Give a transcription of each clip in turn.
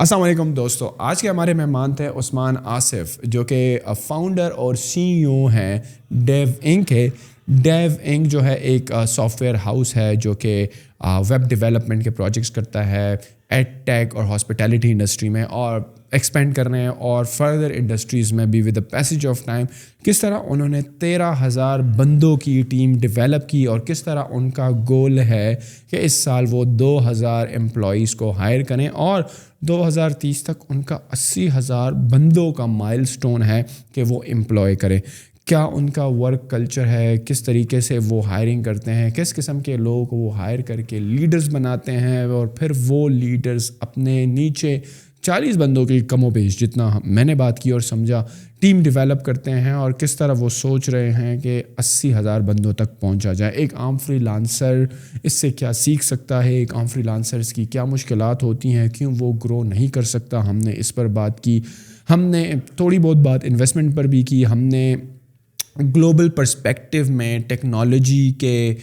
السلام علیکم دوستو. آج کے ہمارے مہمان تھے عثمان آصف, جو کہ فاؤنڈر اور سی ای او ہیں ڈیو انک ہے. ڈیو انک جو ہے ایک سافٹ ویئر ہاؤس ہے جو کہ ویب ڈیولپمنٹ کے پروجیکٹس کرتا ہے ایڈ ٹیک اور ہاسپٹیلٹی انڈسٹری میں, اور ایکسپینڈ کر رہے ہیں اور فردر انڈسٹریز میں بھی with the passage of time. کس طرح انہوں نے 13,000 بندوں کی ٹیم ڈیولپ کی اور کس طرح ان کا گول ہے کہ اس سال وہ 2,000 امپلائیز کو ہائر کریں اور 2030 تک ان کا 80,000 بندوں کا مائل سٹون ہے کہ وہ امپلائی کریں. کیا ان کا ورک کلچر ہے, کس طریقے سے وہ ہائرنگ کرتے ہیں, کس قسم کے لوگوں کو وہ ہائر کر کے لیڈرز بناتے ہیں, اور پھر وہ لیڈرز اپنے نیچے 40 بندوں کی کم و بیش جتنا میں نے بات کی اور سمجھا ٹیم ڈیولپ کرتے ہیں, اور کس طرح وہ سوچ رہے ہیں کہ 80,000 بندوں تک پہنچا جائے. ایک عام فری لانسر اس سے کیا سیکھ سکتا ہے, ایک عام فری لانسرز کی کیا مشکلات ہوتی ہیں, کیوں وہ گرو نہیں کر سکتا, ہم نے اس پر بات کی. ہم نے تھوڑی بہت بات انویسٹمنٹ پر بھی کی. ہم نے گلوبل پرسپیکٹیو میں ٹیکنالوجی کے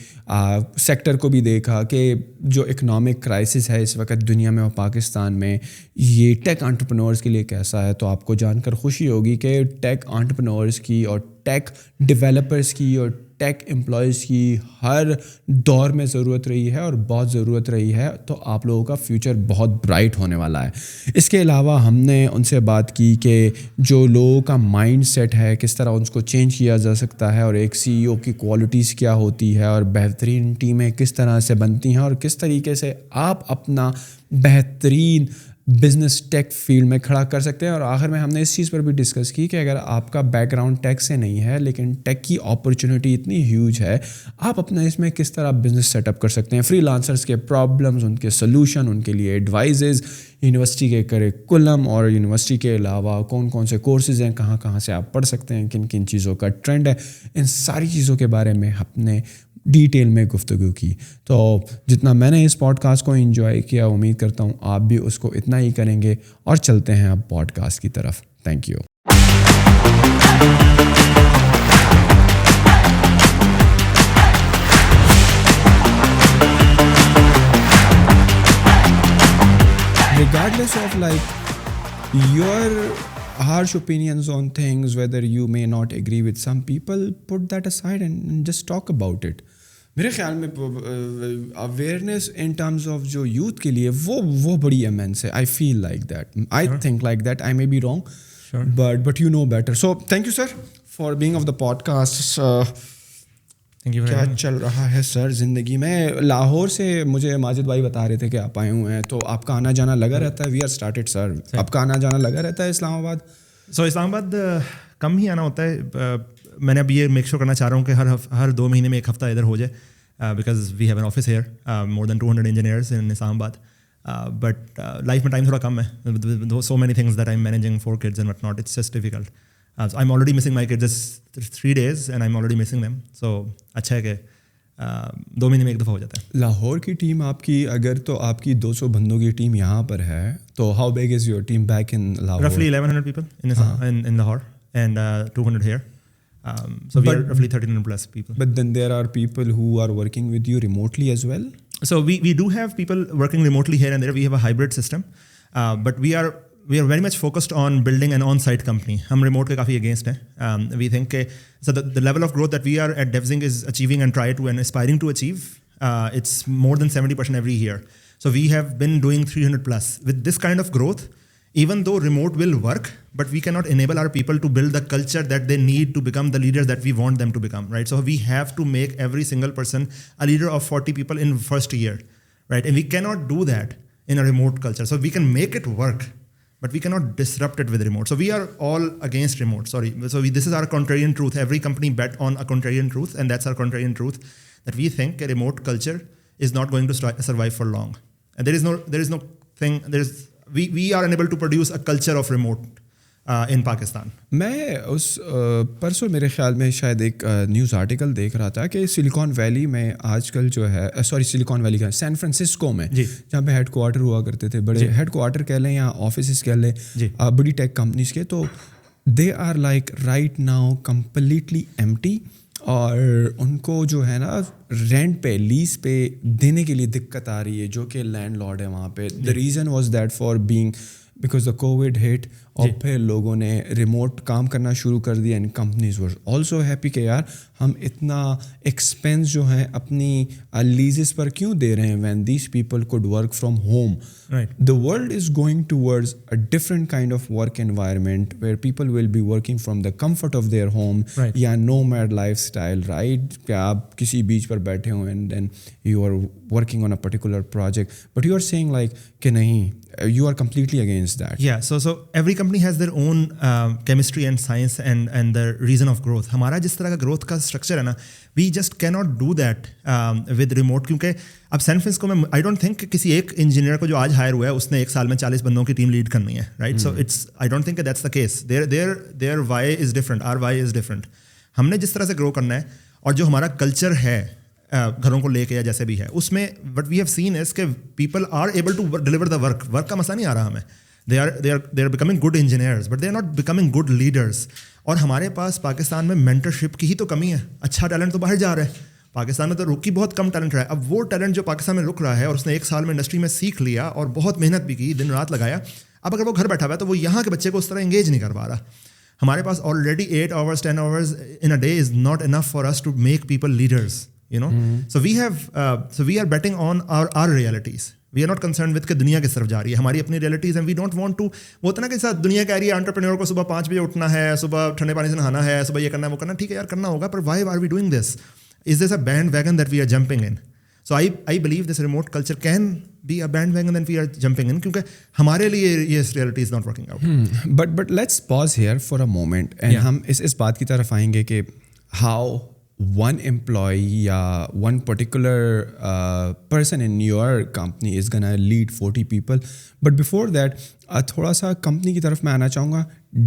سیکٹر کو بھی دیکھا کہ جو اکنامک کرائسس ہے اس وقت دنیا میں اور پاکستان میں, یہ ٹیک انٹرپرینورز کے لیے کیسا ہے. تو آپ کو جان کر خوشی ہوگی کہ ٹیک انٹرپرینورز کی اور ٹیک ڈیولپرز کی اور ٹیک امپلائیز کی ہر دور میں ضرورت رہی ہے اور بہت ضرورت رہی ہے. تو آپ لوگوں کا فیوچر بہت برائٹ ہونے والا ہے. اس کے علاوہ ہم نے ان سے بات کی کہ جو لوگوں کا مائنڈ سیٹ ہے کس طرح ان کو چینج کیا جا سکتا ہے, اور ایک سی ای او کی کوالٹیز کیا ہوتی ہے, اور بہترین ٹیمیں کس طرح سے بنتی ہیں, اور کس طریقے سے آپ اپنا بہترین بزنس ٹیک فیلڈ میں کھڑا کر سکتے ہیں. اور آخر میں ہم نے اس چیز پر بھی ڈسکس کی کہ اگر آپ کا بیک گراؤنڈ ٹیک سے نہیں ہے لیکن ٹیک کی اپرچونیٹی اتنی ہیوج ہے, آپ اپنا اس میں کس طرح بزنس سیٹ اپ کر سکتے ہیں. فری لانسرز کے پرابلمز, ان کے سلوشن, ان کے لیے ایڈوائزز, یونیورسٹی کے کریکولم, اور یونیورسٹی کے علاوہ کون کون سے کورسز ہیں, کہاں کہاں سے آپ پڑھ سکتے ہیں, کن کن چیزوں کا ٹرینڈ ہے, ان ساری چیزوں کے بارے میں ہم نے ڈیٹیل میں گفتگو کی. تو جتنا میں نے اس پوڈ کاسٹ کو انجوائے کیا, امید کرتا ہوں آپ بھی اس کو اتنا ہی کریں گے. اور چلتے ہیں اب پوڈ کاسٹ کی طرف. Thank you. Regardless of like your harsh opinions on things, whether you may not agree with some people, put that aside and just talk about it. میرے خیال میں اویئرنیس ان ٹرمز آف جو youth کے لیے وہ بڑی immense ہے. I feel like that, I think like that, I may be wrong but you know better. So thank you sir for being of the podcast. کیا چل رہا ہے سر زندگی میں؟ لاہور سے مجھے ماجد بھائی بتا رہے تھے کہ آپ آئے ہوئے ہیں, تو آپ کا آنا جانا لگا رہتا ہے. وی آر اسٹارٹڈ سر, آپ کا آنا جانا لگا رہتا ہے اسلام آباد؟ اسلام آباد کم ہی آنا ہوتا ہے. میں نے اب یہ میک شور کرنا چاہ رہا ہوں کہ ہر 2 مہینے میں ایک ہفتہ ادھر ہو جائے, because we have an office here, more than 200 engineers in Islamabad. But life میں ٹائم تھوڑا کم ہے, so many things that I am managing 4 kids and what not, it's just difficult. I'm already missing my kids just 3 days and I'm already missing them. So اچھا ہے کہ 2 مہینے میں ایک دفعہ ہو جاتا ہے. لاہور کی ٹیم آپ کی, اگر تو آپ کی 200 بندوں کی ٹیم یہاں پر ہے, تو how big is your team back in Lahore? Roughly 1,100 people in Lahore and 200 here. So we are roughly 1,300 plus people. But then there are people who are working with you remotely as well? So we do have people working remotely here and there. We have a hybrid system, but we are very much focused on building an on-site company. ہم remote کے کافی against ہیں. We think کہ so the level of growth that we are at DevZing is achieving and try to and aspiring to achieve, it's more than 70% every year. So we have been doing 300 plus. With this kind of growth, even though remote will work, but we cannot enable our people to build the culture that they need to become the leaders that we want them to become, right? So we have to make every single person a leader of 40 people in first year, right? And we cannot do that in a remote culture. So we can make it work, but we cannot disrupt it with remote. So we are all against remote, sorry. So this is our contrarian truth. Every company bet on a contrarian truth, and that's our contrarian truth, that we think a remote culture is not going to survive for long. And there is no thing, we are unable to produce a culture of remote in Pakistan. میں اس پرسوں میرے خیال میں شاید ایک news article دیکھ رہا تھا کہ سلیکان ویلی میں آج کل جو ہے, سلیکان ویلی کا سین فرانسسکو میں, جہاں پہ ہیڈ کوارٹر ہوا کرتے تھے, بڑے ہیڈ کوارٹر کہہ لیں یا آفیسز کہہ لیں بڑی ٹیک کمپنیز کے, تو they are like right now completely empty. اور ان کو جو ہے نا رینٹ پہ, لیز پہ دینے کے لیے دقت آ رہی ہے, جو کہ لینڈ لارڈ ہے وہاں پہ. The reason was that for being because the COVID hit اور پھر لوگوں نے ریموٹ کام کرنا شروع کر دیا and companies were also happy کہ یار ہم اتنا ایکسپینس جو ہیں اپنی لیزز پر کیوں دے رہے ہیں when these people could work from home. The world is going towards a different kind of work environment where people will be working from the comfort of their home یا nomad lifestyle, right, کہ آپ کسی beach پر بیٹھے ہوں and then you are working on a particular project but you are seeing like کہ نہیں, you are completely against that. Yeah, so every company has their own chemistry and science and the reason of growth. ہمارا جس طرح کا growth کا structure ہے نا, we just cannot do that with remote, کیونکہ اب سین فرانسسکو میں I don't think کہ کسی ایک انجینئر کو جو آج ہائر ہوا ہے اس نے ایک سال میں 40 بندوں کی ٹیم لیڈ کرنی ہے, right? So I don't think that's the case. Their why is different, our why is different. ہم نے جس طرح سے grow کرنا ہے اور جو ہمارا culture ہے گھروں کو لے کے یا جیسے بھی ہے اس میں what we have seen is کہ people are able to deliver the work کا مسئلہ نہیں آ رہا ہمیں. They are becoming good engineers but they are not becoming good leaders. اور ہمارے پاس پاکستان میں مینٹرشپ کی ہی تو کمی ہے. اچھا ٹیلنٹ تو باہر جا رہا ہے, پاکستان میں تو رک کی بہت کم ٹیلنٹ رہا ہے. اب وہ ٹیلنٹ جو پاکستان میں رک رہا ہے اور اس نے ایک سال میں انڈسٹری میں سیکھ لیا اور بہت محنت بھی کی, دن رات لگایا, اب اگر وہ گھر بیٹھا ہوا ہے تو وہ یہاں کے بچے کو اس طرح انگیج نہیں کر پا رہا. ہمارے پاس already 8 hours 10 hours in a day is not enough for us to make people leaders. You know, so we are betting on our realities. We are not concerned with کہ دنیا کس طرف جا رہی ہے, ہماری اپنی realities and we don't want to. وہ اتنا کہ ساتھ دنیا کہہ رہی ہے انٹرپرینور کو صبح 5 بجے اٹھنا ہے, صبح ٹھنڈے پانی سے نہانا ہے, صبح یہ کرنا ہے وہ کرنا, ٹھیک ہے یار کرنا ہوگا, پر why are we doing this? Is this a bandwagon that we are jumping in? So I believe this remote culture can be a bandwagon that we are jumping in, کیونکہ ہمارے لیے یہ reality is not working out. But let's pause here for a moment and ہم اس بات کی طرف آئیں گے کہ how one employee یا one particular person in your company is gonna lead 40 people. But before that تھوڑا سا کمپنی کی طرف میں آنا چاہوں گا.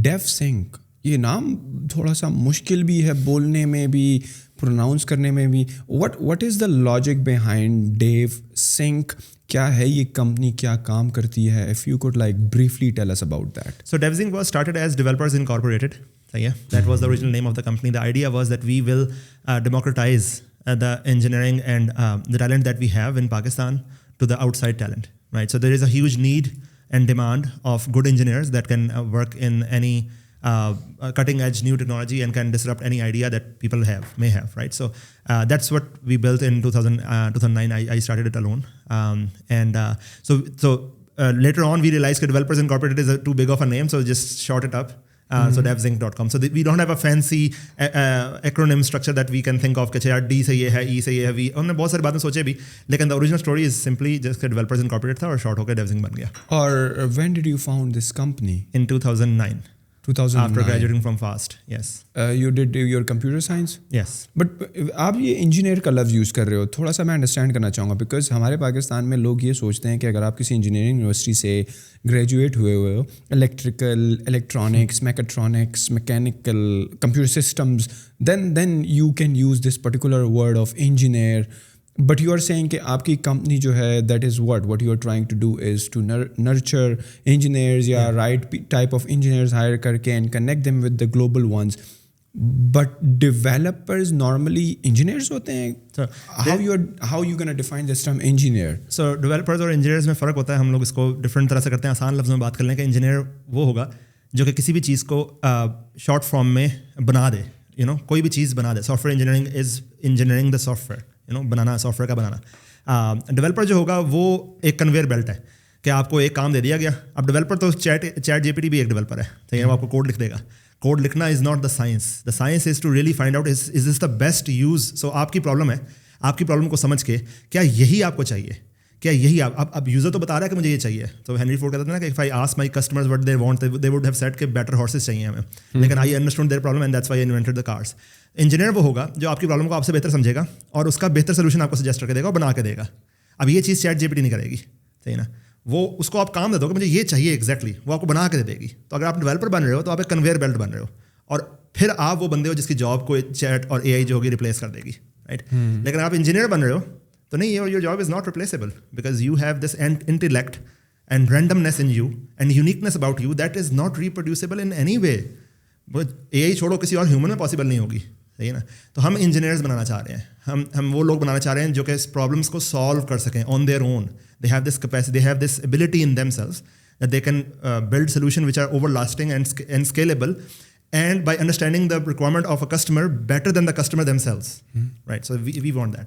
DevSync, یہ نام تھوڑا سا مشکل بھی ہے بولنے میں بھی, پروناؤنس کرنے میں بھی. what is the logic behind DevSync? کیا ہے یہ کمپنی, کیا کام کرتی ہے؟ if you could like briefly tell us about that. So DevSync was started as Developers Incorporated. Yeah, that was the original name of the company. The idea was that we will democratize the engineering and the talent that we have in Pakistan to the outside talent, right? So there is a huge need and demand of good engineers that can work in any cutting edge new technology and can disrupt any idea that people may have, right? So that's what we built in 2009. I started it alone, and so later on we realized that Developers Incorporated is too big of a name, so just short it up. So devzinc.com. So we don't have a fancy acronym structure that we can think of کہ یار D سے یہ ہے, E سے یہ ہے, V. ہم نے بہت ساری باتیں سوچے بھی, لیکن the original story is simply just کہ Developers Incorporated تھا اور short ہو کے devzinc بن گیا. اور when did you found this company? In 2009. After graduating from FAST, yes. You did your computer science? Yes. But آپ یہ انجینئر کا لفظ یوز کر رہے ہو, تھوڑا سا میں انڈرسٹینڈ کرنا چاہوں گا بیکاز ہمارے پاکستان میں لوگ یہ سوچتے ہیں کہ اگر آپ کسی انجینئرنگ یونیورسٹی سے گریجویٹ ہوئے ہو, electrical, electronics, mechatronics, mechanical, computer systems, then you can use this particular word of engineer. But you are saying کہ آپ کی کمپنی جو ہے that is what you are trying to do is to nurture engineers یا right type of engineers hire کر کے and connect them with the global ones. But developers normally engineers ہوتے ہیں. So how you gonna define this term engineer? So developers اور engineers میں فرق ہوتا ہے. ہم لوگ اس کو different طرح سے کرتے ہیں. آسان لفظوں میں بات کر لیں کہ engineer وہ ہوگا جو کہ کسی بھی چیز کو شارٹ فارم میں بنا دے, کوئی بھی چیز بنا دے. Software engineering is engineering the software, بنانا, سافٹ ویئر کا بنانا. ڈیولپر جو ہوگا وہ ایک کنویئر بیلٹ ہے کہ آپ کو ایک کام دے دیا گیا. اب ڈیولپر تو چیٹ GPT بھی ایک ڈیولپر ہے, وہ آپ کو کوڈ لکھ دے گا. کوڈ لکھنا is not the science. The science is to really find out is this the best use. So آپ کی پرابلم ہے, آپ کی پرابلم کو سمجھ کے کیا یہی آپ کو چاہیے, کیا یہی اب یوزر تو بتا رہا ہے کہ مجھے یہ چاہیے. تو ہینری فورڈ کہتا تھا نا کہ if I ask my customers what they want, they would have said کہ بیٹر ہارسز چاہیے ہمیں, لیکن I understood their problem and that's why I invented the cars. Engineer وہ ہوگا جو آپ کی پرابلم کو آپ سے بہتر سمجھے گا اور اس کا بہتر سولوشن آپ کو سجیسٹ کر کے دے گا اور بنا کے دے گا. اب یہ چیز چیٹ GPT نہیں کرے گی, صحیح نا. وہ اس کو آپ کام دے دو کہ مجھے یہ چاہیے ایگزیکٹلی, وہ آپ کو بنا کے دے گی. تو اگر آپ ڈیولپر بن رہے ہو تو آپ ایک کنویئر بیلٹ بن رہے ہو, اور پھر آپ وہ بندے ہو جس کی جاب کو چیٹ اور AI جو ہوگی ریپلیس کر دے گی, رائٹ. لیکن آپ انجینئر بن رہے ہو تو نہیں, your job is not replaceable because you have this intellect and randomness in you and uniqueness about you that is not reproducible in any way. AI چھوڑو کسی اور ہیومن میں پاسبل نہیں ہوگی, صحیح ہے نا. تو ہم انجینئرز بنانا چاہ رہے ہیں, ہم وہ لوگ بنانا چاہ رہے ہیں جو کہ اس پرابلمس کو سالو کر سکیں on their own. They have this capacity, they have this ability in themselves that they can build solutions which are overlasting and scalable, and by understanding the requirement of a customer better than the customer themselves, right? So we want that.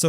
So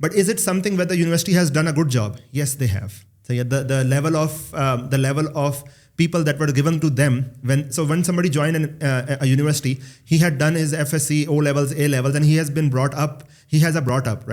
But is it something where the university has done a good job? Yes, they have. So yeah, the level of people that were given to them when somebody joined a university, he had done his FSC, O levels, A levels, and he has been brought up. He has a brought up,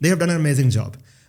They have done an amazing job.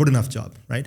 good enough job, right?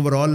overall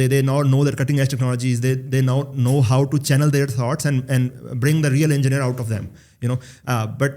they now know their cutting edge technologies, they now know how to channel their thoughts and bring the real engineer out of them. But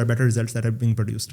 are better results that are being produced.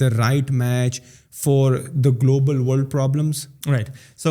the right match for the global world problems? Right. So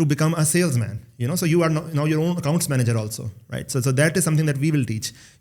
to become a salesman, so you are now your own accounts manager also, right? So that is something that we will teach.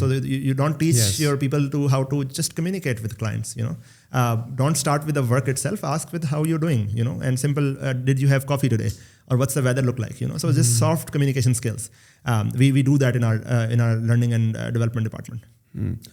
so you don't teach your people to how to just communicate with clients, don't start with the work itself, ask with how you're doing, and simple, did you have coffee today, or what's the weather look like, so just soft communication skills. We do that in our learning and development department.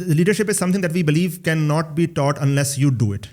The leadership is something that we believe cannot be taught unless you do it.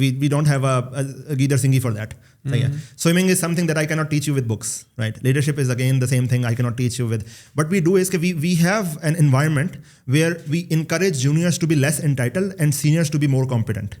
We don't have a Gider Singhi for that. Swimming is something that I cannot teach you with books, right? Leadership is again the same thing I cannot teach you with. What we do is we have an environment where we encourage juniors to be less entitled and seniors to be more competent.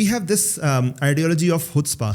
We have this ideology of chutzpah.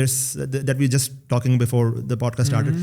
There's that we just talking before the podcast started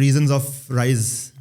reasons of rise,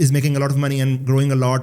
is making a lot of money and growing a lot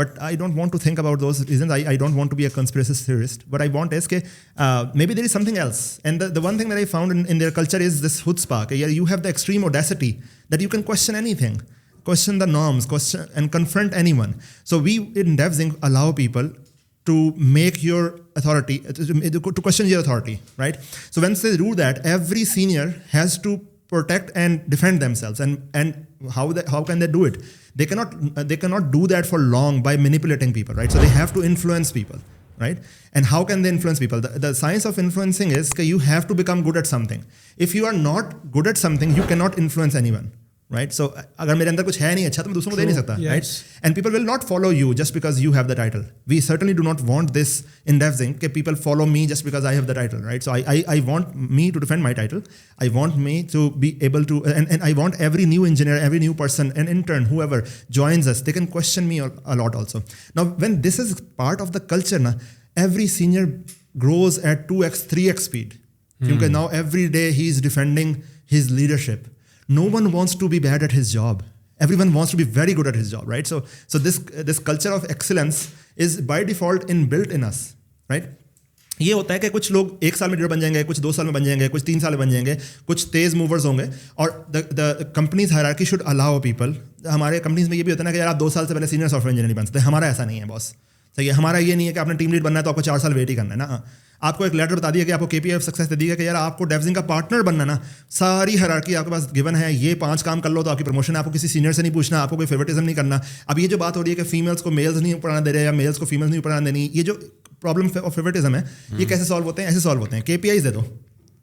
but I don't want to think about those reasons. I don't want to be a conspiracy theorist. What I want is that maybe there is something else. And the one thing that I found in their culture is this chutzpah. You have the extreme audacity that you can question anything, question the norms, question and confront anyone. So we in DevZinc allow people to make your authority, to question your authority, right? So once they do that, every senior has to protect and defend themselves, and how can they do it? They cannot do that for long by manipulating people, right? So they have to influence people, right? And how can they influence people? The science of influencing is that you have to become good at something. If you are not good at something, you cannot influence anyone, right? So agar mere andar kuch hai nahi acha to main dusron ko de nahi sakta, right? And people will not follow you just because you have the title. We certainly do not want this in DevZinc that people follow me just because I have the title, right? So I want me to defend my title. I want me to be able to, and I want every new engineer, every new person, an intern, whoever joins us, they can question me a lot also. Now, when this is part of the culture, every senior grows at 2x, 3x speed. Because now every day he's defending his leadership. No one wants to be bad at his job. Everyone wants to be very good at his job, right? So this culture of excellence is by default inbuilt in us, right? یہ ہوتا ہے کہ کچھ لوگ 1 سال میں leader بن جائیں گے, کچھ 2 سال میں بن جائیں گے, کچھ 3 سال میں بن جائیں گے, کچھ تیز موورز ہوں گے. اور the companies hierarchy should allow people. ہمارے کمپنیز میں یہ بھی ہوتا ہے نا کہ یار آپ 2 سال سے پہلے سینئر سافٹ ویئر انجینئر نہیں بن سکتے. ہمارا ایسا نہیں ہے باس, صحیح ہے. ہمارا یہ نہیں ہے کہ آپ نے ٹیم لیڈ بننا ہے تو آپ کو 4 سال ویٹ ہی کرنا ہے نا. آپ کو ایک لیٹر بتا دیا کہ آپ کو KPI آف سکسیس دے دی گیا کہ یار آپ کو DevZinc کا پارٹنر بننا نا, ساری ہائرارکی آپ کے پاس گیون ہے, یہ 5 کام کر لو تو آپ کی پروموشن ہے. آپ کو کسی سینئر سے نہیں پوچھنا, آپ کو کوئی فیورٹزم نہیں کرنا. اب یہ جو بات ہو رہی ہے کہ فیمیلس کو میلز نہیں پڑھانا دے رہے یا میلس کو فیمیلس نہیں پڑھانا دینی, یہ جو پرابلم آف فیورٹزم ہے یہ کیسے سالو ہوتے ہیں؟ ایسے سالو ہوتے ہیں, KPIs دے دو,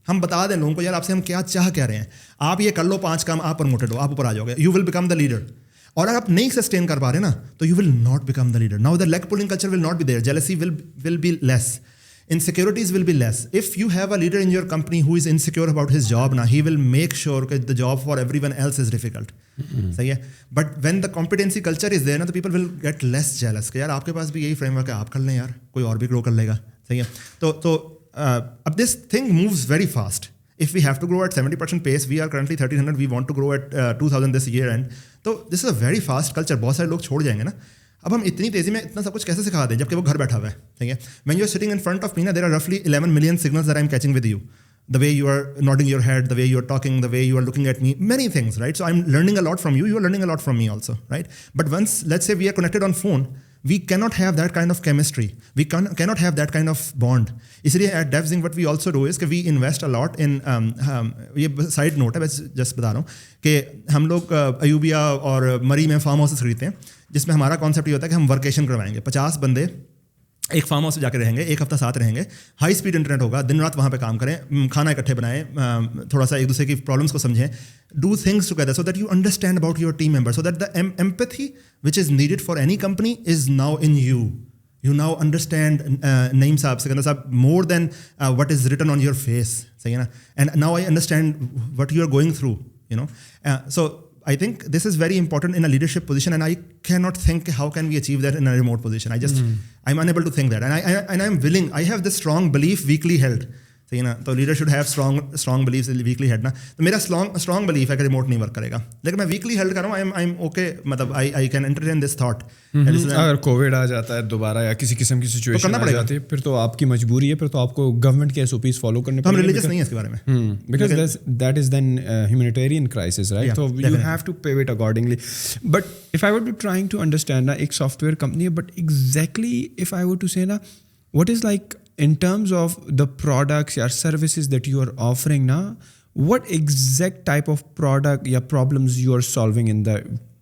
ہم بتا دیں لوگوں کو یار آپ سے ہم کیا چاہ کیا رہے ہیں, آپ یہ کر لو 5 کام, آپ پروموٹڈ ہو, آپ اوپر آ جاؤ گے, you will become the leader. اور اگر آپ نہیں سسٹین کر پا رہے نا تو you will not become the leader. Now the leg pulling culture will not be there, jealousy will be less, insecurities will be less. If you have a leader in your company who is insecure about his job, he will make sure that the job for everyone else is difficult. صحیح ہے. But when the competency culture is there, the people will get less jealous کہ یار آپ کے پاس بھی یہی frame work ہے, آپ کر لیں یار, کوئی اور بھی گرو کر لے گا. صحیح ہے. تو اب this thing moves very fast. If we have to grow at 70% pace, we are currently 1300, we want to grow at 2000 this year end. So this is a very fast culture. بہت سارے لوگ چھوڑ جائیں گے نا. اب ہم اتنی تیزی میں اتنا سب کچھ کیسے سکھا دیں جبکہ وہ گھر بیٹھا ہوا ہے. ٹھیک ہے. When you are sitting in front of me نا, دیر آر رفلی 11 million signals that I am catching with you. The way you are nodding your head, the way you are talking, the way you are looking at me, many things, right? So I'm learning a lot from you, you are learning a lot from me also, right? But once, let's say we are connected on phone, we cannot have that kind of chemistry. We cannot have that kind of bond. اس لیے at DevZinc what we also do is کہ we invest a lot in یہ side note ہے, بس just بتا رہا ہوں کہ ہم لوگ ایوبیا اور مری میں فارم ہاؤسز خریدتے ہیں جس میں ہمارا کانسیپٹ یہ ہوتا ہے کہ ہم ورکیشن کروائیں گے. 50 بندے ایک فارم ہاؤس میں جا کے رہیں گے, 1 ہفتہ ساتھ رہیں گے, ہائی اسپیڈ انٹرنیٹ ہوگا, دن رات وہاں پہ کام کریں, کھانا اکٹھے بنائیں, تھوڑا سا ایک دوسرے کی پرابلمس کو سمجھیں, do things together so that you understand about your team member, so that the empathy which is needed for any company is now in you. You now understand Naeem Saab, Sikandar Saab, more than what is written on your face. And now I understand what you are going through, you know. So I think this is very important in a leadership position, and I cannot think how can we achieve that in a remote position. I'm unable to think that. And I'm willing, I have this strong belief, weakly held. تو leader should have strong beliefs. Weekly held نا, تو میرا strong belief ہے کہ remote نہیں work کرے گا, لیکن میں ویکلی ہیلڈ کر رہا ہوں. آئی ایم اوکے, مطلب I can entertain this thought. اگر کووڈ آ جاتا ہے دوبارہ یا کسی قسم کی سچویشن آ جاتی ہے پھر تو آپ کی مجبوری ہے, پھر تو آپ کو گورنمنٹ کے SOPs فالو کرنے پڑیں گے. ہم ریلیجس نہیں ہے اس کے بارے میں, because that is then humanitarian crisis, right. تو you have to pivot accordingly. But if I were to trying to understand نا, ایک سافٹ ویئر کمپنی ہے, but exactly if I were to say نا, what is like in terms of the products or services that you are offering now, what exact type of product or problems you are solving in the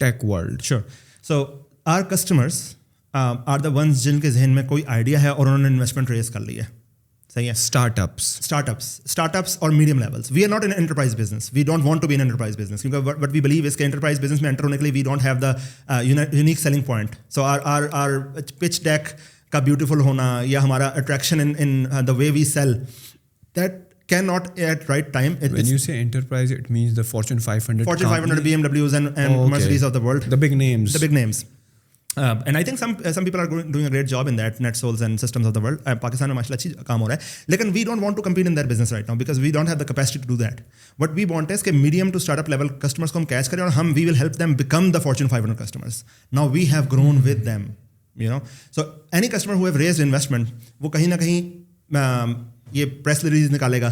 tech world? Sure. So our customers are the ones جن کے ذہن میں کوئی idea ہے اور انہوں نے investment raise کر لی ہے. صحیح ہے. Startups اور medium levels. We are not in enterprise business. We don't want to be in enterprise business. Because what we believe is کہ enterprise business میں enter ہونے کے لیے we don't have the unique selling point. So our pitch deck کا beautiful ہونا یا ہمارا attraction in the way we sell, that can not eat right time. When you say enterprise, it means the Fortune 500 BMWs and Mercedes of the world. The big names. And I think some people are doing a great job in that, NetSouls and systems of the world. Pakistan میں ماشاء اللہ اچھی کام ہو رہا ہے, لیکن we don't want to compete in that business right now because we don't have the capacity to do that. What we want is کہ medium to startup level customers کو ہم catch کریں اور ہم we will help them become the Fortune 500 customers. Now we have grown with them. You know, so any customer who have raised investment, وہ کہیں نہ کہیں یہ پریس ریلیز نکالے گا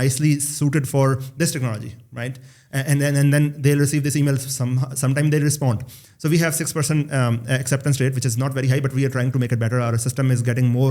nicely suited for this technology, right? And then they'll receive this email. Sometime they'll respond. So we have 6% acceptance rate, which is not very high, but we are trying to make it better. Our system is getting more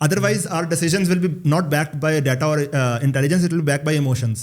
Otherwise, our decisions will be not backed by data or intelligence. It will be backed by emotions.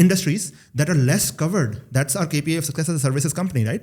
industries that are less covered. That's our KPI of success as a services company, right?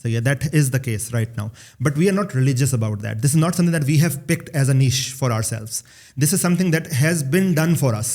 So yeah, that is the case right now. But we are not religious about that. This is not something that we have picked as a niche for ourselves. This is something that has been done for us.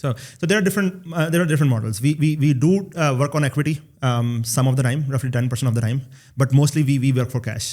So there are different models. We do work on equity some of the time, roughly 10% of the time, but mostly we work for cash.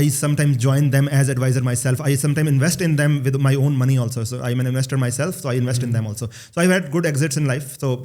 I sometimes join them as advisor myself. I sometimes invest in them with my own money also. So I'm an investor myself, so I invest in them also. So I've had good exits in life. So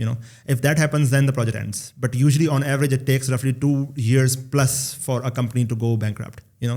You know, if that happens, then the project ends. But usually, on average, it takes roughly 2 years plus for a company to go bankrupt. you know,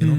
you know.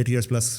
8 years plus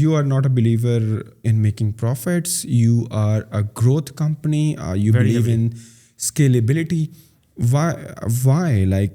you are not a believer in making profits, you are a growth company, you believe in scalability. Why? Like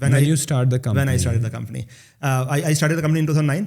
when I started the company. I started the company in 2009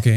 Okay.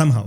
somehow.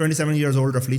27 years old roughly.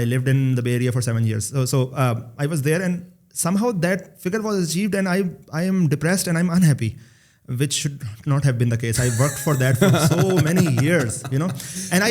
I lived in the Bay Area for 7 years. So I was there and somehow that figure was achieved and I am depressed and I'm unhappy, which should not have been the case. I worked for that for so many years, you know. And I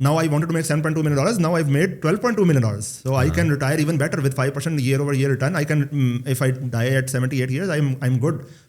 Now I wanted to make $7.2 million. Now I've made $12.2 million. So I can retire even better with 5% year-over-year return. I can, if I die at 78 years, I'm good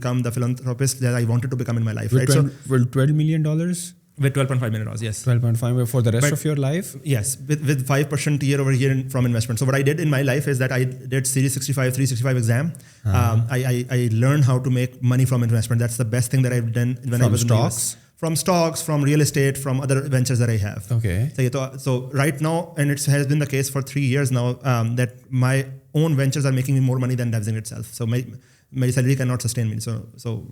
become the philanthropist that I wanted to become in my life, right? So will $12 million? With $12.5 million, yes. 12.5 for the rest of your life? Yes, with 5% year over year from investment. So what I did in my life is that I did Series 65, 365 exam. I learned how to make money from investment. That's the best thing that I've done when I was in the US. From stocks, from real estate, from other ventures that I have. Okay. So right now, and it has been the case for 3 years now, that my own ventures are making me more money than DevZing itself. So my salary cannot sustain me. So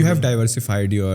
You have diversified your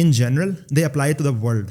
in general they apply to the world.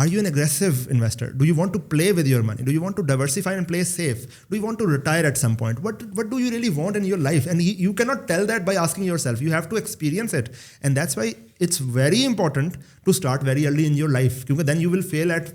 Are you an aggressive investor? Do you want to play with your money? Do you want to diversify and play safe? Do you want to retire at some point? What do you really want in your life? And you cannot tell that by asking yourself. You have to experience it. And that's why it's very important to start very early in your life. Because then you will fail at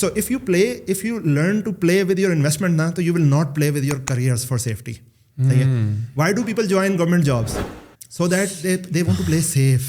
So if you learn to play with your investment now, so you will not play with your careers for safety. Why do people join government jobs? So that they want to play safe.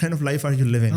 kind of life are you living?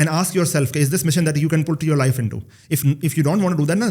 and ask yourself, is this mission that you can put your life into? If you don't want to do that, na,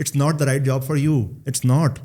it's not the right job for you. It's not.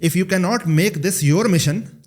If you cannot make this your mission,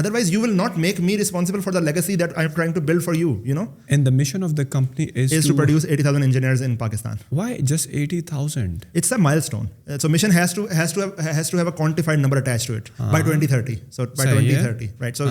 Otherwise, you will not make me responsible for the legacy that I'm trying to build for you, you know? And the mission of the company is to produce 80,000 engineers in Pakistan. Why just 80,000? It's a milestone. So mission has to have a quantified number attached to it by 2030. So by 2030, right? So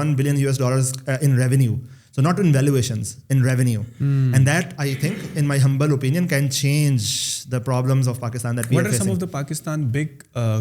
$1 billion in revenue. So not in valuations, in revenue. And that, I think, in my humble opinion, can change the problems of Pakistan that we are facing. What are some of the Pakistan big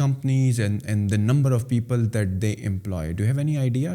companies and the number of people that they employ? Do you have any idea?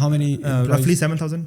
How many? Roughly 7,000.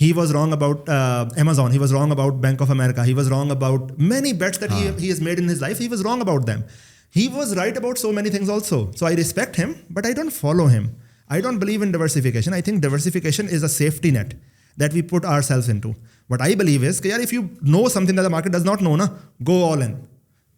He was wrong about Amazon. He was wrong about Bank of America. He was wrong about many bets that he has made in his life. He was wrong about them. He was right about so many things also. So I respect him, but I don't follow him. I don't believe in diversification. I think diversification is a safety net that we put ourselves into. What I believe is, if you know something that the market does not know, go all in.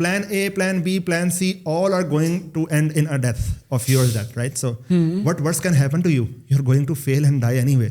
plan A, plan B, plan C, all are going to end in a death of yours death, right? So what worse can happen to you? You're going to fail and die anyway.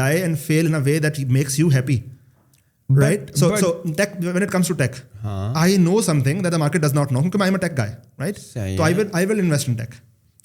die and fail in a way that makes you happy, right? So tech, when it comes to tech, I know something that the market does not know because I'm a tech guy, right? So I will invest in tech.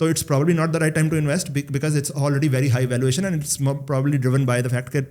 so it's probably not the right time to invest because it's already very high valuation and it's probably driven by the fact that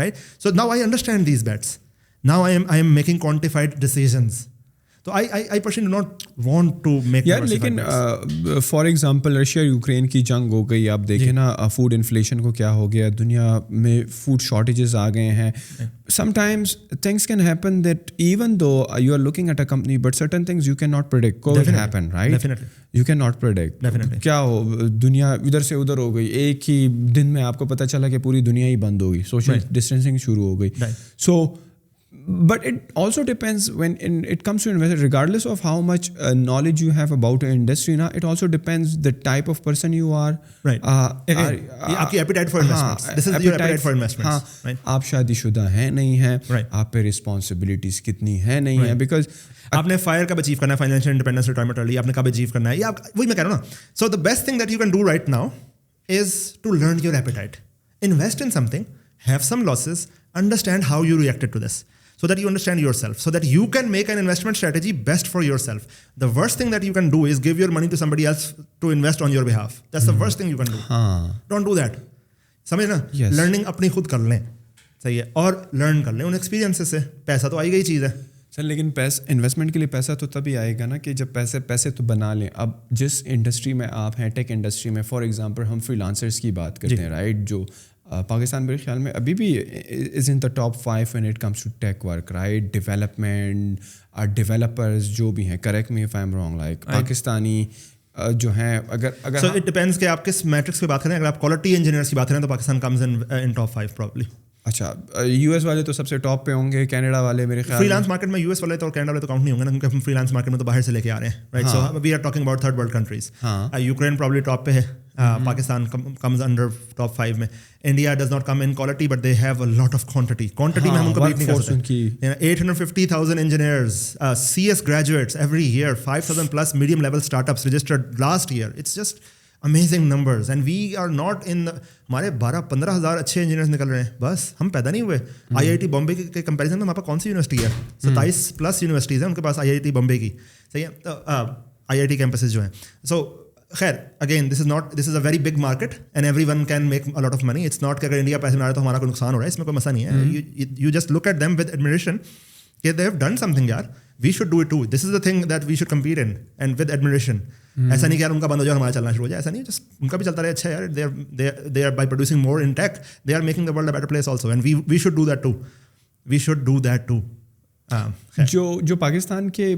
right? So now I understand these bets. Now I am making quantified decisions. تو I personally do not want to make یار لیکن for example Russia Ukraine کی جنگ ہو گئی, آپ دیکھیں نا food inflation کو کیا ہو گیا, دنیا میں فوڈ شارٹیجز آ گئے ہیں. sometimes things can happen that even though you are looking at a company but certain things you cannot predict could happen, right? Definitely. You cannot predict. کیا ہو, دنیا ادھر سے ادھر ہو گئی, ایک ہی دن میں آپ کو پتہ چلا کہ پوری دنیا ہی بند ہو گئی, سوشل ڈسٹینسنگ شروع ہو گئی. So but it also depends when it comes to investment, regardless of how much knowledge you have about an industry now, it also depends the type of person you are. Right. Aapki appetite for investments. This is your appetite for investments. Right. آپ شادی شدہ ہیں نہیں ہیں, آپ پہ responsibilities کتنی ہیں نہیں ہیں, because آپ نے فائر کب اچیو کرنا ہے, فائنینشیل انڈیپینڈنس ریٹائرمنٹ ارلی آپ نے کب اچیو کرنا ہے, یا وہی میں کہہ رہا ہوں نا. So the best thing that you can do right now is to learn your appetite, invest in something, have some losses, understand how you reacted to this, so that you understand yourself, so that you can make an investment strategy best for yourself. The worst thing that you can do is give your money to somebody else to invest on your behalf. That's the worst thing you can do. Don't do that. سمجھ نا, learning اپنی خود کر لیں, صحیح ہے, اور learn کر لیں ان ایکسپیرینس سے. پیسہ تو آئی گئی چیز ہے سر, لیکن انویسٹمنٹ کے لیے پیسہ تو تبھی آئے گا نا کہ جب پیسے تو بنا لیں. اب جس انڈسٹری میں آپ ہیں, ٹیک انڈسٹری میں, فار ایگزامپل ہم فری لانسرس کی بات کرتے ہیں, رائٹ, جو پاکستان میرے خیال میں ابھی بھی is in the top 5 when it comes to tech work, right? Development, developers جو بھی ہیں, correct me if I am wrong, like Pakistani جو ہیں, اگر سو اٹ ڈپینڈس کہ آپ کس میٹرکس پہ بات کریں. اگر آپ کوالٹی انجینئرس کی بات کریں تو Pakistan comes in top 5 probably. اچھا, یو ایس والے تو سب سے ٹاپ پہ ہوں گے, کینیڈا والے میرے خیال فری لانس مارکیٹ میں یو ایس والے تو اور کینیڈا والے تو کاؤنٹ نہیں ہوں گے نا, کیونکہ ہم فری لانس مارکیٹ میں تو باہر سے لے کے آ رہے ہیں, right. So we are talking about third world countries. Ukraine probably top پہ ہے, پاکستان کمز انڈر ٹاپ 5 میں. India does not come in quality but they have a lot of quantity میں ہم ان کو بیٹ نہیں کر سکتے. 850,000 engineers, CS graduates every year, 5,000 plus medium level startups registered last year. It's just amazing numbers and we are not in ہمارے 12-15 ہزار اچھے انجینئرز نکل رہے ہیں, بس ہم پیدا نہیں ہوئے. IIT بامبے کے کمپیریزن میں ہمارے پاس کون سی یونیورسٹی ہے, 27 پلس یونیورسٹیز ہیں ان کے پاس IIT بامبے کی, صحیح ہے, تو IIT کیمپسز جو ہیں. سو خیر again this is a very big market and every one can make a lot of money. It's not کہ اگر انڈیا پیسے بنا رہا ہے تو ہمارا کوئی نقصان ہو رہا ہے, اس میں کوئی مسئلہ نہیں ہے. You just look at them with admiration کہ they have done something, یار we should do it too. This is the thing that we should compete in and with admiration. ایسا نہیں کہ یار ان کا بند ہو جائے ہمارا چلنا شروع ہو جائے, ایسا نہیں, جسٹ ان کا بھی چلتا رہے. اچھا یار, they are by producing more in tech, they are making the world a better place also, and we should do that too. We should do that too. جو پاکستان کے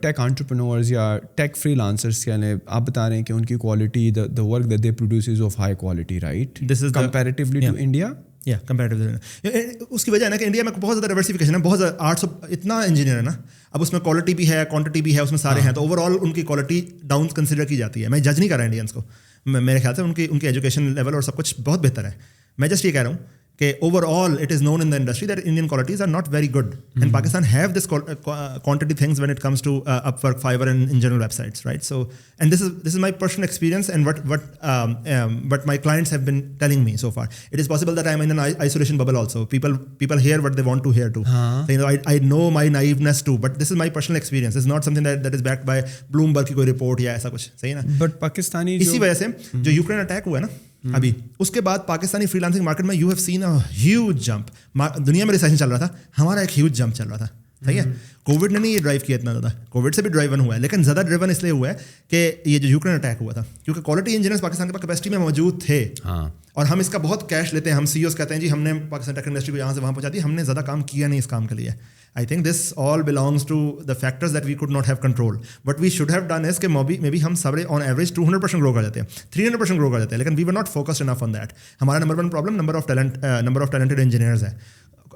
ٹیک انٹرپرینورز یا ٹیک فری لانسرس کے لیے آپ بتا رہے ہیں کہ ان کی quality, the work that they produce is of high quality, right, this is comparatively to India. اس کی وجہ ہے نا کہ انڈیا میں بہت زیادہ ڈائیورسفیکیشن ہے, بہت زیادہ 800 اتنا انجینئر ہے نا, اب اس میں کوالٹی بھی ہے, کوانٹٹی بھی ہے, اس میں سارے ہیں, تو اوور آل ان کی کوالٹی ڈاؤن کنسیڈر کی جاتی ہے. میں جج نہیں کر رہا انڈینس کو, میرے خیال سے ان کی ایجوکیشن لیول اور سب کچھ بہت بہتر ہے. میں جسٹ یہ کہہ رہا ہوں کہ over all it is none in the industry that Indian qualities are not very good, and Pakistan have this quantity things when it comes to up work, fibre and in general web sites, right. So and this is my personal experience and what my clients have been telling me so far. It is possible that I am in an isolation bubble also. People here what they want to hear too. I know my naiveness too, but this is my personal experience. It's not something that is backed by Bloomberg کی کوئی report یا ایسا کچھ, صحیح نا. But Pakistani اسی وجہ سے جو یوکرین اٹیک ہوا ہے نا ابھی, اس کے بعد پاکستانی فری لانسنگ مارکیٹ میں you have scene a huge jump. دنیا میں ریسیشن چل رہا تھا, ہمارا ایک ہیوج جمپ چل رہا تھا, صحیح ہے. کووڈ نے نہیں یہ ڈرائیو کیا اتنا زیادہ, کووڈ سے بھی ڈرائیون ہوا ہے, لیکن زیادہ ڈرائیون اس لیے ہوا ہے کہ یہ جو یوکرین اٹیک ہوا تھا, کیونکہ کوالٹی انجینئرز پاکستان کے پاس کیپیسٹی میں موجود تھے, اور ہم اس کا بہت کیش لیتے ہیں. ہم CEOs کہتے ہیں جی ہم نے پاکستان ٹیک انڈسٹری کو یہاں سے وہاں پہنچا دی, ہم نے زیادہ کام کیا نہیں اس کام کے لیے. I think this all belongs to the factors that we could not have control. What we should have done is کہ maybe ہم سب on average 200% grow کر جاتے ہیں, 300% grow کر جاتے ہیں, لیکن we were not focused enough on that. ہمارا number 1 problem number of talented engineers ہے.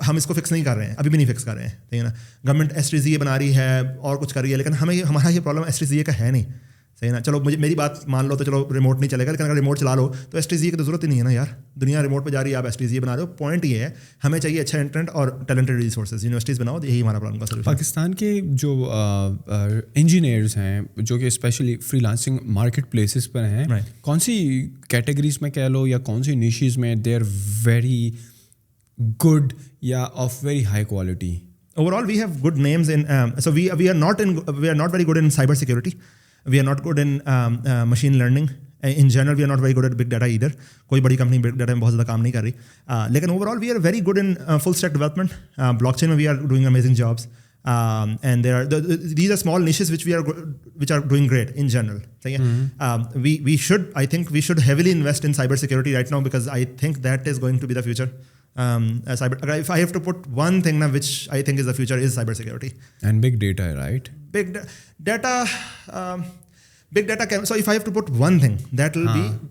ہم اس کو فکس نہیں کر رہے ہیں, ابھی بھی نہیں فکس کر رہے ہیں, ٹھیک ہے نا. گورنمنٹ STZA بنا رہی ہے اور کچھ کر رہی ہے, لیکن ہمارا یہ پرابلم STZA کا ہے نہیں, صحیح نا. چلو میری بات مان لو تو چلو ریموٹ نہیں چلے گا, لیکن اگر ریموٹ چلا لو تو STZA کی تو ضرورت ہی نہیں ہے نا یار. دنیا ریموٹ پہ جا رہی ہے, آپ STZA بنا رہے ہو. پوائنٹ یہ ہے ہمیں چاہیے اچھا انٹرنیٹ اور ٹیلنٹڈ ریسورسز, یونیورسٹیز بناؤ, یہی ہمارا پرابلم کا سولوشن. پاکستان کے جو انجینئرز ہیں جو کہ especially freelancing marketplaces پر ہیں, کون سی کیٹیگریز میں کہہ لو یا کون سی نیشیز میں دے آر ویری گڈ یا of very high quality? Overall, we have good names in. So we are not very good in cyber security. We are not good in machine learning. In general, we are not very good at big data either. کوئی بڑی company big data میں بہت زیادہ کام نہیں کر رہی. لیکن overall, we are very good in full stack development. Blockchain میں we are doing amazing jobs. And there are these are small niches which are doing great in general. So we should heavily invest in cybersecurity right now, because I think that is going to be the future. If I have to put one thing now which I think is the future, is cybersecurity and big data, right? Big data. Big data can, so if I have to put one thing, that will be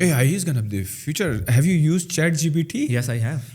AI is gonna be the future. Have you used ChatGPT? Yes, I have.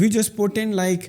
we just put in like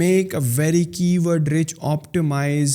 make a very keyword rich optimize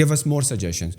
give us more suggestions,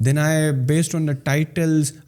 Then I, based on the titles,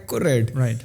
accurate. Right.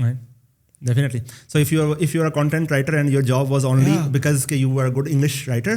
Right. Definitely. So if you're a content writer and your job was only because you were a good English writer,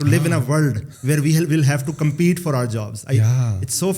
to live in a world where we will have to compete for our jobs. It's so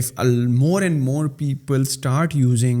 if more and more people start using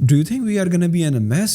Do you think we are gonna be in a mess?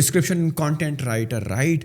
description content writer, right?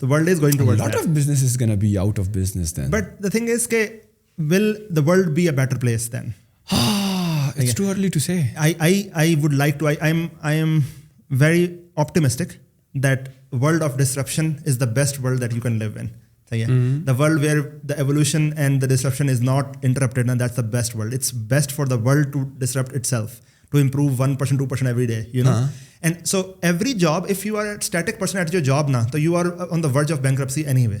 the world is going towards that. A lot of business is going to be out of business then. But the thing is, will the world be a better place then? It's too early to say. I would like to. I am very optimistic that world of disruption is the best world that you can live in. So the world where the evolution and the disruption is not interrupted, and that's the best world. It's best for the world to disrupt itself, to improve 1%, 2% every day, you know. And so every job, if you are a static person at your job now, so you are on the verge of bankruptcy anyway.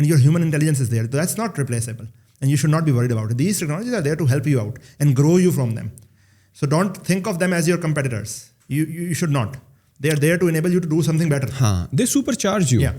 and your human intelligence is there. So that's not replaceable, and you should not be worried about it. These technologies are there to help you out and grow you from them. So don't think of them as your competitors. You should not. They are there to enable you to do something better. They supercharge you. Yeah,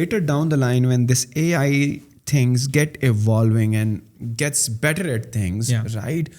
later down the line when this AI things get evolving and gets better at things, right?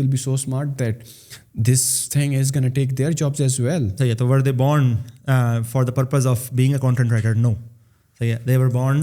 will be so smart that this thing is going to take their jobs as well. So yeah, so were they born for the purpose of being a content writer? No. So yeah, they were born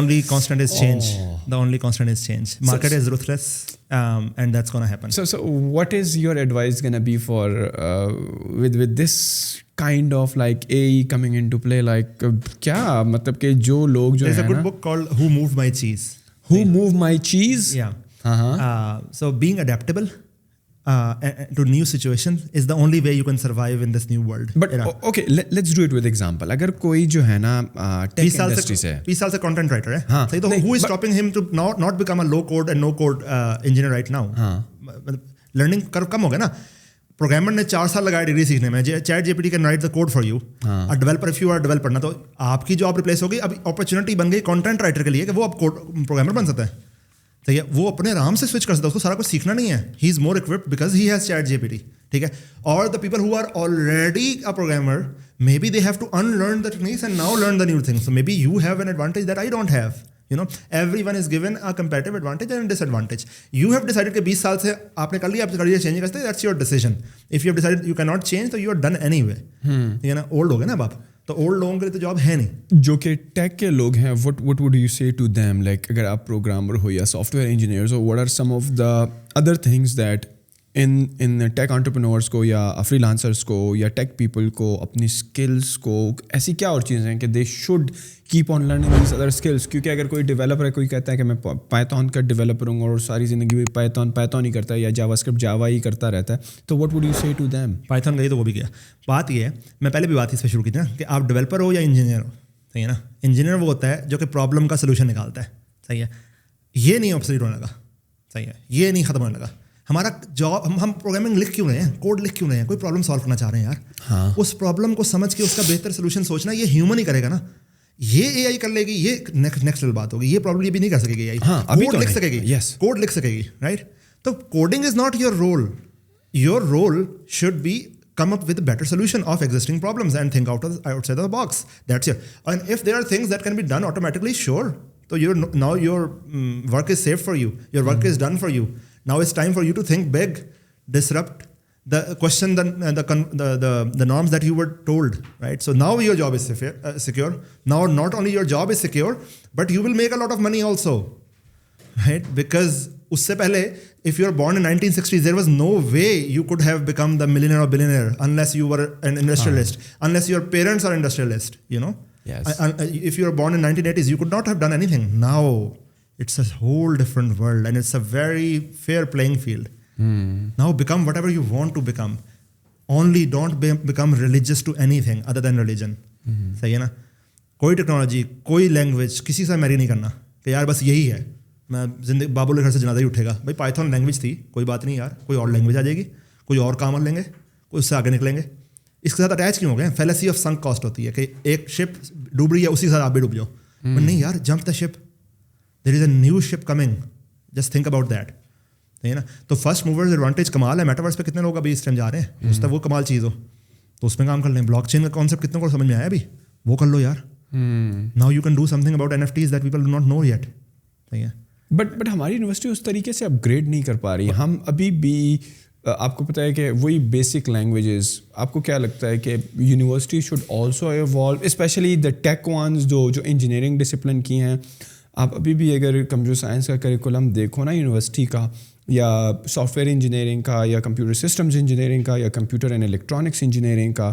only constant is change. The only constant is change. Market is ruthless, and that's going to happen. So what is your advice going to be for with this kind of like AI coming into play, like کیا مطلب کہ جو لوگ جو There's a ہے good نا book called Who Moved My Cheese. Who Moved My Cheese. Yeah. So being adaptable to new situations is the only way you can survive in this new world. But okay, let's do it with example. اگر کوئی جو ہے نا tech industry سے 20 سال سے content writer ہے, صحیح, تو who is stopping him to not become a low code and no code engineer right now? Learning curve کم ہو گیا نا. پروگرامر نے 4 سال لگایا ڈگری سیکھنے میں. Chat G P T can write the code for you. Developer if you are developer نا, تو آپ کی جاب ریپلیس ہو گئی. اب اپرچونیٹی بن گئی کنٹینٹ رائٹر کے لیے کہ وہ اب پروگرامر بن سکتا ہے. صحیح ہے, وہ اپنے آرام سے سوئچ کر سکتا ہے, اس کو سارا کچھ سیکھنا نہیں ہے. He is more occupied because he has chat G P T. ٹھیک ہے. اور the people who are already a programmer, may be they have to unlearn the techniques and now learn the new things. So maybe you have an advantage that I don't have. You know, everyone is given a competitive advantage and disadvantage. You have decided کہ 20 سال سے آپ نے کر لیا, آپ career change کرتے, that's your decision. If you have decided you cannot change, تو you are done anyway. ٹھیک ہے نا. اولڈ ہو گئے نا اب آپ, تو اولڈ لوگوں کے لیے تو جاب ہے نہیں. جو کہ ٹیک کے لوگ ہیں, what would you say to them? Like اگر آپ پروگرامر ہو یا soft where engineers who, what are some of the other things that in take entrepreneurs کو یا فری لانسرس کو یا ٹیک پیپل کو اپنی اسکلس کو, ایسی کیا اور چیزیں ہیں کہ they should keep on learning these other skills? کیونکہ اگر کوئی ڈیولپر ہے, کوئی کہتا ہے کہ میں پائتھون کا ڈیولپر ہوں اور ساری زندگی پائتھون ہی کرتا ہے یا جاوا اسکرپٹ جاوا ہی کرتا رہتا ہے, تو وٹ وڈ یو سے ٹو دیم؟ پائتھون گئی تو وہ بھی کیا. بات یہ ہے, میں پہلے بھی بات اس پہ شروع کی تھی نا, کہ آپ ڈیولپر ہو یا انجینئر ہو. صحیح ہے نا. انجینئر وہ ہوتا ہے جو کہ پرابلم کا سولوشن نکالتا ہے. صحیح ہے. یہ نہیں آبسلیٹ ہونے لگا. صحیح ہے. یہ نہیں ختم ہونے لگا. ہمارا جاب, ہم پروگرامنگ لکھ کیوں رہے ہیں, کوڈ لکھ کیوں رہے ہیں, کوئی پرابلم سالو کرنا چاہ رہے ہیں یار. اس پرابلم کو سمجھ کے اس کا بہتر سولوشن سوچنا, یہ ہیومن ہی کرے گا نا. یہ اے آئی کر لے گی, یہ نیکسٹ لیول بات ہوگی. یہ پرابلم یہ بھی نہیں کر سکے گی اے آئی. کوڈ لکھ سکے گی, کوڈ لکھ سکے گی, رائٹ. تو coding is not your role. Your role should be come up with a better solution of existing problems and think outside of the box. That's it. And if there are things that can be done automatically, sure. So now your work is safe for you. Your work is done for you. Now it's time for you to think big, disrupt, question the norms that you were told, right? So now your job is secure. Now not only your job is secure, but you will make a lot of money also, right? Because اس سے پہلے if you were born in 1960s, there was no way you could have become the millionaire or billionaire unless you were an industrialist, unless your parents are industrialists, you know. Yes. If you were born in 1980s, you could not have done anything. Now it's a whole different world and it's a very fair playing field. Now become whatever you want to become. Only don't become religious to anything other than religion. صحیح ہے نا. کوئی technology, کوئی language کسی سے میری نہیں کرنا کہ یار بس یہی ہے. میں زندگی بابو کے گھر سے جنازہ ہی اٹھے گا. بھائی پائتھون لینگویج تھی, کوئی بات نہیں یار, کوئی اور لینگویج آ جائے گی, کوئی اور کام لیں گے, کوئی اس سے آگے نکلیں گے. اس کے ساتھ اٹیچ کیوں ہو گئے؟ فیلیسی آف سنک کاسٹ ہوتی ہے کہ ایک شپ ڈوب رہی ہے, اسی کے ساتھ آپ بھی ڈوب جاؤ. نہیں یار, jump the ship, there is a new ship coming, just think about that. ہے نا. تو فرسٹ موورز ایڈوانٹیج کمال ہے. میٹاورس پہ کتنے لوگ ابھی اس ٹائم جا رہے ہیں, اس طرح وہ کمال چیز ہو تو اس میں کام کر لیں. بلاک چین کا کانسیپٹ کتنے کو سمجھ میں آیا ابھی, وہ کر لو یار. Now you can do some thing about NFTs that people do not know yet. صحیح ہے. بٹ ہماری یونیورسٹی اس طریقے سے اپ گریڈ نہیں کر پا رہی. ہم ابھی بھی, آپ کو پتہ ہے کہ وہی بیسک لینگویجز, آپ کو کیا لگتا ہے کہ university should also evolve, especially the tech ones جو انجینئرنگ ڈسپلن کی ہیں. آپ ابھی بھی اگر کمپیوٹر سائنس کا کریکولم دیکھو نا یونیورسٹی کا, یا سافٹ ویئر انجینئرنگ کا, یا کمپیوٹر سسٹمز انجینئرنگ کا, یا کمپیوٹر اینڈ الیکٹرانکس انجینئرنگ کا,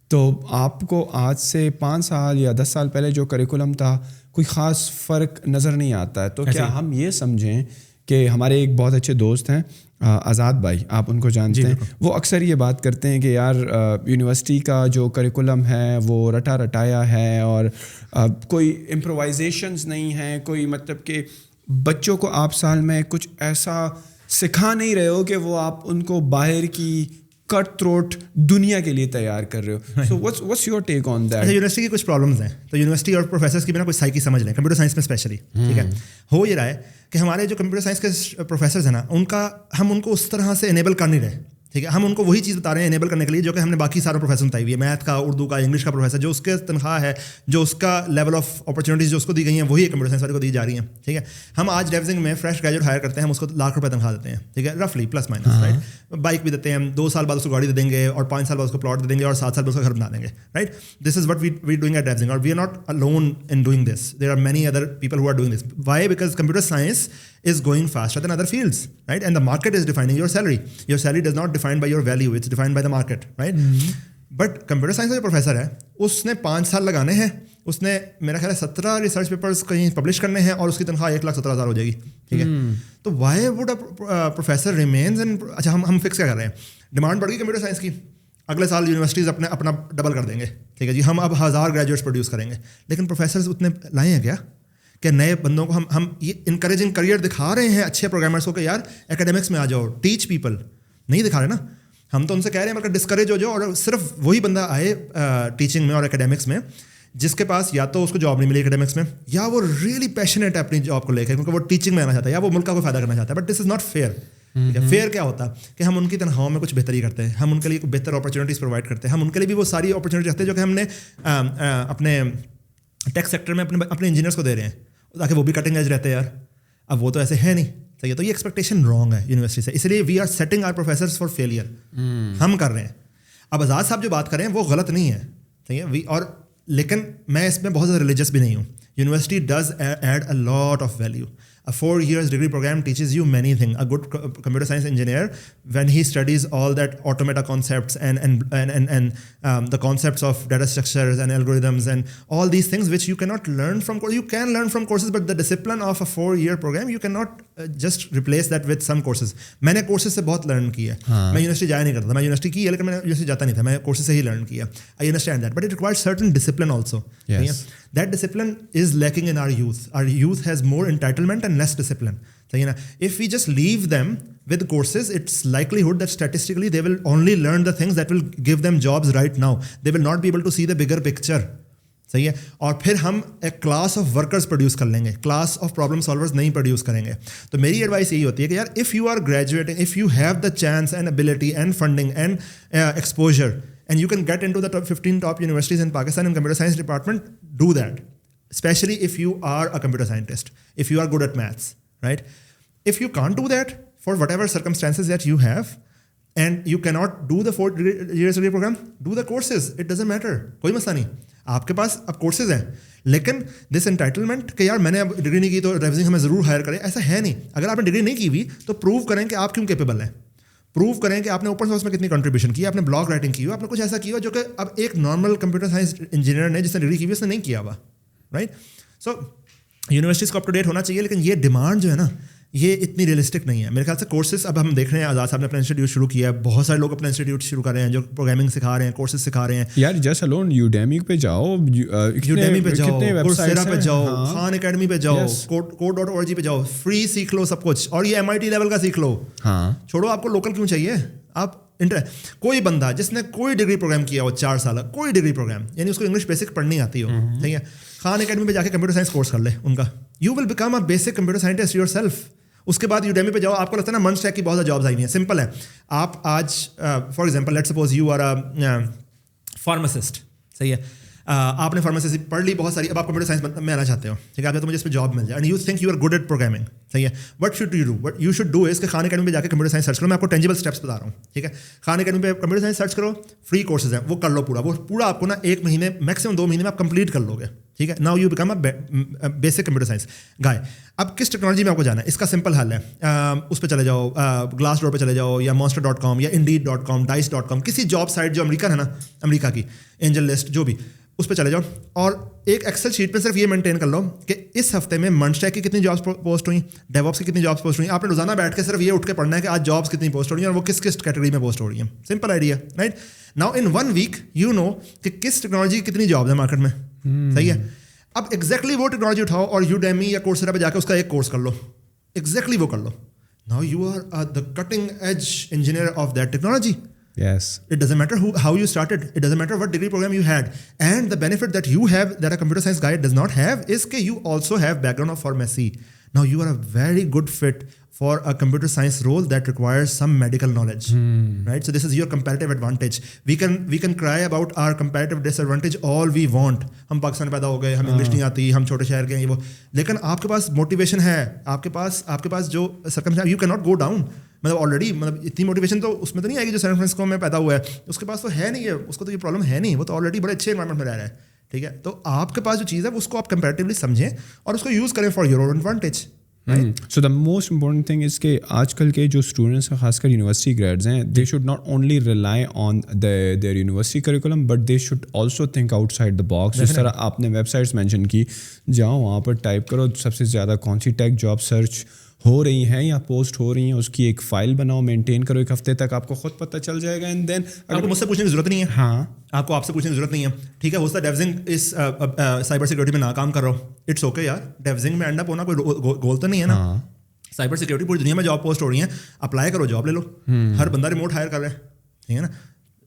تو آپ کو آج سے 5 سال یا 10 سال پہلے جو کریکولم تھا کوئی خاص فرق نظر نہیں آتا ہے. تو کیا ہم یہ سمجھیں کہ ہمارے ایک بہت اچھے دوست ہیں آزاد بھائی, آپ ان کو جانتے ہیں, وہ اکثر یہ بات کرتے ہیں کہ یار یونیورسٹی کا جو کریکولم ہے وہ رٹا رٹایا ہے اور کوئی امپرووائزیشنز نہیں ہیں, کوئی مطلب کہ بچوں کو آپ سال میں کچھ ایسا سکھا نہیں رہے ہو کہ وہ آپ ان کو باہر کی کٹ تھروٹ دنیا کے لیے تیار کر رہے ہو. So what's your take on that? University کی کچھ پرابلمز ہیں, تو یونیورسٹی اور پروفیسرس کی بنا کوئی سائیکی سمجھ لیں, کمپیوٹر سائنس میں اسپیشلی. ٹھیک ہے. ہو یہ رہا ہے کہ ہمارے جو کمپیوٹر سائنس کے پروفیسرز ہیں نا, ہم ان کو اس طرح سے انیبل کر نہیں رہے. ٹھیک ہے. ہم ان کو وہی چیز بتا رہے ہیں انیبل کرنے کے لیے جو کہ ہم نے باقی سارے پروفیسر بتائی ہوئی ہے, میتھ کا, اردو کا, انگلش کا پروفیسر, جو اس کے تنخواہ ہے, جو اس کا لیول آف اپرچونیٹیز جو اس کو دی گئی ہیں, وہی کمپیوٹر سائنس والے کو دی جا رہی ہیں. ٹھیک ہے. ہم آج ڈیوزنگ میں فریش گریجویٹ ہائر کرتے ہیں, ہم اس کو ₹1,00,000 تنخواہ دیتے ہیں. ٹھیک ہے, رفلی پلس مائنس, رائٹ. بائک بھی دیتے ہیں, 2 سال بعد اس کو گاڑی دے دیں گے, اور 5 سال بعد اس کو پلاٹ دے دیں گے, اور 7 سال بعد اس کا گھر بنا دیں گے, right. This is what we doing at Devsinc, اور we are not alone in doing this. There are many other people who are doing this. Why? Because computer science is going faster than other fields, right? And the market is defining your salary. Your salary does not define by your value, it's defined by the market, right? But computer science کا جو professor ہے اس نے 5 سال لگانے ہیں, اس نے میرا خیال ہے 17 ریسرچ پیپرز کہیں پبلش کرنے ہیں, اور اس کی تنخواہ 1,17,000 ہو جائے گی, ٹھیک ہے. تو why would a professor remains ان. اچھا ہم فکس کیا کر رہے ہیں, ڈیمانڈ بڑھ گئی کمپیوٹر سائنس کی, اگلے سال یونیورسٹیز اپنا ڈبل کر دیں گے, ٹھیک ہے جی, ہم اب 1000 گریجویٹس پروڈیوس کریں گے. لیکن پروفیسرز اتنے لائے ہیں کیا کہ نئے بندوں کو ہم یہ انکریجنگ کریئر دکھا رہے ہیں اچھے پروگرامرس کو کہ یار ایکیڈمکس میں آ جاؤ, ٹیچ پیپل, نہیں دکھا رہے نا. ہم تو ان سے کہہ رہے ہیں بلکہ ڈسکریج ہو جاؤ, اور صرف وہی بندہ آئے ٹیچنگ میں اور اکیڈمکس میں جس کے پاس یا تو اس کو جاب نہیں ملی اکیڈمکس میں, یا وہ ریئلی پیشنیٹ ہے اپنی جاب کو لے کے کیونکہ وہ ٹیچنگ میں آنا چاہتا ہے, یا وہ ملک کا کوئی فائدہ کرنا چاہتا ہے. But this is not fair. Fair کیا ہوتا ہے کہ ہم ان کی تنخواہوں میں کچھ بہتری کرتے ہیں, ہم ان کے لیے بہتر اپرچونیٹیز پرووائڈ کرتے ہیں, ہم ان کے لیے بھی وہ ساری اپرچونیٹی رکھتے ہیں جو کہ ہم نے اپنے ٹیک سیکٹر میں اپنے انجینئرس کو دے رہے ہیں تاکہ وہ بھی کٹنگ ایج رہتے ہیں یار. اب وہ تو ایسے ہے نہیں, صحیح ہے. تو یہ ایکسپیکٹیشن رانگ ہے یونیورسٹی سے, اس لیے we are setting our professors for failure. ہم کر رہے ہیں. اب آزاد صاحب جو بات کر رہے ہیں وہ غلط نہیں ہے, صحیح ہے. اور لیکن میں اس میں بہت زیادہ ریلیجس بھی نہیں ہوں. University does add a lot of value. A 4 years degree program teaches you many things. A good computer science engineer, when he studies all that automata concepts and the concepts of data structures and algorithms and all these things which you cannot learn from courses. You can learn from courses, but the discipline of a 4-year program, you cannot just replace that with some courses. میں نے courses سے بہت learn کیا. میں university جایا نہیں کرتا, میں یونیورسٹی کی ہے لیکن میں یونیورسٹی جاتا نہیں تھا, میں کورسز سے ہی لرن کیا. I understand that, but it requires certain discipline also. Yes. That discipline is lacking in our youth. Our youth has more entitlement and less discipline. So, you know, if we just leave them with courses, it's likelihood that statistically they will only learn the things that will give them jobs right now. They will not be able to see the bigger picture. صحیح ہے. اور پھر ہم ایک class of workers produce کر لیں گے, class of problem سالورز نہیں پروڈیوس کریں گے. تو میری ایڈوائس یہی ہوتی ہے کہ یار if you are graduating, if you have the chance and ability and funding and exposure and you can get into the top 15 top universities in Pakistan in computer science department, do that. Especially if you are a computer scientist, if you are good at maths, right? If you can't do that for whatever circumstances that you have, and you cannot do the 4 years degree program, do the courses. It doesn't matter. کوئی مسئلہ نہیں. آپ کے پاس اب courses ہیں, لیکن دس entitlement کہ یار میں نے اب ڈگری نہیں کی تو ریوزنگ ہمیں ضرور ہائر کرے, ایسا ہے نہیں. اگر آپ نے ڈگری نہیں کی ہوئی تو پروو کریں کہ آپ کیوں کیپیبل ہیں, پروو کریں کہ آپ نے اوپن سورس میں کتنی کنٹریبیوشن کی, آپ نے بلاگ رائٹنگ کی ہو, آپ نے کچھ ایسا کیا ہو جو کہ اب ایک نارمل کمپیوٹر سائنس انجینئر نے جس نے ڈگری کی ہوئی اس نے نہیں کیا ہوا, رائٹ. سو یونیورسٹیز کو اپ ٹو ڈیٹ ہونا چاہیے, لیکن یہ ڈیمانڈ جو ہے نا یہ اتنی ریئلسٹک نہیں ہے میرے خیال سے. کورسز اب ہم دیکھ رہے ہیں, آزاد صاحب نے اپنا انسٹیٹیوٹ شروع کیا ہے, بہت سارے لوگ اپنا انسٹیٹیوٹ شروع کر رہے ہیں جو پروگرامنگ سکھا رہے ہیں, کورسز سکھا رہے ہیں. یار جسٹ الون یوڈیمی پہ جاؤ, یوڈیمی پہ جاؤ, کورسیرا پہ جاؤ, خان اکیڈمی پہ جاؤ, code.org پہ جاؤ, فری سیکھ لو سب کچھ, اور یہ MIT لیول کا سیکھ لو. ہاں چھوڑو, آپ کو لوکل کیوں چاہیے. آپ کوئی بندہ جس نے کوئی ڈگری پروگرام کیا ہو 4 سال, کوئی ڈگری پروگرام, یعنی اس کو انگلش بیسک پڑھنی آتی ہو, ٹھیک ہے, خان اکیڈمی پہ جا کے کمپیوٹر سائنس کورس کر لے ان کا, you will become a basic computer scientist yourself. اس کے بعد یوڈیمی پہ جاؤ, آپ کو لگتا ہے نا منسٹیک کی بہت زیادہ جابس آئی ہوئی ہیں. سمپل ہے, آپ آج for example let suppose you are a pharmacist, صحیح ہے, آپ نے فارمیسی پڑھ لی بہت ساری, اب آپ کمپیوٹر سائنس میں آنا چاہتے ہو, ٹھیک ہے, آپ تو مجھے اس پہ جاب مل جائے, and you think you are good at programming, صحیح ہے. What should you do, what you should do is کہ خان اکیڈمی پہ جا کے کمپیوٹر سائنس سرچ کرو. میں آپ کو ٹینجیبل اسٹیپس بتا رہا ہوں, ٹھیک ہے. خان اکیڈمی پہ کمپیوٹر سائنس سرچ کرو, فری کورسز ہیں, وہ کر لو پورا, وہ پورا آپ کو نا 1 مہینے میکسیمم 2 مہینے میں آپ کمپلیٹ کر لو گے, ٹھیک ہے. Now you become a basic computer science guy. اب کس ٹیکنالوجی میں آپ کو جانا ہے, اس کا سمپل حل ہے, اس پہ چلے جاؤ, گلاس ڈور پہ چلے جاؤ, یا monster.com یا indeed.com, dice.com, کسی جاب سائٹ جو امریکن ہے نا, امریکہ کی اینجل لسٹ جو بھی, اس پہ چلے جاؤ, اور ایک ایکسل شیٹ پہ صرف یہ مینٹین کر لو کہ اس ہفتے میں منسٹیک کی کتنی جابس پوسٹ ہوئیں, ڈیو آپس کی کتنی جابس پوسٹ ہوئیں. آپ نے روزانہ بیٹھ کے صرف یہ اٹھ کے پڑھنا ہے کہ آج جابس کتنی پوسٹ ہو رہی ہیں اور وہ کس کس کیٹیگری میں پوسٹ ہو رہی ہیں. Simple idea, right. Now in 1 week you know کہ کس ٹیکنالوجی کی کتنی جابس ہیں مارکیٹ میں, صحیح ہے. اب ایگزیکٹلی وہ ٹیکنالوجی اٹھاؤ اور یوڈیمی یا کورسیرا پہ جا کے اس کا ایک کورس کر لو, ایگزیکٹلی وہ کر لو. Now you are the cutting edge engineer of that technology. Yes. It doesn't matter how you started. It doesn't matter what degree program you had. And the benefit that you have that a computer science guy does not have is that you also have background of pharmacy. Now you are a very good fit for a computer science role that requires some medical knowledge. Right? So this is your comparative advantage. We can cry about our comparative disadvantage all we want. ہم پاکستان میں پیدا ہو گئے, ہم English نہیں آتی, ہم چھوٹے شہر کے ہیں, یہ وہ, لیکن آپ کے پاس موٹیویشن ہے, آپ کے پاس جو circumstances, you can not go down. مطلب آلریڈی اتنی موٹیویشن تو اس میں تو نہیں آئے گی جو سین فرانسسکو میں پیدا ہوا ہے, اس کے پاس تو ہے نہیں ہے, اس کو تو یہ پرابلم ہے نہیں, وہ تو آلریڈی بڑے اچھے انوائرمنٹ میں رہ رہا ہے, ٹھیک ہے. تو آپ کے پاس جو چیز ہے اس کو آپ کمپیریٹیولی سمجھیں اور اس کو یوز کریں for your own advantage. So the most important thing is کہ آج کل کے جو اسٹوڈنٹس ہیں خاص کر یونیورسٹی گریڈز ہیں they should not only rely on their university curriculum but they should also think outside the box. جس طرح آپ نے ویب سائٹس مینشن کی, جاؤ وہاں پر ٹائپ کرو سب سے زیادہ کون سی ٹیک جاب سرچ ہو رہی ہیں یا پوسٹ ہو رہی ہیں, اس کی ایک فائل بناؤ, مینٹین کرو, ایک ہفتے تک آپ کو خود پتہ چل جائے گا. اینڈ دین آپ کو مجھ سے پوچھنے کی ضرورت نہیں ہے. ہاں, آپ سے پوچھنے کی ضرورت نہیں ہے. ٹھیک ہے, ہو سکتا ہے ڈیوزنگ اس سائبر سیکورٹی میں ناکام کر رہا ہوں, اٹس اوکے یار. ڈیوزنگ میں اینڈ اپ ہونا کوئی گول تو نہیں ہے نا. سائبر سیکورٹی پوری دنیا میں جاب پوسٹ ہو رہی ہیں, اپلائی کرو, جاب لے لو. ہر بندہ ریموٹ ہائر کر رہا ہے, ٹھیک ہے نا.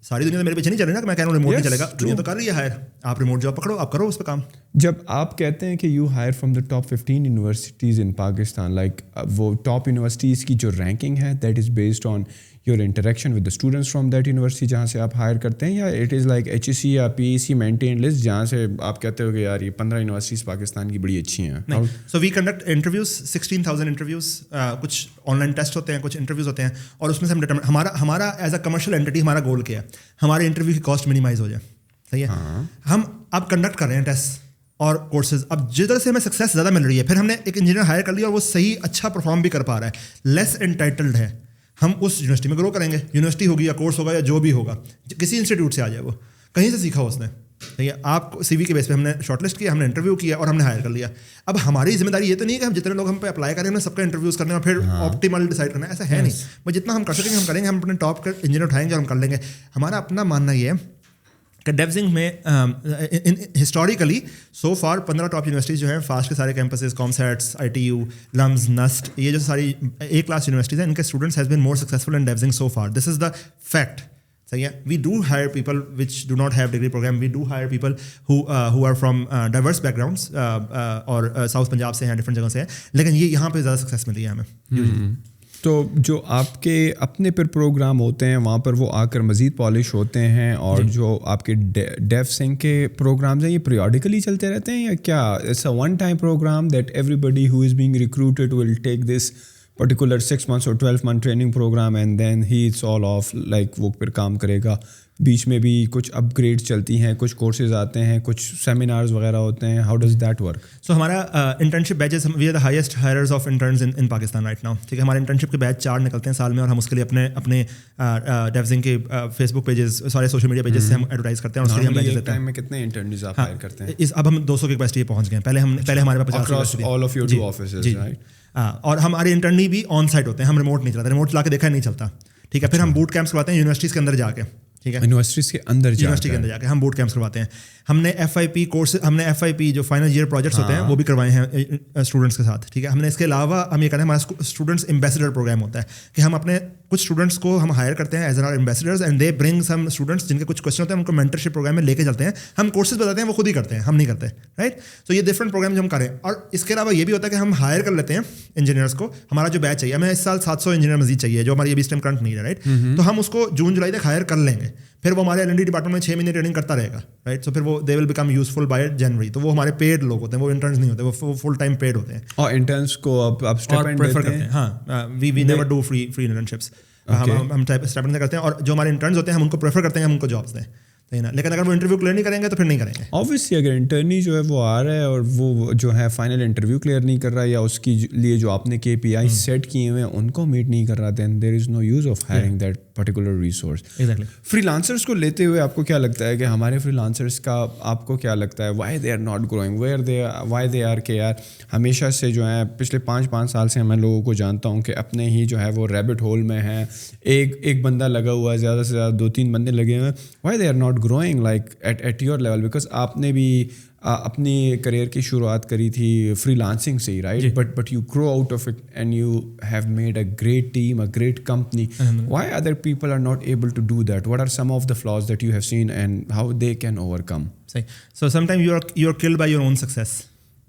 ساری دنیا میرے پیچھے نہیں چل رہی نا کہ میں کہہ رہا ہوں ریموٹ نہیں چلے گا. دنیا تو کر رہی ہے ہائر. آپ ریموٹ جاب پکڑو, آپ کرو اس پہ کام. جب آپ کہتے ہیں کہ you hire from the top 15 universities in Pakistan, like وہ ٹاپ یونیورسٹیز کی جو رینکنگ ہے that is based on your interaction with the students from that university جہاں سے آپ ہائر کرتے ہیں, یا it is like H E C یا پی ای سی مینٹین لسٹ جہاں سے آپ کہتے ہو کہ یار یہ 15 یونیورسٹیز پاکستان کی بڑی اچھی ہیں؟ سو وی کنڈکٹ انٹرویوز, 16,000 انٹرویوز, کچھ آن لائن ٹیسٹ ہوتے ہیں, کچھ انٹرویوز ہوتے ہیں, اور اس میں سے ہم ہمارا ایز اے کمرشل اینٹی ہمارا گول کیا ہے, ہمارے انٹرویو کی کاسٹ منیمائز ہو جائے. صحیح ہے, ہم اب کنڈکٹ کر رہے ہیں ٹیسٹ اور کورسز. اب جس طرح سے ہمیں سکسیس زیادہ مل رہی ہے, پھر ہم نے ایک انجینئر ہائر کر لیا اور وہ صحیح اچھا پرفارم بھی کر پا رہا ہے, لیس انٹائٹلڈ ہے, ہم اس یونیورسٹی میں گرو کریں گے. یونیورسٹی ہوگی یا کورس ہوگا یا جو بھی ہوگا, کسی انسٹیٹیوٹ سے آ جائے, وہ کہیں سے سیکھا اس نے. ٹھیک ہے, آپ کو سی وی کے بیس پہ ہم نے شارٹ لسٹ کیا, ہم نے انٹرویو کیا اور ہم نے ہائر کر لیا. اب ہماری ذمہ داری یہ تو نہیں ہے کہ ہم جتنے لوگ ہم پہ اپلائی کریں ہم نے سب کا انٹرویوز کرنے اور پھر آپٹیمل ڈیسائڈ کرنا ہے, ایسا ہے نہیں. بس جتنا ہم کر سکیں گے ہم کریں گے, ہم اپنے ٹاپ کے انجینئر اٹھائیں گے اور ہم کر لیں گے. ہمارا اپنا ماننا یہ ہے کہ ڈیوزنگ میں historically so far 15 top universities جو ہیں, فاسٹ کے سارے campuses, COMSATS, I T U, LUMS, NUST, یہ جو ساری اے کلاس یونیورسٹیز ہیں, ان کے students has been more successful in Devsinc so far. This is the fact. صحیح ہے, we do hire people which do not have degree program, we do hire people who are from diverse backgrounds اور south Punjab سے ہیں, different جگہوں سے ہیں, لیکن یہ یہاں پہ زیادہ سکسیس ملی ہے ہمیں. تو جو آپ کے اپنے پر پروگرام ہوتے ہیں وہاں پر وہ آ کر مزید پالش ہوتے ہیں, اور جو آپ کے ڈیو سنگ کے پروگرامز ہیں یہ پیریوڈیکلی چلتے رہتے ہیں یا کیا it's a one time program that everybody who is being recruited will take this particular 6 months اور 12 month training program and then he it's all of like وہ پھر کام کرے گا؟ بیچ میں بھی کچھ اپ گریڈ چلتی ہیں, کچھ کورسز آتے ہیں, کچھ سیمینارز وغیرہ ہوتے ہیں, how does that work? So ہمارا internship batches, we are the highest hirers of interns in Pakistan right now. ٹھیک ہے, ہمارے انٹرنشپ کے بیچ 4 نکلتے ہیں سال میں, اور ہم اس کے لیے اپنے ڈیوزنگ کے فیس بک پیجز, سارے سوشل میڈیا پیجز سے ہم ایڈورٹائز کرتے ہیں, اور اس کے لیے ہم بیچز دیتے ہیں. میں کتنے انٹرنز آپ ہائر کرتے ہیں؟ اب ہم 200 کے کیپیسٹی پہ پہنچ گئے ہیں. پہلے ہمارے پاس 50 all of your 2 offices, right? اور ہمارے انٹرنی بھی آن سائٹ ہوتے ہیں, ہم ریموٹ نہیں چلاتے, ریموٹ چلا کے دیکھا نہیں چلتا. ٹھیک ہے, پھر ہم بوٹ کیمپس کرواتے ہیں یونیورسسٹوڈنٹس کے اندر جا کے. ٹھیک ہے, یونیورسٹیز کے اندر یونیورسٹی کے اندر جا کے ہم بوٹ کیمپس کرواتے ہیں. ہم نے ایف آئی پی کورس, ہم نے ایف آئی پی جو فائنل ایئر پروجیکٹس ہوتے ہیں وہ بھی کروائے ہیں اسٹوڈنٹس کے ساتھ. ٹھیک ہے, ہم نے اس کے علاوہ ہم یہ کریں, ہمارا اسٹوڈنٹس ایمبیسڈر پروگرام ہوتا ہے کہ ہم اپنے کچھ اسٹوڈنٹس کو ہم ہائر کرتے ہیں as an our ambassadors, and they bring some students جن کے کچھ کوشچن ہوتے ہیں, ان کو مینٹرشپ پروگرام میں لے کے چلتے ہیں. ہم کورسز بتاتے ہیں, وہ خود ہی کرتے ہیں, ہم نہیں کرتے. رائٹ, تو یہ ڈفرنٹ پروگرام جو ہم کریں. اور اس کے علاوہ یہ بھی ہوتا ہے کہ ہم ہائر کر لیتے ہیں انجینئرس کو. ہمارا جو بیچ چاہیے, ہمیں اس سال 700 انجینئر مزید چاہیے, جو ہماری ابھی اس ٹائم کرنٹ نہیں ہے. رائٹ, تو ہم اس کو جون جولائی تک ہائر کر لیں گے. پھر وہ ہمارے L&D ڈپارٹمنٹ میں 6 مہینے ٹریننگ کرتا رہے گا. رائٹ, تو پھر وہ دے ول بیکم یوزفل بائی جنوری. تو وہ ہمارے پیڈ لوگ ہوتے ہیں, وہ انٹرنس نہیں ہوتے, وہ فل ٹائم پیڈ ہوتے ہیں. اور انٹرنس کو آپ اسٹائپینڈ پریفر کرتے ہیں. ہاں, we never do free internships. ہم اسٹائپینڈ کرتے ہیں, اور جو ہمارے انٹرنس ہوتے ہیں ہم ان کو پریفر کرتے ہیں, ہم ان کو جابس دیں. لیکن اگر وہ انٹرویو کلیئر نہیں کریں گے تو پھر نہیں کریں گے. اوبویسلی اگر انٹرنی جو ہے وہ آ رہا ہے اور وہ جو ہے فائنل انٹرویو کلیئر نہیں کر رہا ہے, یا اس کی لیے جو آپ نے KPI سیٹ کیے ہوئے ہیں ان کو میٹ نہیں کر رہا, then there is no use of hiring that particular resource. Freelancers کو لیتے ہوئے آپ کو کیا لگتا ہے کہ ہمارے فری لانسرس کا آپ کو کیا لگتا ہے why they are not growing, why they are کہ یار ہمیشہ سے جو ہے پچھلے 5 سال سے میں لوگوں کو جانتا ہوں کہ اپنے ہی جو ہے وہ ریبٹ ہول میں ہیں, ایک بندہ لگا ہوا ہے, زیادہ سے زیادہ 2-3 بندے لگے ہوئے ہیں. Why they are not growing like at your level? Because آپ نے بھی اپنی کریئر کی شروعات کری تھی فری لانسنگ سے ہی, right, but you grow out of it and you have made a great team, a great company. Why other people are not able to do that? What are some of the flaws that you have seen and how they can overcome? So sometimes you are killed by your own success.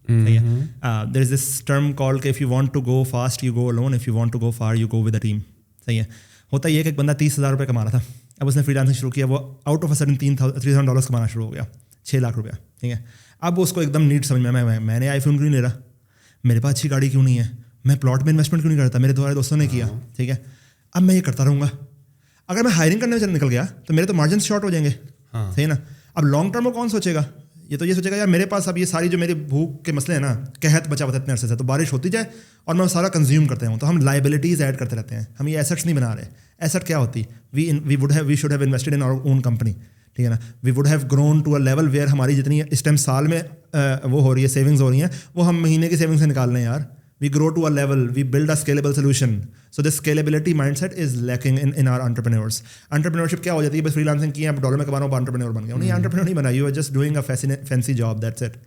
There is this term called کہ if you want to go fast you go alone, if you want to go far you go with a team. صحیح ہے. ہوتا یہ کہ ایک بندہ 30,000 روپے کما رہا تھا, اب اس نے فری لانسنگ شروع کیا, وہ آؤٹ آف اے سڈن $3,000 کمانا شروع ہو گیا, 6 لاکھ روپیہ. ٹھیک ہے, اب اس کو ایک دم نیٹ سمجھ میں نے آئی فون کیوں نہیں لے رہا, میرے پاس اچھی گاڑی کیوں نہیں ہے, میں پلاٹ میں انویسٹمنٹ کیوں نہیں کرتا, میرے تمہارے دوستوں نے کیا. ٹھیک ہے, اب میں یہ کرتا رہوں گا. اگر میں ہائرنگ کرنے میں نکل گیا تو میرے تو مارجنس شارٹ ہو جائیں گے. صحیح نا. اب لانگ ٹرم کو کون سوچے گا, یہ تو یہ سوچے گا یار میرے پاس اب یہ ساری جو میری بھوک کے مسئلے ہیں نا, قحط بچا ہوا اتنے عرصے سے, تو بارش ہوتی جائے اور میں وہ سارا کنزیوم کرتے ہوں, تو ہم لائبلٹیز ایڈ کرتے رہتے ہیں, ہم یہ ایسٹس نہیں بنا رہے. ایسٹ کیا ہوتی, we should have invested in our own company, ٹھیک ہے نا. We would have grown to a level where ہماری جتنی اس ٹائم سال میں وہ ہو رہی ہے سیونگز ہو رہی ہیں, وہ ہم مہینے کی سیونگ سے نکال رہے ہیں یار. We grow to a level, we build a scalable solution. So this scalability mindset is lacking in our entrepreneurs. Entrepreneurship کیا ہو جاتی ہے, بس فری لانسنگ کی ہے, آپ ڈالر میں کما رہا ہوں, انٹرپرینور بن گیا. نہیں, انٹرپرینور نہیں بنا, you are just doing a fancy job, that's it.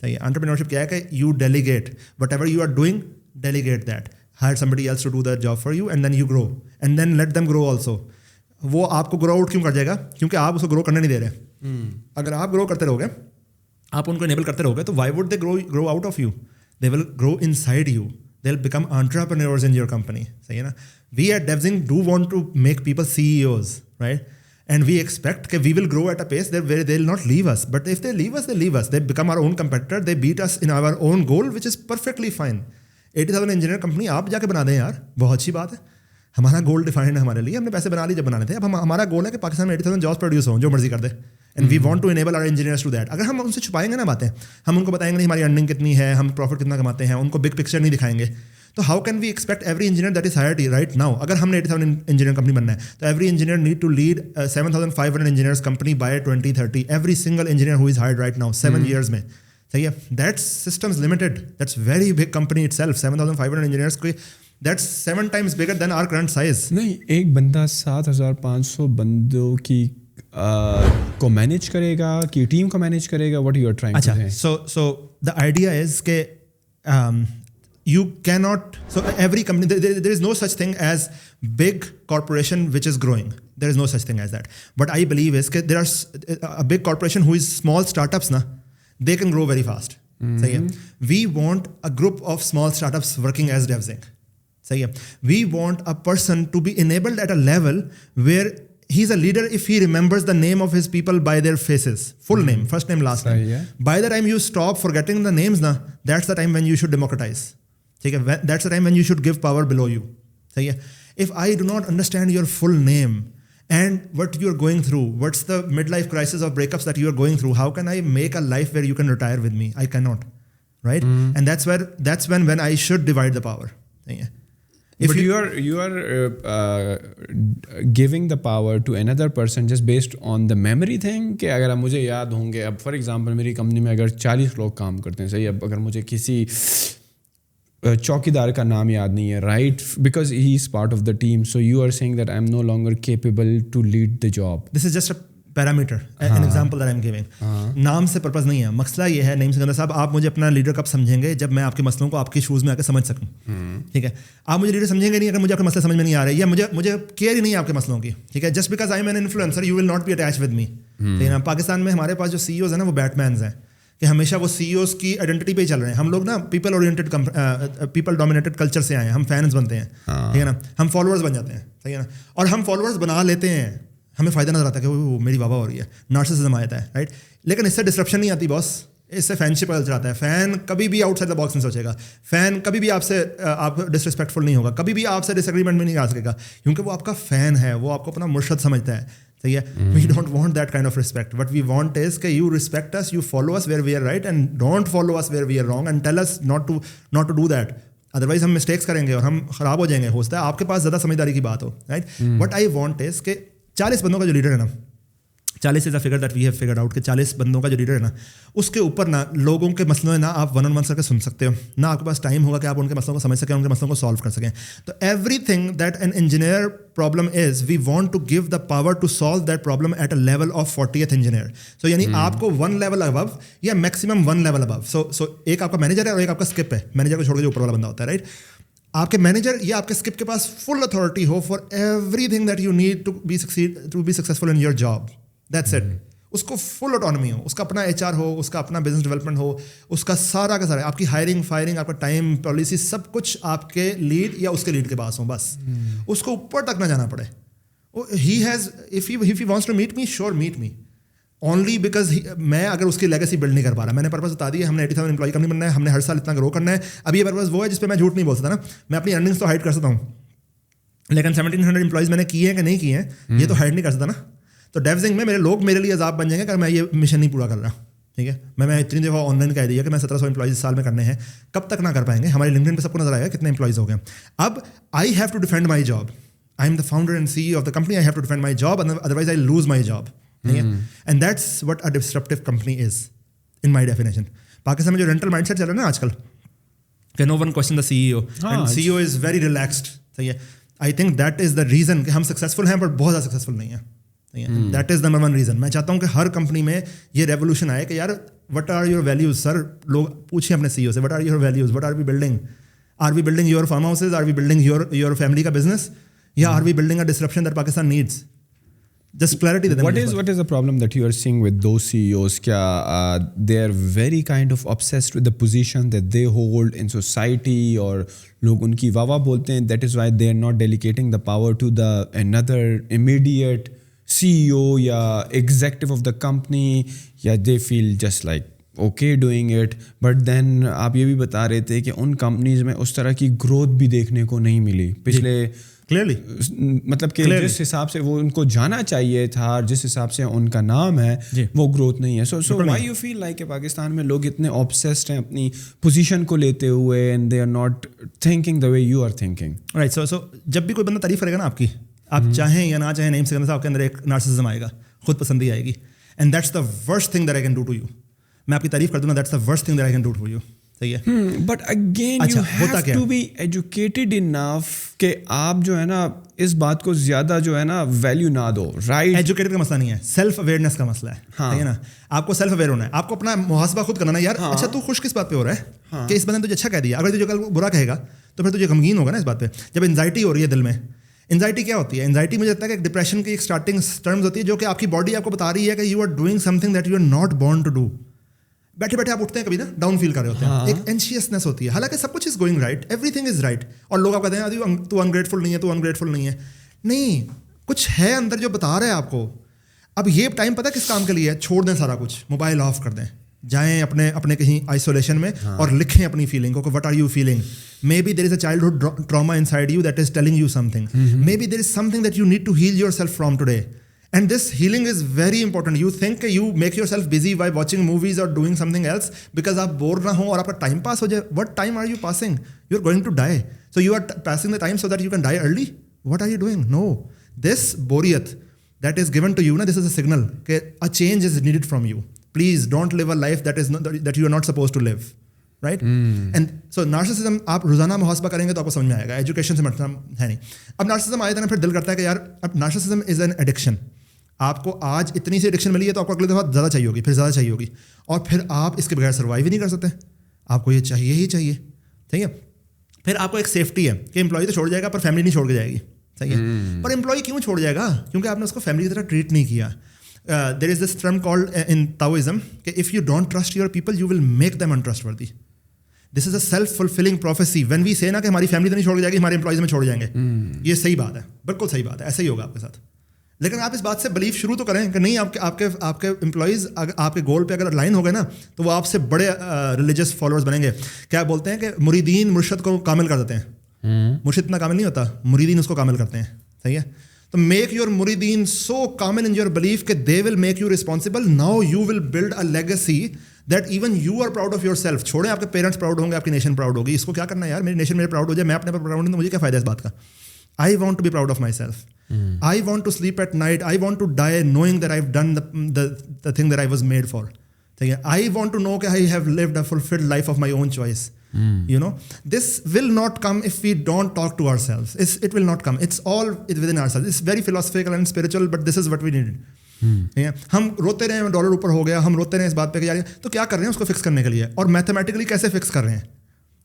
صحیح ہے. انٹرپرینورشپ کیا ہے کہ you delegate whatever you are doing, delegate that, hire somebody else to do that job for you, and then you grow, and then let them grow also. وہ آپ کو grow out کیوں کر جائے گا, کیونکہ آپ اس کو گرو کرنے نہیں دے رہے. اگر آپ گرو کرتے رہو گے, آپ ان کو انیبل کرتے رہو گے, تو why would they grow out of you? They will grow inside you. They'll become entrepreneurs in your company. صحیح ہے نا. We at DevZing do want to make people CEOs, right? And we expect that we will grow at a pace where they'll not leave us. But if they leave us, they leave us. They become our own competitor. They beat us in our own goal, which is perfectly fine. 80,000 engineer company آپ جا کے بنا دیں یار, بہت اچھی بات ہے. ہمارا گول ڈیفائنڈ ہے ہمارے لیے, ہم نے پیسے بنا لی جب بنانے تھے. اب ہمارا گول ہے کہ پاکستان میں 80,000 جابس پروڈیوس ہوں, جو مرضی کر دے. And we want to enable our engineers to that. اگر ہم ان سے چھپائیں گے نا باتیں, ہم ان کو بتائیں گے نہیں ہماری ارننگ کتنی ہے, ہم پروفٹ کتنا کماتے ہیں, ان کو بگ پکچر نہیں دکھائیں گے, تو how can we expect every engineer that is hired right now. اگر ہم نے 80,000 انجینئر کمپنی بننا ہے, تو every engineer need to lead 7,500 engineers company by 2030. Every single engineer who is hired right now 7 years میں. صحیح ہے. That's Systems Limited, that's very big company itself. 7,500 engineers کو, that's 7 times bigger than our current size. نہیں, ایک بندہ 7,500 بندوں کی کو مینیج کرے گا کہ ٹیم کو مینیج کرے گا. What you are trying to say. So the idea is کہ you cannot, so every company, there is no such thing as big corporation which is growing. There is no such thing as that. But I believe is that there are a big corporation who is small startups na, they can grow very fast. صحیح ہے. We want a group of small startups working as DevZing. صحیح ہے. We want a person to be enabled at a level where he's a leader if he remembers the name of his people by their faces, full name, first name, last name. By the time you stop forgetting the names na, that's the time when you should democratize. That's the time when you should give power below you. If I do not understand your full name and what you are going through, what's the midlife crisis or breakups that you are going through, how can I make a life where you can retire with me? I cannot, right? And that's when I should divide the power. But you are giving the power to another person just based on the memory thing. کہ اگر اب مجھے یاد ہوں گے, اب for example میری company میں اگر 40 لوگ کام کرتے ہیں, صحیح, اب اگر مجھے کسی چوکیدار کا نام یاد نہیں ہے, right, because he is part of the team, so you are seeing that I am no longer capable to lead the job. This is just a parameter, an example that I am giving. نام سے purpose نہیں ہے. مسئلہ یہ ہے نعیم سکندر صاحب, آپ مجھے اپنا لیڈر کب سمجھیں گے, جب میں آپ کے مسئلوں کو آپ کے شوز میں آ کے سمجھ سکوں. ٹھیک ہے. آپ مجھے لیڈر سمجھیں گے نہیں اگر مجھے آپ کے مسئلے سمجھ میں نہیں آ رہے, یا مجھے کیئر ہی نہیں ہے آپ کے مسئلوں کی. ٹھیک ہے. Just because I am an influencer you will not be attach with me. ٹھیک ہے. پاکستان میں ہمارے پاس جو سی ای اوز ہیں نا, وہ بیٹ مینز ہیں, کہ ہمیشہ وہ سی ای اوز کی آئیڈینٹی پہ ہی چل رہے ہیں. ہم لوگ نا people oriented people dominated culture سے آئے ہیں, ہم فینس بنتے ہیں. ٹھیک ہے نا. ہم فالوورز بن جاتے ہیں. صحیح ہے نا. اور ہم فالوورز بنا لیتے ہیں, ہمیں فائدہ نظر آتا ہے کہ وہ میری واہ واہ ہو رہی ہے, نارسسزم آ جاتا ہے, رائٹ. لیکن اس سے ڈسرپشن نہیں آتی باس, اس سے فین شپ کلچر آتا ہے. فین کبھی بھی آؤٹ سائڈ دا باکس نہیں سوچے گا. فین کبھی بھی آپ سے آپ ڈسرسپیکٹفل نہیں ہوگا, کبھی بھی آپ سے ڈس ایگریمنٹ میں نہیں آ سکے گا, کیونکہ وہ آپ کا فین ہے, وہ آپ کو اپنا مرشد سمجھتا ہے. صحیح ہے. We don't want that kind of respect. What we want is کہ you respect us, you follow us where we are right, and don't follow us where we are wrong, and tell us not to do that. Otherwise ہم mistakes کریں گے اور ہم خراب ہو جائیں گے. ہو سکتا ہے آپ کے پاس زیادہ سمجھداری کی بات ہو, right. What I want is کہ 40 بندوں کا جو لیڈر ہے نا, 40 is a figure that we have figured out کہ 40 بندوں کا جو لیڈر ہے نا, اس کے اوپر نا لوگوں کے مسئلوں نہ آپ 1-on-1 کر کے سن سکتے ہو, نہ آپ کے پاس ٹائم ہوگا کہ آپ ان کے مسئلوں کو سمجھ سکیں, ان کے مسئلوں کو سالو کر سکیں. تو everything that an engineer problem is, we want to give the power to solve that problem at a level of 40th engineer. So یعنی آپ کو 1 لیول ابو یا میکسیمم 1 لیول ابو. سو ایک آپ کا مینیجر ہے اور ایک آپ کا اسکپ ہے. مینیجر کو چھوڑ کے جو اوپر والا بندہ ہوتا ہے, رائٹ. آپ کے مینیجر یا آپ کے اسکپ کے پاس فل اتھارٹی ہو for everything that you need to be successful in your job. That's it. اس کو فل آٹونمی ہو, اس کا اپنا ایچ آر ہو, اس کا اپنا بزنس ڈیولپمنٹ ہو, اس کا سارا کا سارا, آپ کی ہائرنگ فائرنگ, آپ کا ٹائم پالیسی, سب کچھ آپ کے لیڈ یا اس کے لیڈ کے پاس ہوں. بس اس کو اوپر تک نہ جانا پڑے. He has if he wants to meet me, sure meet me, only because میں اگر اس کی لیگیسی بلڈ نہیں کر پا رہا. میں نے پرپز بتا دیا, ہم نے 80,000 امپلائی کمپنی بننا ہے, ہم نے ہر سال اتنا گرو کرنا ہے. اب یہ پرپز وہ ہے جس پہ میں جھوٹ نہیں بول سکتا نا. میں اپنی ارننگس تو ہائڈ کر سکتا ہوں, لیکن 1700 امپلائیز میں نے کیے ہیں کہ نہیں کیے ہیں, یہ تو ہائڈ نہیں کر سکتا نا. تو ڈیوزنگ میں میرے لوگ میرے لیے عذاب بن جائیں گے اگر میں یہ مشن نہیں پورا کر رہا. ٹھیک ہے. میں اتنی دفعہ آن لائن کہہ دیا کہ میں 1700 امپلائیز سال میں کرنے ہیں, کب تک نہ کر پائیں گے. ہمارے لنکڈن پہ سب کو نظر آئے گا کتنے امپلائیز ہو گئے. اب I have to defend my job. I am the founder and CEO of the company. I have to defend my job, otherwise I lose my job. ٹھیک ہے. And that's what a disruptive company is in my definition. Pakistan میں جو rental mind set چل رہا ہے نا آج کل, کہ no one question the CEO and CEO is very relaxed. صحیح ہے. I think that is the reason کہ ہم سکسیزفل ہیں بٹ بہت زیادہ سکسیزفل نہیں ہیں. That is number 1 reason. میں چاہتا ہوں کہ ہر کمپنی میں یہ ریولیوشن آئے کہ یار what are your values. Sir لوگ پوچھیں اپنے CEO سے what are your values, what are we building. Are we building your farmhouses, are we building your family کا بزنس, یا are we building a disruption that Pakistan needs. Just clarity. What is the problem that you are seeing with those CEOs? Kya they are very kind of obsessed with the position that they hold in society, or log unki wawa bolte hain, that is why they are not delegating the power to the another immediate CEO ya executive of the company, ya they feel just like okay doing it. But then آپ یہ بھی بتا رہے تھے کہ ان companies میں اس طرح کی گروتھ بھی دیکھنے کو نہیں ملی پچھلے کلیئرلی, مطلب کہ جس حساب سے وہ ان کو جانا چاہیے تھا, جس حساب سے ان کا نام ہے, وہ گروتھ نہیں ہے. So why you feel like کہ پاکستان میں لوگ اتنے آبسیسڈ ہیں اپنی پوزیشن کو لیتے ہوئے, and they are not thinking the way you are thinking. Right. So جب بھی کوئی بندہ تعریف کرے گا نا آپ کی, آپ چاہیں یا نہ چاہیں, نیم سے آپ کے اندر ایک نارسسزم آئے گا, خود پسندی آئے گی. And that's the worst thing that I can do to you. میں آپ کی تعریف کر دوں نا, that's the worst thing that I can do to you. صحیح ہے. But again you have to be educated enough کہ آپ جو ہے نا اس بات کو زیادہ جو ہے نا ویلیو نہ دو. رائٹ. ایجوکیٹڈ کا مسئلہ نہیں ہے, سیلف اویئرنیس کا مسئلہ ہے. ٹھیک ہے نا. آپ کو سیلف اویئر ہونا ہے, آپ کو اپنا محاسبہ خود کرنا ہے. یار اچھا تو خوش کس بات پہ ہو رہا ہے کہ اس بندے نے تجھے اچھا کہہ دیا, اگر تجھے کل برا کہے گا تو پھر تجھے غمگین ہوگا نا اس بات پہ. جب انزائٹی ہو رہی ہے دل میں, انزائٹی کیا ہوتی ہے؟ انزائٹی مجھے لگتا ہے کہ ایک ڈپریشن کی ایک اسٹارٹنگ ٹرمز ہوتی ہے, جو کہ آپ کی باڈی آپ کو بتا رہی ہے کہ you are doing some thing that you are not born to do. بیٹھے بیٹھے آپ اٹھتے ہیں کبھی نا, ڈاؤن فیل کر رہے ہوتے ہیں, ایک اینشیسنس ہوتی ہے, حالانکہ سب کچھ is going right, every thing is right, اور لوگ آپ کہتے ہیں تو انگریٹفل نہیں ہے, تو انگریٹفل نہیں ہے. نہیں, کچھ ہے اندر جو بتا رہا ہے آپ کو. اب یہ ٹائم پتہ کس کام کے لیے ہے؟ چھوڑ دیں سارا کچھ, موبائل آف کر دیں, جائیں اپنے کہیں آئسولیشن میں اور لکھیں اپنی فیلنگ کو. What are you feeling? Maybe there is a childhood trauma inside you that is telling you something. Maybe there is some thing that you need to heal yourself from today. And this healing is very important. You think you make yourself busy by watching movies or doing something else because آپ bore نہ ہوں اور آپ کا time pass ہو جائے. What time are you passing? You are going to die. So you are passing the time so that you can die early? What are you doing? No. This boriyat that is given to you, this is a signal that a change is needed from you. Please don't live a life that you are not supposed to live. Right? And so narcissism آپ روزانہ محاسبہ کریں گے تو آپ کو سمجھ میں آئے گا. ایجوکیشن سے مطلب ہے نہیں. اب narcissism آئے تھا نا, پھر دل کرتا ہے کہ یار اب narcissism is an addiction. آپ کو آج اتنی سی ایڈکشن ملی ہے تو آپ کو اگلے دفعہ زیادہ چاہیے ہوگی, پھر زیادہ چاہیے ہوگی, اور پھر آپ اس کے بغیر سروائیو ہی نہیں کر سکتے. آپ کو یہ چاہیے ہی چاہیے. ٹھیک ہے. پھر آپ کو ایک سیفٹی ہے کہ امپلائی تو چھوڑ جائے گا پر فیملی نہیں چھوڑ کے جائے گی. صحیح ہے. پر امپلائی کیوں چھوڑ جائے گا؟ کیونکہ آپ نے اس کو فیملی کی طرح ٹریٹ نہیں کیا. دیر از this term called in Taoism کہ if you don't trust your people you will make them untrustworthy. This is a self fulfilling prophecy. When we say نا کہ ہماری فیملی تو نہیں چھوڑ کے جائے گی, ہمارے امپلائیز میں چھوڑ جائیں گے, یہ صحیح بات ہے, بالکل صحیح بات ہے, ایسا ہی ہوگا آپ کے ساتھ. لیکن آپ اس بات سے بلیف شروع تو کریں کہ نہیں, آپ کے امپلائیز آپ کے گول پہ اگر لائن ہو گئے نا تو وہ آپ سے بڑے ریلیجیس فالوورز بنیں گے. کیا بولتے ہیں کہ مریدین مرشد کو کامل کر دیتے ہیں. مرشد اتنا کامل نہیں ہوتا, مریدین اس کو کامل کرتے ہیں. صحیح ہے. تو میک یور مریدین سو کامل ان یور بلیف کہ they will make you responsible. Now you will build a legacy that even you are proud of yourself. چھوڑیں آپ کے پیرنٹس پراؤڈ ہوں گے, آپ کی نیشن پراؤڈ ہوگی. اس کو کیا کرنا ہے یار, میری نیشن میرے پراؤڈ ہو جائے, میں اپنے پر پراؤڈ نہیں تو مجھے کیا فائدہ اس بات کا. I want to be proud of myself. I want to sleep at night. I want to die knowing that I've done the thing that I was made for. I want to know that I have lived a fulfilled life of my own choice. You know, this will not come if we don't talk to ourselves. It will not come. It's all within ourselves. It's very philosophical and spiritual, but this is what we needed. ہم روتے رہے ہیں dollar اوپر ہو گیا, ہم روتے رہے ہیں اس بات پہ کہ یار تو کیا کر رہے ہیں اس کو فکس کرنے کے لیے, اور میتھمیٹیکلی کیسے فکس کر رہے ہیں.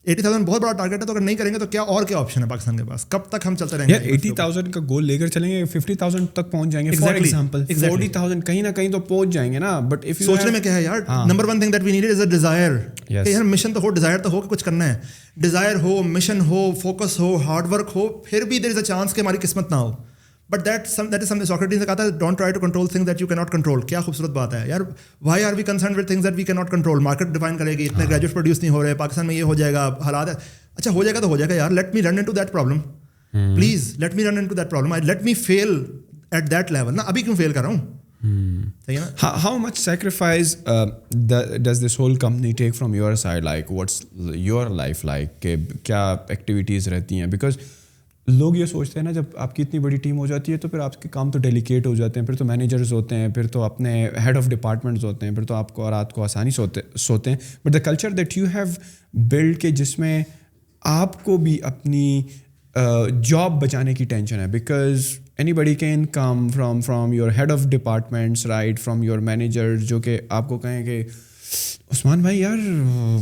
80,000 بہت بڑا ٹارگیٹ ہے, تو اگر نہیں کریں گے تو کیا اور کیا آپشن ہے پاکستان کے پاس؟ کب تک ہم چلتے رہیں گے؟ 80,000 کا گول لے کر چلیں گے, 50,000 تک پہنچ جائیں گے. فار ایگزامپل 40,000 کہیں نہ کہیں تو پہنچ جائیں گے نا. بٹ اف سوچنے میں کیا ہے یار, number 1 thing that we need is a desire. کہ یار مشن تو ہو, ڈیزائر تو ہو کہ کچھ کرنا ہے. ڈیزائر ہو, مشن ہو, فوکس ہو, ہارڈ ورک ہو, پھر بھی دیر از اے چانس کہ ہماری قسمت نہ ہو. But that is some Socrates نے کہا تھا don't try to control things that you can not control. کیا خوبصورت بات ہے یار. Why are we concerned with things that we can not control? Market define کرے گی, اتنے گریجویٹ پروڈیوس نہیں ہو رہے, پاکستان میں یہ ہو جائے گا, حالات ہے. اچھا ہو جائے گا تو ہو جائے گا یار. Let me run into that problem, please let me run into that problem. Let me fail at that level نا. ابھی کیوں فیل کر رہا ہوں؟ صحیح ہے نا. How much sacrifice does this whole company take from your side? Like, what's your life like? کہ کیا ایکٹیویٹیز رہتی ہیں؟ بیکاز لوگ یہ سوچتے ہیں نا جب آپ کی اتنی بڑی ٹیم ہو جاتی ہے تو پھر آپ کے کام تو ڈیلیکیٹ ہو جاتے ہیں, پھر تو مینیجرز ہوتے ہیں, پھر تو اپنے ہیڈ آف ڈپارٹمنٹس ہوتے ہیں, پھر تو آپ کو رات کو آسانی سوتے ہیں. But the culture that you have build کہ جس میں آپ کو بھی اپنی جاب بچانے کی ٹینشن ہے, because anybody can come from your head of departments, right, from your manager, جو کہ آپ کو کہیں کہ عثمان بھائی یار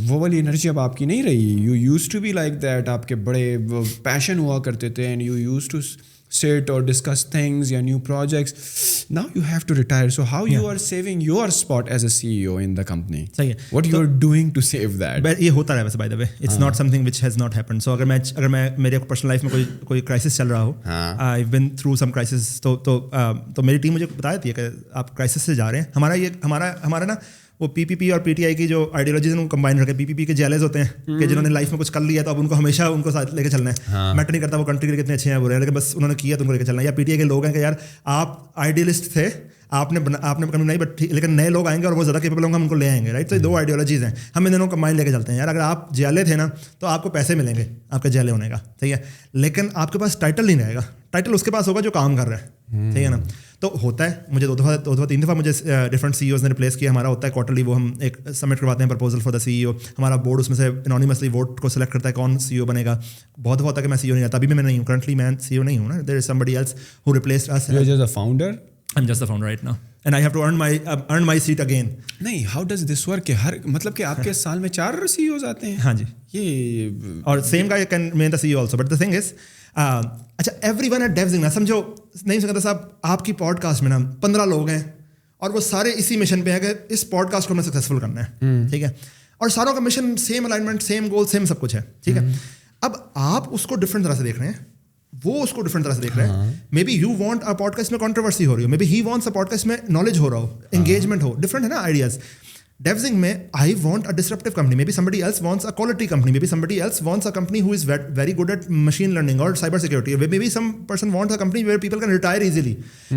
وہ والی انرجی اب آپ کی نہیں رہی, you use to be like that, آپ کے بڑے پیشن ہوا کرتے تھے, and you use to sit or discuss things یا new projects. Now you have to retire. So how you are saving your spot as a CEO in the company? صحیح ہے. What you are doing to save that? یہ ہوتا رہا ویسے, by the way. It's not something which has not happened. So اگر میں میرے personal life میں کوئی کرائسس چل رہا ہو, I've been through some crisis, تو میری ٹیم مجھے بتا دیتی ہے کہ آپ کرائسس سے جا رہے ہیں. ہمارا نا وہ پی پی پی اور پی ٹی آئی کی جو آئیڈیالوجیز ہیں وہ کمبائن رکھے. پی پی پی کے جیلز ہوتے ہیں کہ جنہوں نے لائف میں کچھ کر لیا تو اب ان کو ہمیشہ ان کو ساتھ لے کے چلنا ہے. میٹر نہیں کرتا وہ کنٹری کے کتنے اچھے ہیں برے ہیں, لیکن بس انہوں نے کیا تو ان کو لے کے چلنا ہے. یا پی ٹی آئی کے لوگ ہیں کہ یار آپ آئیڈیلسٹ تھے, آپ نے کمی نہیں, بٹ لیکن نئے لوگ آئیں گے اور وہ زیادہ کیپیبل ہوں گے, ہم ان کو لے آئیں گے, رائٹ. تو دو آئیڈیالوجیز ہیں, ہم ان دونوں کمبائن لے کے چلتے ہیں. یار اگر آپ جیلے تھے نا تو آپ کو پیسے ملیں گے آپ کے جیلے ہونے کا, صحیح ہے, لیکن آپ کے پاس ٹائٹل نہیں رہے گا. ٹائٹل اس کے پاس ہوگا جو کام کر رہا ہے, صحیح ہے نا. تو ہوتا ہے, مجھے دو دفعہ 3 دفعہ مجھے ڈفرنٹ سی ایوز نے ریپلیس کیا. ہمارا ہوتا ہے کوارٹرلی, وہ ہم ایک سبمٹ کرواتے ہیں پرپوزل فار دا سی ای او. ہمارا بورڈ اس میں سے انونیمسلی ووٹ کو سلیکٹ کرتا ہے کون سی ای او بنے گا. بہت دفعہ ہوتا ہے کہ میں سی ای او نہیں رہتا, ابھی بھی میں نہیں ہوں, کرنٹلی میں سی ای او نہیں ہوں نا. دیر از somebody else who replaced us. You're just a founder? I'm just the founder right now and I have to earn my seat again. نہیں, how does this work? کہ ہر مطلب کہ آپ کے سال میں 4 سی ای اوز آتے ہیں؟ ہاں جی, یہ اور same guy can remain the CEO also, but the thing is اچھا ایوری ون ایٹ ڈیوزنگ نا, سمجھو نہیں سکتا صاحب آپ کی پوڈ کاسٹ میں نا 15 لوگ ہیں اور وہ سارے اسی مشن پہ ہیں کہ اس پوڈ کاسٹ کو ہمیں سکسیزفل کرنا ہے, ٹھیک ہے, اور ساروں کا مشن سیم, الائنمنٹ سیم, گول سیم, سب کچھ ہے, ٹھیک ہے. اب آپ اس کو ڈفرنٹ طرح سے دیکھ رہے ہیں, وہ اس کو ڈفرنٹ طرح سے دیکھ رہے ہیں. Maybe you want a podcast میں کنٹروورسی ہو رہی ہو, maybe he wants a podcast میں نالج ہو رہا ہو, انگیجمنٹ ہو, ڈفرنٹ ہے نا آئیڈیاز. ڈیوزنگ میں I want a disruptive company, maybe somebody else wants a quality company, maybe somebody else wants a company who is very good at machine learning or cyber security, maybe some person wants a company where people can retire easily,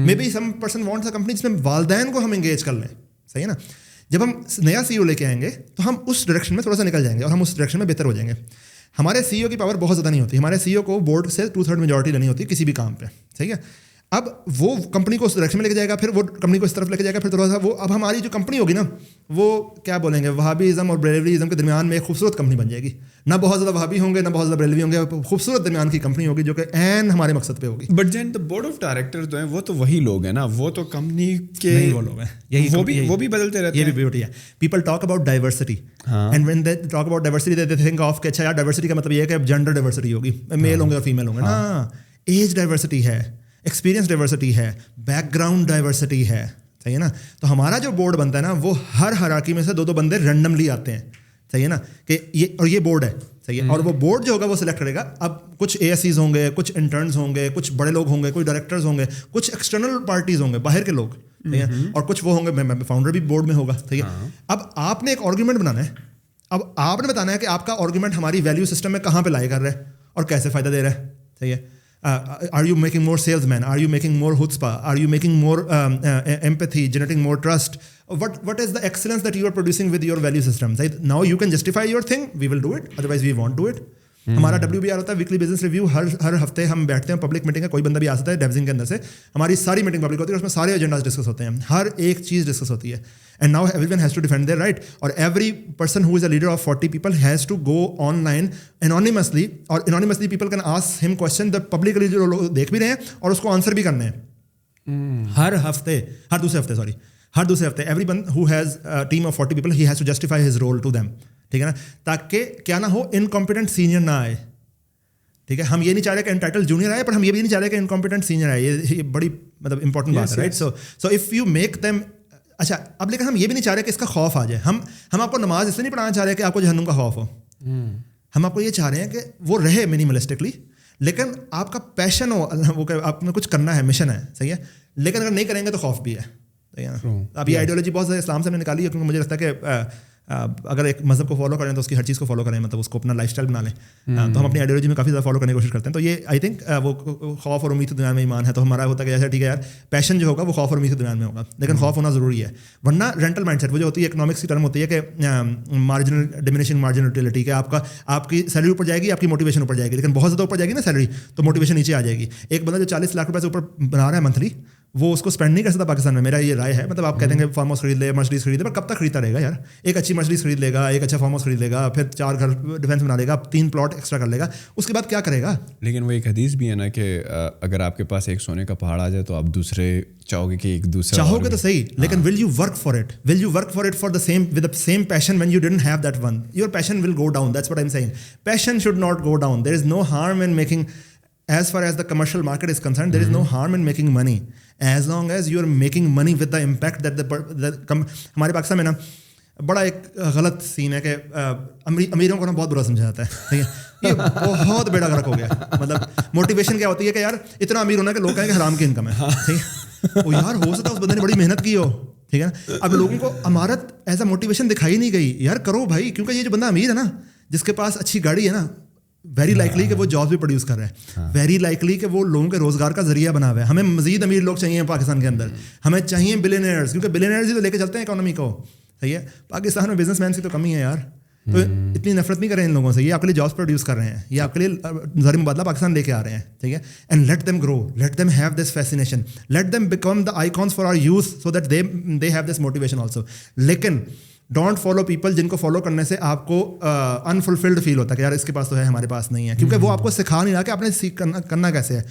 maybe some person wants a company جس میں والدین کو ہم engage کر لیں, صحیح ہے نا. جب ہم نیا سی ای او لے کے آئیں گے تو ہم اس ڈائریکشن میں تھوڑا سا نکل جائیں گے اور ہم اس ڈائریکشن میں بہتر ہو جائیں گے. ہمارے سی ای او کی پاور بہت زیادہ نہیں ہوتی, ہمارے سی ای او کو بورڈ سے 2/3 میجورٹی لینی ہوتی ہے کسی بھی کام پہ, صحیح ہے. اب وہ کمپنی کو اس ڈائریکشن میں لے کے جائے گا, پھر وہ کمپنی کو اس طرف لے کے جائے گا, پھر تھوڑا سا وہ, اب ہماری جو کمپنی ہوگی نا وہ کیا بولیں گے, وہابیزم اور بریلویزم کے درمیان میں ایک خوبصورت کمپنی بن جائے گی. نہ بہت زیادہ وہابی ہوں گے, نہ بہت زیادہ بریلوی ہوں گے, خوبصورت درمیان کی کمپنی ہوگی جو کہ عین ہمارے مقصد پہ ہوگی. But then the board of director جو ہیں وہ تو وہی لوگ ہیں نا, وہ تو کمپنی کے وہ لوگ ہیں, وہ بھی بدلتے رہتے ہیں. یہ بھی بیوٹی ہے. People talk about diversity, and when they talk about diversity they think of کہ اچھا یار ڈائیورسٹی کا مطلب یہ ہے کہ جینڈر ڈائیورسٹی ہوگی, میل ہوں گے اور فیمیل ہوں گے. نا, ایج ڈائیورسٹی ہے, ایکسپیرینس ڈائیورسٹی ہے, بیک گراؤنڈ ڈائیورسٹی ہے, صحیح ہے نا. تو ہمارا جو بورڈ بنتا ہے نا وہ ہر ہرارکی میں سے 2 بندے رینڈملی آتے ہیں, صحیح ہے نا, کہ یہ بورڈ ہے, صحیح ہے. اور وہ بورڈ جو ہوگا وہ سلیکٹ کرے گا. اب کچھ اے ایس سیز ہوں گے, کچھ انٹرنز ہوں گے, کچھ بڑے لوگ ہوں گے, کچھ ڈائریکٹرز ہوں گے, کچھ ایکسٹرنل پارٹیز ہوں گے, باہر کے لوگ, صحیح ہے, اور کچھ وہ ہوں گے, فاؤنڈر بھی بورڈ میں ہوگا, صحیح ہے. اب آپ نے ایک آرگیومنٹ بنانا ہے, اب آپ نے بتانا ہے کہ آپ کا آرگیومنٹ ہماری ویلیو سسٹم میں کہاں پہ لائی کر رہا ہے اور کیسے فائدہ دے رہا ہے, صحیح ہے. Are you making more salesmen? Are you making more chutzpah? Are you making more empathy, generating more trust? What is the excellence that you are producing with your value system? Now you can justify your thing, we will do it, otherwise we won't do it. ہمارا WBR ہوتا ہے weekly business review, ہر ہفتے ہم بیٹھتے ہیں, public meeting ہے, کوئی بندہ بھی آ سکتا ہے ڈیوزنگ کے اندر سے, ہماری ساری میٹنگ پبلک ہوتی ہے, اس میں سارے ایجنڈاز ڈسکس ہوتے ہیں, ہر ایک چیز ڈسکس ہوتی ہے. And now every one has to defend their right, اور every person who is a leader of 40 people has to go online anonymously, اور انونیمسلی پیپل کین آسک ہم کوشچن دیٹ پبلکلی جو لوگ دیکھ بھی رہے ہیں اور اس کو آنسر بھی کرنے ہیں. ہر دوسرے ہفتے everyone who has team of 40 people he has to justify his role to them, ٹھیک ہے نا, تاکہ کیا نہ ہو انکمپیٹنٹ سینئر نہ آئے, ٹھیک ہے. ہم یہ نہیں چاہ رہے کہ انٹائٹل جونیئر آئے, پر ہم یہ بھی نہیں چاہ رہے کہ انکمپیٹنٹ سینئر آئے, یہ بڑی مطلب امپورٹنٹ بات ہے, right. So if you make them, اچھا اب لیکن ہم یہ بھی نہیں چاہ رہے کہ اس کا خوف آ جائے. ہم آپ کو نماز اس لیے نہیں پڑھانا چاہ رہے کہ آپ کو جہنم کا خوف ہو, ہم آپ کو یہ چاہ رہے ہیں کہ وہ رہے منیملسٹکلی, لیکن آپ کا پیشن ہو, وہ کہ آپ نے کچھ کرنا ہے, مشن ہے, صحیح ہے, لیکن اگر نہیں کریں گے تو خوف بھی ہے, صحیح ہے نا. اب یہ آئیڈیالوجی بہت زیادہ اسلام سے ہم نے نکالی ہے, کیونکہ مجھے لگتا ہے کہ اگر ایک مذہب کو فالو کریں تو اس کی ہر چیز کو فالو کریں, مطلب اس کو اپنا لائف اسٹائل بنا لیں. تو ہم اپنی آئیڈیالوجی میں کافی زیادہ فالو کرنے کی کوشش کرتے ہیں. تو یہ آئی تھنک وہ خوف اور امید کی دنیا میں ایمان ہے. تو ہمارا ہوتا ہے کہ ایسا ٹھیک ہے یار, پیشن جو ہوگا وہ خوف اور امید کی دنیا میں ہوگا, لیکن خوف ہونا ضروری ہے. ورنہ رینٹل مائنڈ سیٹ وہ جو ہوتی ہے, اکنامکس کی ٹرم ہوتی ہے کہ مارجنل ڈیمینشنگ مارجنل یوٹیلٹی, کہ آپ کی سیلری اوپر جائے گی, آپ کی موٹیویشن اوپر جائے گی, لیکن بہت زیادہ اوپر جائے گی نا سیلری تو موٹیویشن نیچے آ جائے گی. ایک بندہ جو 40 لاکھ روپے سے اوپر بنا رہا ہے منتھلی, وہ اس کو اسپینڈ نہیں کر سکتا پاکستان میں. میرا یہ رائے ہے. مطلب آپ کہتے ہیں کہ فارم ہاؤس خرید لے, مرسڈیز خرید لے, پر کب تک خریدتا رہے گا یار؟ ایک اچھی مرسڈیز خرید لے گا, ایک اچھا فارم ہاؤس خرید لے گا, پھر 4 گھر ڈیفینس بنا لے گا, 3 پلاٹ ایکسٹرا کر لے گا, اس کے بعد کیا کرے گا؟ لیکن وہ ایک حدیث بھی ہے نا کہ اگر آپ کے پاس ایک سونے کا پہاڑ آ جائے تو آپ دوسرے چاہو گے کہ ایک دوسرا چاہو گے تو صحیح, لیکن will you work for it, will you work for it for the same with the same passion when you don't have that one, your passion will go down. That's what I am seeing. Passion should not go down. There is no harm in making, as far as the commercial market is concerned, there is no harm in making money as long as you are making money with the impact that ہمارے پاکستان میں نا بڑا ایک غلط سین ہے کہ امیروں کو نا بہت برا سمجھا جاتا ہے. ٹھیک ہے, یہ بہت بیڑا غرق ہو گیا. مطلب موٹیویشن کیا ہوتی ہے کہ یار اتنا امیر ہونا ہے کہ لوگ کہیں کہ حرام کی انکم ہے. ٹھیک ہے, وہ یار ہو سکتا ہے اس بندے نے بڑی محنت کی ہو. ٹھیک ہے نا, اب لوگوں کو امارت ایز اے موٹیویشن دکھائی نہیں گئی. یار کرو بھائی, کیونکہ یہ جو بندہ امیر ہے نا, جس کے پاس اچھی گاڑی ہے نا, ویری لائکلی کہ وہ جابس بھی پروڈیوس کر رہے ہیں, ویری لائکلی کہ وہ لوگوں کے روزگار کا ذریعہ بنا ہوا ہے. ہمیں مزید امیر لوگ چاہیے پاکستان کے اندر, ہمیں چاہیے بلینئرز, کیونکہ بلینئرز ہی تو لے کے چلتے ہیں اکانومی کو. صحیح ہے, پاکستان میں بزنس مینس کی تو کمی ہے یار. تو اتنی نفرت نہیں کریں ان لوگوں سے. یہ آپ کے لیے جابس پروڈیوس کر رہے ہیں, یہ آپ کے لیے زرعی مبادلہ پاکستان لے کے آ رہے ہیں. ٹھیک ہے, and let them grow, let them have this fascination, let them become the icons for our youth so that they have this motivation also. لیکن ڈونٹ فالو پیپل جن کو فالو کرنے سے آپ کو انفلفلڈ فیل ہوتا ہے کہ یار اس کے پاس تو ہے, ہمارے پاس نہیں ہے, کیونکہ وہ آپ کو سکھا نہیں رہا کہ آپ نے کرنا کیسے ہے.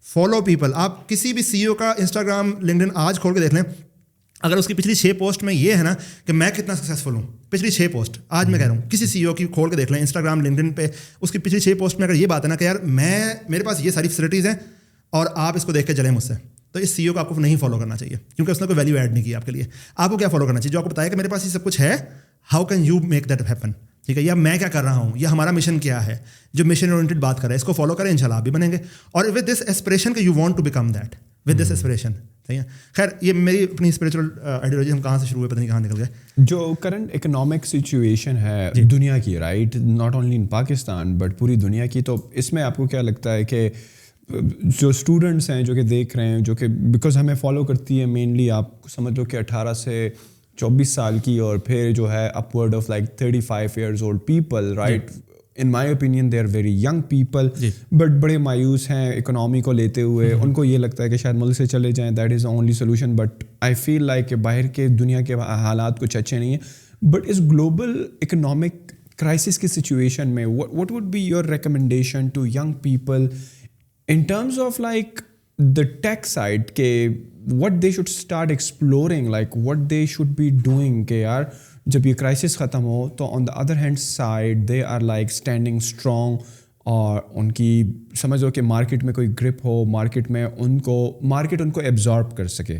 Follow people. آپ کسی بھی سی او کا انسٹاگرام لنکڈن آج کھول کے دیکھ لیں, اگر اس کی پچھلی 6 پوسٹ میں یہ ہے نا کہ میں کتنا سکسیزفل ہوں, پچھلی 6 پوسٹ آج میں کہہ رہا ہوں کسی سی او کی کھول کے دیکھ لیں انسٹاگرام لنکڈن پہ, اس کی پچھلی 6 پوسٹ میں اگر یہ بات ہے نا کہ یار میرے پاس یہ ساری فیسلٹیز ہیں اور آپ اس کو دیکھ کے چلیں مجھ سے, تو اس سی او کو آپ کو نہیں فالو کرنا چاہیے, کیونکہ اس نے کوئی ویلیو ایڈ نہیں کیا آپ کے لیے. آپ کو کیا فالو کرنا چاہیے؟ جو آپ کو بتایا کہ میرے پاس یہ سب کچھ ہے, how can you make that happen. ٹھیک ہے, یا میں کیا کر رہا ہوں, یا ہمارا مشن کیا ہے, جو مشن اورینٹڈ بات کر رہے ہیں, اس کو فالو کریں, انشاءاللہ آپ بھی بنیں گے. اور ود دس ایسپریشن کہ you want to become that, with this aspiration. ٹھیک ہے, خیر یہ میری اپنی اسپریچول آئیڈیالوجی, ہم کہاں سے شروع ہوئے پتہ نہیں کہاں نکل گئے. جو کرنٹ اکنامک سچویشن ہے دنیا کی, right, not only in Pakistan but پوری دنیا کی, تو اس میں آپ کو کیا لگتا ہے کہ جو اسٹوڈنٹس ہیں جو کہ دیکھ رہے ہیں, جو کہ بیکاز ہمیں فالو کرتی ہے مینلی, آپ سمجھ لو کہ 18 سے 24 سال کی, اور پھر جو ہے upward of like 35 years old people, right, in my opinion they are very young people, but بڑے مایوس ہیں اکنامی کو لیتے ہوئے. ان کو یہ لگتا ہے کہ شاید ملک سے چلے جائیں, that is only solution. But I feel like کہ باہر کے دنیا کے حالات کچھ اچھے نہیں ہیں, بٹ اس گلوبل اکنامک کرائسس کی سچویشن میں what would be your recommendation to young people in terms of like the tech side, کہ what they should start exploring, like what they should be doing, کہ یار جب یہ crisis ختم ہو تو on the other hand side they are like standing strong, اور ان کی سمجھ لو کہ مارکیٹ میں کوئی گرپ ہو, مارکیٹ میں مارکیٹ ان کو ایبزارب کر سکے.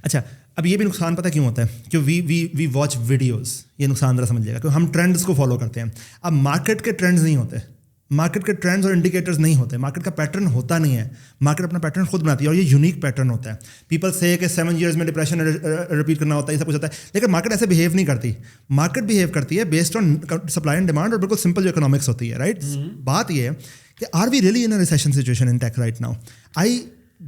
اچھا, اب یہ بھی نقصان پتہ کیوں ہوتا ہے کہ وی واچ ویڈیوز, یہ نقصان ذرا سمجھ لے گا کہ ہم ٹرینڈس کو فالو کرتے ہیں. اب مارکیٹ کے ٹرینڈز نہیں ہوتے, مارکیٹ کے ٹرینڈز اور انڈیکیٹرز نہیں ہوتے, مارکیٹ کا پیٹرن ہوتا نہیں ہے, مارکیٹ اپنا پیٹرن خود بناتی ہے, اور یہ یونیک پیٹرن ہوتا ہے. پیپل سے کہ 7 ایئرز میں ڈپریشن ریپیٹ کرنا ہوتا ہے, یہ سب کچھ ہوتا ہے, لیکن مارکیٹ ایسے بیہیو نہیں کرتی. مارکیٹ بیہیو کرتی ہے based on supply and demand, اور بالکل سمپل جو اکنامکس ہوتی ہے, رائٹ. بات یہ ہے کہ are we really in a recession situation in tech right now? I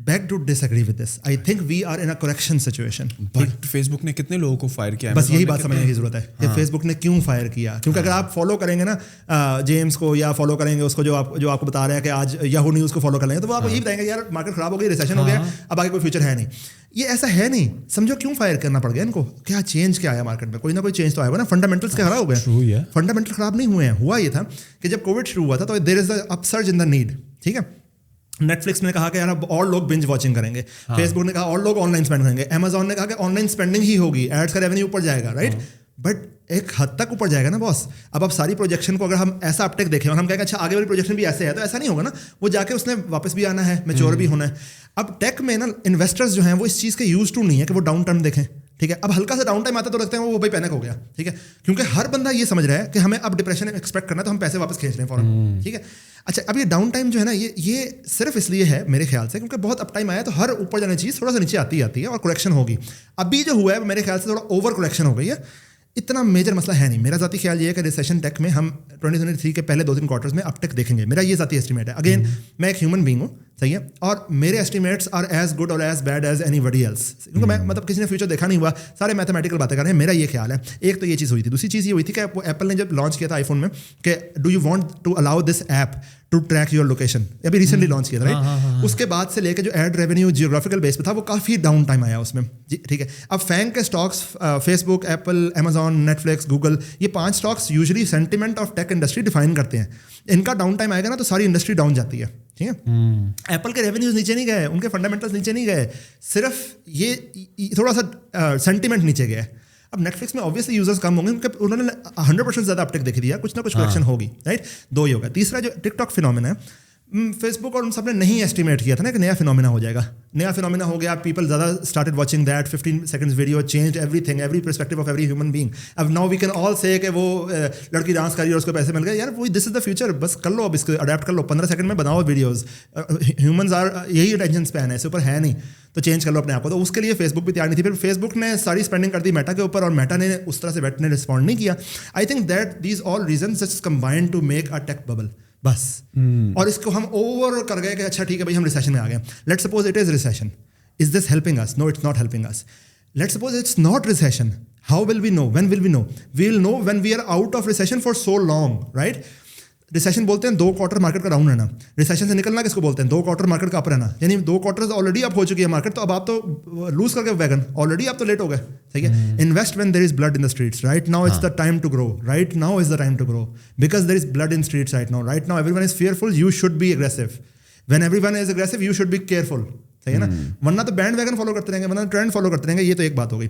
beg to disagree with this. I think we are in a correction situation. But Facebook نے کتنے لوگوں کو فائر کیا, بس یہی بات سمجھنے کی ضرورت ہے کہ فیس بک نے کیوں فائر کیا. کیونکہ اگر آپ فالو کریں گے نا جیمس کو, یا فالو کریں گے اس کو جو آپ کو بتا رہے ہیں کہ آج یاہو نیوز کو فالو کر لیں گے, تو وہ آپ کو یہی بتائیں گے یار مارکیٹ خراب ہو گئی, ریسیشن ہو گیا, اب آگے کوئی فیوچر ہے نہیں. یہ ایسا ہے نہیں. سمجھو کیوں فائر کرنا پڑ گیا ان کو, کیا چینج کیا آیا مارکیٹ میں, کوئی نہ کوئی چینج تو آیا ہوا نا. فنڈامنٹلس کے خراب ہو گئے, فنڈامنٹل خراب نہیں ہوئے ہیں. ہوا یہ تھا کہ جب کووڈ شروع ہوا تھا تو دیر از دا اپ سرج ان دا نیڈ. ٹھیک ہے, نیٹ فلکس نے کہا کہ یار اب اور لوگ بنج واچنگ کریں گے, فیس بک نے کہا اور لوگ آن لائن اسپینڈ کریں گے, امیزون نے کہا کہ آن لائن اسپینڈنگ ہی ہوگی, ایڈس کا ریونیو اوپر جائے گا, رائٹ. بٹ ایک حد تک اوپر جائے گا نا باس. اب ساری پروجیکشن کو اگر ہم ایسا اپ ٹیک دیکھیں اور ہم کہیں کہ اچھا آگے والی پروجیکشن بھی ایسے ہے, تو ایسا نہیں ہوگا نا. وہ جا کے اس نے واپس بھی آنا ہے, میچور بھی ہونا ہے. اب ٹیک میں نا انویسٹرز جو ہیں وہ اس چیز کے یوز ٹو نہیں ہے کہ وہ ڈاؤن ٹرن دیکھیں. ٹھیک ہے, اب ہلکا سا ڈاؤن ٹائم آتا تو لگتا ہے وہ بھائی پینک ہو گیا. ٹھیک ہے, کیونکہ ہر بندہ یہ سمجھ رہا ہے کہ ہمیں اب ڈپریشن ایکسپیکٹ کرنا ہے, تو ہم پیسے واپس کھینچ رہے ہیں فوراً. ٹھیک ہے, اچھا اب یہ ڈاؤن ٹائم جو ہے نا یہ صرف اس لیے ہے میرے خیال سے کیونکہ بہت اپ ٹائم آیا, تو ہر اوپر جانے چیز تھوڑا سا نیچے آتی ہے اور کریکشن ہوگی. ابھی جو ہوا ہے میرے خیال سے تھوڑا اوور کریکشن ہو گئی ہے. اتنا میجر مسئلہ ہے نہیں. میرا ذاتی خیال یہ ہے کہ ریسیشن ٹیک میں ہم 2023 کے پہلے 2-3 کوارٹرز میں اپ ٹیک دیکھیں گے. میرا یہ ذاتی ایسٹیمیٹ ہے. اگین میں ایک ہیومن بینگ ہوں, صحیح ہے, اور میرے ایسٹیمیٹس آر ایز گڈ اور ایز بیڈ ایز اینی بڈی ایلس, کیونکہ میں مطلب کسی نے فیوچر دیکھا نہیں ہوا, سارے میتھمیٹیکل باتیں کر رہے ہیں. میرا یہ خیال ہے. ایک تو یہ چیز ہوئی تھی. دوسری چیز یہ ہوئی تھی کہ وہ ایپل نے جب لانچ کیا تھا آئی فون میں کہ do you want to allow this app to track your location, ابھی ریسنٹلی لانچ کیا تھا رائٹ. اس کے بعد سے لے کے جو ایڈ ریونیو جیوگرافیکل بیس پہ تھا وہ کافی ڈاؤن ٹائم آیا اس میں, جی ٹھیک ہے. اب فینگ کے stocks Facebook, Apple, Amazon, Netflix, Google, یہ 5 stocks usually sentiment of tech industry define کرتے ہیں. ان کا ڈاؤن ٹائم آئے گا نا تو ساری انڈسٹری ڈاؤن جاتی ہے, ٹھیک ہے. ایپل کے ریونیوز نیچے نہیں گئے, ان کے فنڈامنٹلز نیچے نہیں گئے, صرف یہ تھوڑا سا سینٹیمنٹ نیچے گیا ہے. اب نیٹ فلکس میں اوبیسلی یوزرز کم ہوں گے کیونکہ انہوں نے 100% زیادہ اپ ٹیک دیکھ دیا, کچھ نہ کچھ کریکشن ہوگی رائٹ. 2 ہی ہوگا. تیسرا جو ٹک ٹاک فینومینا ہے, فیس بک اور ان سب نے نہیں ایسٹیمیٹ کیا تھا نا کہ نیا فینومینا ہو جائے گا. نیا فینومینا ہو گیا, پیپل زیادہ started watching that 15 seconds video change every thing, every perspective of every human being. اب ناؤ وی کین آل سے کہ وہ لڑکی ڈانس کر رہی ہے اور اس کو پیسے مل گئے. یار وہ دس از دا فیوچر, بس کر لو, اب اس کو اڈیپٹ کر لو, 15 سیکنڈ میں بناؤ ویڈیوز. ہیومنز آر یہی اٹینشن اسپین ہے, اس اوپر ہے نہیں, تو چینج کر لو اپنے آپ کو. تو اس کے لیے فیس بک بھی تیار نہیں تھی. پھر فیس بک نے ساری اسپینڈنگ کر دی میٹا کے اوپر, اور میٹا نے اس طرح سے بیٹ نے رسپونڈ نہیں کیا. I think that these all reasons just combined to make a tech bubble بس. اور اس کو ہم اوور کر گئے کہ اچھا ٹھیک ہے بھائی ہم ریسیشن میں آ گئے. Let suppose it is recession, is this helping us? No, it's not helping us. Let suppose it's not recession, how will we know, when will we know? We will know when we are out of recession for so long right. Recession بولتے ہیں 2 quarter market کا down رہنا. Recession سے نکلنا کس کو بولتے ہیں؟ 2 کوارٹر مارکیٹ کا اپ رہنا. یعنی 2 کوارٹرز آلریڈی اپ ہو چکی ہے مارکیٹ, تو اب آپ تو لوز کر کے ویگن آلریڈی آپ تو لیٹ ہو گئے, ٹھیک ہے. Invest when there is blood in the streets. Right now is the time to grow. Right now is the time to grow because there is blood in streets right now. Right now every one is fearful, you should be aggressive. When every is aggressive you should be careful, صحیح ہے نا. ورنہ تو band vegan follow کرتے رہیں گے, ورنہ trend follow کرتے رہیں گے. یہ تو ایک بات ہو گئی.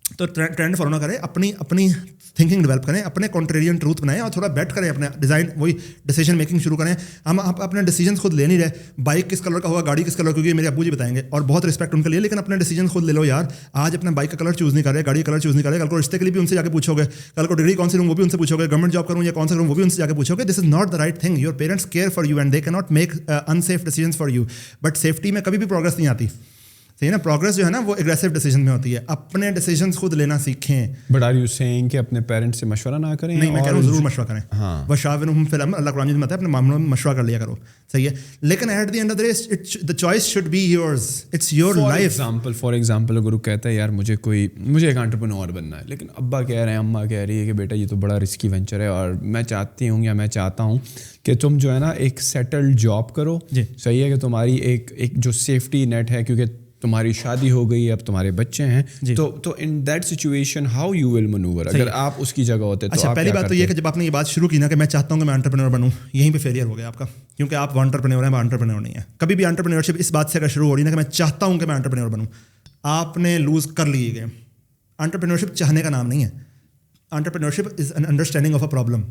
تو ٹرینڈ فالو نہ کریں, اپنی تھنکنگ ڈیولپ کریں, اپنے کانٹریرین ٹروتھ بنائیں, اور تھوڑا بیٹ کریں اپنے ڈیزائن, وہی ڈیسیجن میکنگ شروع کریں. ہم اپنے ڈیسیجنس خود لے نہیں رہے, بائک کس کلر کا ہوگا, گاڑی کس کلر, کیونکہ میرے ابو جی بتائیں گے, اور بہت رسپیکٹ ان کے لیے, لیکن اپنے ڈیسیجن خود لے لو یار. آج اپنے بائک کا کلر چوز نہیں کر رہے, گاڑی کا کلر چوز نہیں کر رہے, کل کو رشتے کے لیے بھی ان سے جا کے پوچھو گے, کل کو ڈگری کون سی لوں وہ بھی ان سے پوچھو گے, گورنمنٹ جاب کروں یا کون سا کروں وہ بھی ان سے جا کے پوچھو گے. This is not the right thing. Your parents care for you and they کی not make unsafe decisions for you. But safety میں کبھی بھی پروگرس نہیں آتی, صحیح نا. پروگرس جو ہے نا وہ اگریسو ڈیسیجن میں ہوتی ہے. اپنے ڈیسیجنس خود لینا سیکھیں. بٹ آر یو سیئنگ کہ اپنے پیرنٹس سے مشورہ نہ کریں؟ نہیں, میں کہہ رہا ہوں ضرور مشورہ کریں. وشاورہم فی الامر, اللہ قرآن میں بتایا اپنے معاملوں میں مشورہ کر لیا کرو, صحیح ہے. لیکن at the end of the day the choice should be yours, it's your life. For example اگر وہ کہتا ہے یار مجھے ایک انٹرپرینور بننا ہے, لیکن ابا کہہ رہے ہیں, اماں کہہ رہی ہے کہ بیٹا یہ تو بڑا رسکی وینچر ہے, اور میں چاہتی ہوں یا میں چاہتا ہوں کہ تم جو ہے نا ایک سیٹلڈ جاب کرو, صحیح ہے, کہ تمہاری ایک جو سیفٹی نیٹ ہے, کیونکہ تمہاری شادی ہو گئی, اب تمہارے بچے ہیں, تو in that situation how you will manoeuvre اگر آپ اس کی جگہ ہوتے تو. اچھا, پہلی بات تو یہ کہ جب آپ نے یہ بات شروع کی نا کہ میں چاہتا ہوں کہ میں انٹرپرینور بنوں, یہیں پہ فیلئر ہو گیا آپ کا, کیونکہ آپ انٹرپرینور ہیں, انٹرپرینور نہیں ہے. کبھی بھی انٹرپرینورشپ اس بات سے اگر شروع ہو رہی ہے نا کہ میں چاہتا ہوں کہ میں انٹرپرینور بنوں, آپ نے لوز کر لیے گئے. انٹرپرینورشپ چاہنے کا نام نہیں ہے. Entrepreneurship is an understanding of a problem.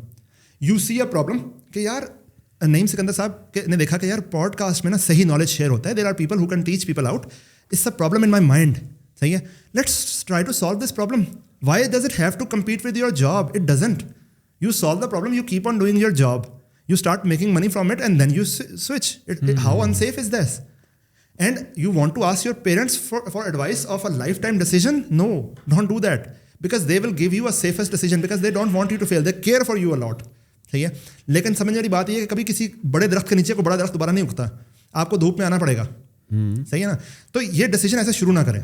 You see a problem کہ یار نعیم سکندر صاحب نے دیکھا کہ یار پوڈ کاسٹ میں نا صحیح نالج شیئر ہوتا ہے, there are people who can teach people out. It's a problem in my mind, صحیح ہے. Let's try to solve this problem. Why does it have to compete with your job? It doesn't. You solve the problem, you keep on doing your job. You start making money from it and then you switch. How unsafe is this? And you want to ask your parents for advice of a lifetime decision? No, don't do that. Because they will give you a safest decision because they don't want you to fail. They care for you a lot. صحیح ہے. لیکن سمجھنے والی بات یہ ہے کہ کبھی کسی بڑے درخت کے نیچے کو بڑا درخت دوبارہ نہیں اگتا, آپ کو دھوپ میں آنا پڑے گا, صحیح ہے نا. تو یہ ڈیسیجن ایسے شروع نہ کریں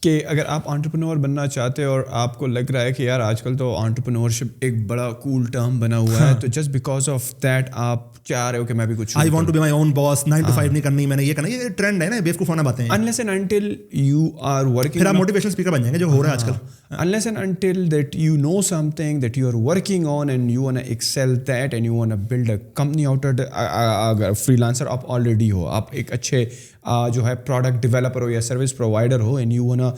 کہ اگر آپ انٹرپرینور بننا چاہتے ہیں اور آپ کو لگ رہا ہے کہ یار آج کل تو انٹرپرینورشپ ایک بڑا کول ٹرم بنا ہوا ہے, تو جسٹ بیکاز آف دیٹ آپ چاہ رہے ہو کہ میں بھی کچھ I want to be my own boss, 9 to 5 نہیں کرنی, میں نے یہ کرنا, یہ ٹرینڈ ہے نا, بیوقوفانہ باتیں ہیں. unless and until you are working, پھر آپ موٹیویشنل اسپیکر بن جائیں گے جو ہو رہا ہے آج کل. unless and until that you know something that you are working on and you want to excel that and you want to build a company out of اگر فری لانسر آپ already ہو, آپ ایک اچھے جو ہے پروڈکٹ ڈیولپر ہو یا سروس پرووائڈر ہو, اینڈ یو ونا,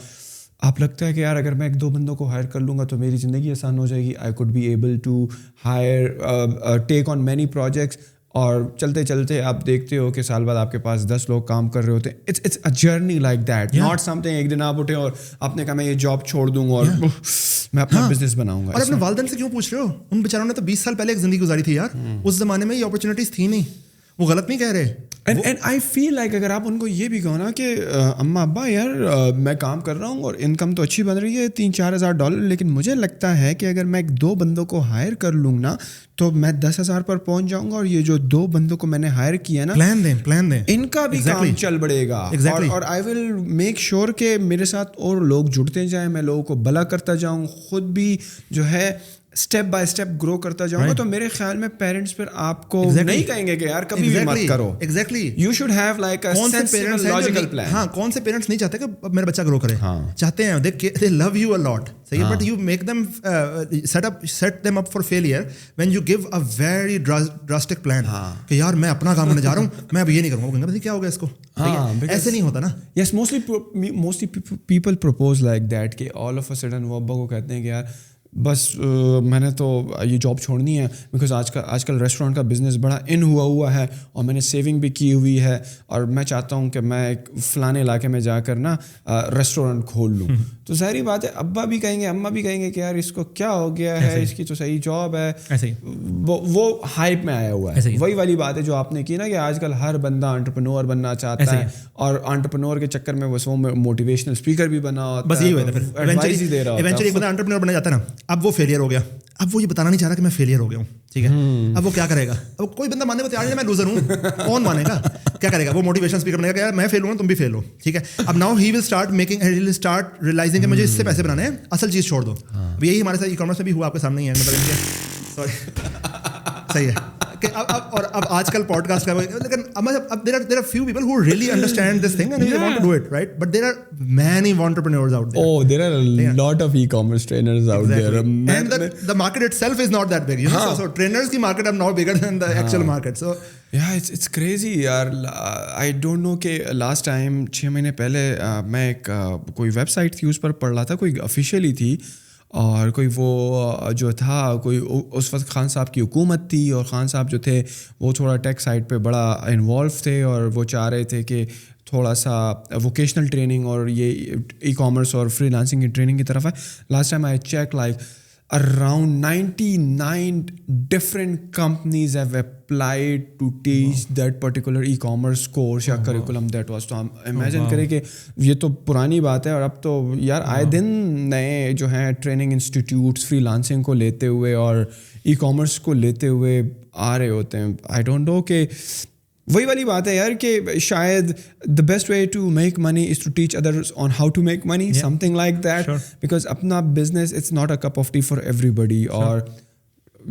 آپ لگتا ہے کہ یار اگر میں 1-2 بندوں کو ہائر کر لوں گا تو میری زندگی آسان ہو جائے گی, I could be able to hire take on many projects, اور چلتے چلتے آپ دیکھتے ہو کہ سال بعد آپ کے پاس 10 لوگ کام کر رہے ہوتے ہیں. It's a journey like that, not سم تھنگ ایک دن آپ اٹھے اور آپ نے کہا میں یہ جاب چھوڑ دوں گا اور میں اپنا بزنس بناؤں گا. اور اپنے والدین سے کیوں پوچھ رہے ہو؟ ان بیچاروں نے تو 20 سال پہلے ایک زندگی گزاری تھی یار. اس زمانے میں یہ اپرچونیٹیز تھی نہیں. وہ غلط نہیں کہہ رہے. اینڈ آئی فیل لائک اگر آپ ان کو یہ بھی کہو نا کہ اماں ابا یار میں کام کر رہا ہوں اور انکم تو اچھی بن رہی ہے $3,000-4,000, لیکن مجھے لگتا ہے کہ اگر میں 2 بندوں کو ہائر کر لوں نا تو میں 10,000 پر پہنچ جاؤں گا, اور یہ جو 2 بندوں کو میں نے ہائر کیا نا پلان دیں ان کا بھی کام چل بڑھے گا, اور آئی ول میک شیور کہ میرے ساتھ اور لوگ جڑتے جائیں, میں لوگوں کو بھلا کرتا جاؤں, خود بھی جو ہے اسٹیپ بائی اسٹیپ گرو کرتا جاؤں گا. تو میرے خیال میں پیرنٹس پھر آپ کو نہیں کہیں گے کہ یار کبھی بھی مت کرو. Exactly you should have like a sensible logical plan. ہاں, کون سے پیرنٹس نہیں چاہتے کہ میرا بچہ گرو کرے, چاہتے ہیں دے لو یو اے لاٹ, صحیح ہے, but you make them set them up for failure when you give a very drastic plan کہ یار میں اپنا کام کرنے جا رہا ہوں, میں اب یہ نہیں کروں گا, کیا ہوگا اس کو, ایسے نہیں ہوتا نا. Yes, mostly people propose like that کہ آل آف اے سڈن وہ ابا کو کہتے ہیں کہ یار بس میں نے تو یہ جاب چھوڑنی ہے بیکاز آج کل ریسٹورینٹ کا بزنس بڑا ان ہوا ہے اور میں نے سیونگ بھی کی ہوئی ہے, اور میں چاہتا ہوں کہ میں ایک فلانے علاقے میں جا کر نا ریسٹورینٹ کھول لوں. تو ظاہری بات ہے ابا بھی کہیں گے اماں بھی کہیں گے کہ یار اس کو کیا ہو گیا ہے, اس کی تو صحیح جاب ہے, وہ ہائپ میں آیا ہوا ہے. وہی والی بات ہے جو آپ نے کی نا کہ آج کل ہر بندہ انٹرپرینور بننا چاہتا ہے, اور انٹرپرینور کے چکر میں بس وہ موٹیویشنل اسپیکر بھی بنا ہوتا ہے, بس یہی ہوتا ہے, ایڈوائز ہی دے رہا ہوتا ہے. ایونچولی ایک بندہ انٹرپرینور بننا چاہتا ہے نا, اب وہ فیلئر ہو گیا, اب وہ یہ بتانا نہیں چاہ رہا کہ میں فیلئر ہو گیا ہوں, ٹھیک ہے, اب وہ کیا کرے گا, اب کوئی بندہ ماننے کو تیار نہیں, میں لوزر ہوں, کون مانے گا, کیا کرے گا, وہ موٹیویشن اسپیکر بنے گا کہ یار میں فیل ہوں تم بھی فیل ہو, ٹھیک ہے. اب now he will start realising کہ مجھے اس سے پیسے بنانے ہیں, اصل چیز چھوڑ دو. اب یہی ہمارے ساتھ ای کامرس میں بھی ہوا, آپ کے سامنے ہی ہے, سوری, صحیح ہے کہ اب آج کل پوڈ کاسٹ کا, لیکن اب there are few people who really understand this thing and they want to do it, right? But there are many entrepreneurs out there. Oh, there are a lot of e-commerce trainers out there. And the market itself is not that big, you know. So trainers ki market are now bigger than the actual market. So yeah, it's crazy yaar. I don't know کہ last time 6 مہینے پہلے میں ایک کوئی web site تھی اس پر پڑھ رہا تھا, کوئی آفیشیلی تھی, اور کوئی وہ جو تھا کوئی اس وقت خان صاحب کی حکومت تھی, اور خان صاحب جو تھے وہ تھوڑا ٹیک سائٹ پہ بڑا انوالو تھے, اور وہ چاہ رہے تھے کہ تھوڑا سا ووکیشنل ٹریننگ اور یہ ای کامرس اور فری لانسنگ کی ٹریننگ کی طرف ہے. Last time I check like around 99 different companies have applied to teach that particular e-commerce course یا curriculum that was. تو ہم امیجن کریں کہ یہ تو پرانی بات ہے, اور اب تو یار آئے دن نئے جو ہیں ٹریننگ انسٹیٹیوٹس فری لانسنگ کو لیتے ہوئے اور ای کامرس کو لیتے ہوئے آ رہے ہوتے ہیں. آئی ڈونٹ نو کہ وہی والی بات ہے یار کہ شاید the best way to make money is to teach others on how to make money, something like that, because اپنا business it's not a cup of tea for everybody. اور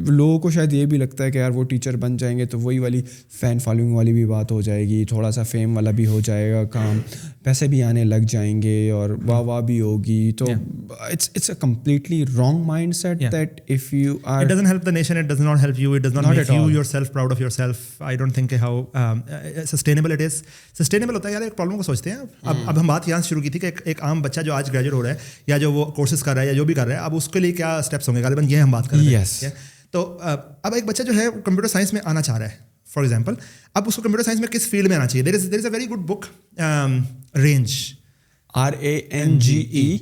لوگوں کو شاید یہ بھی لگتا ہے کہ یار وہ ٹیچر بن جائیں گے تو وہی والی فین فالوئنگ والی بھی بات ہو جائے گی, تھوڑا سا فیم والا بھی ہو جائے گا کام, پیسے بھی آنے لگ جائیں گے اور واہ بھی ہوگی. تو it's a completely wrong mindset that if you are, it doesn't help the nation, it does not help you, it does not make you yourself proud of yourself. I don't think how sustainable it is. Sustainable ہوتا ہے یار, ایک problem کو سوچتے ہیں. اب ہم بات یہاں سے شروع کی تھی کہ ایک عام بچہ جو آج گریجویٹ ہو رہا ہے یا جو وہ کورسز کر رہا ہے یا جو بھی کر رہا ہے, اب اس کے لیے کیا اسٹیپس ہوں گے, غالباً یہ ہم بات کر رہے ہیں. تو اب ایک بچہ جو ہے کمپیوٹر سائنس میں آنا چاہ رہا ہے فار ایگزامپل, اب اس کو کمپیوٹر سائنس میں کس فیلڈ میں آنا چاہیے. There is a very good book, range, RANGE,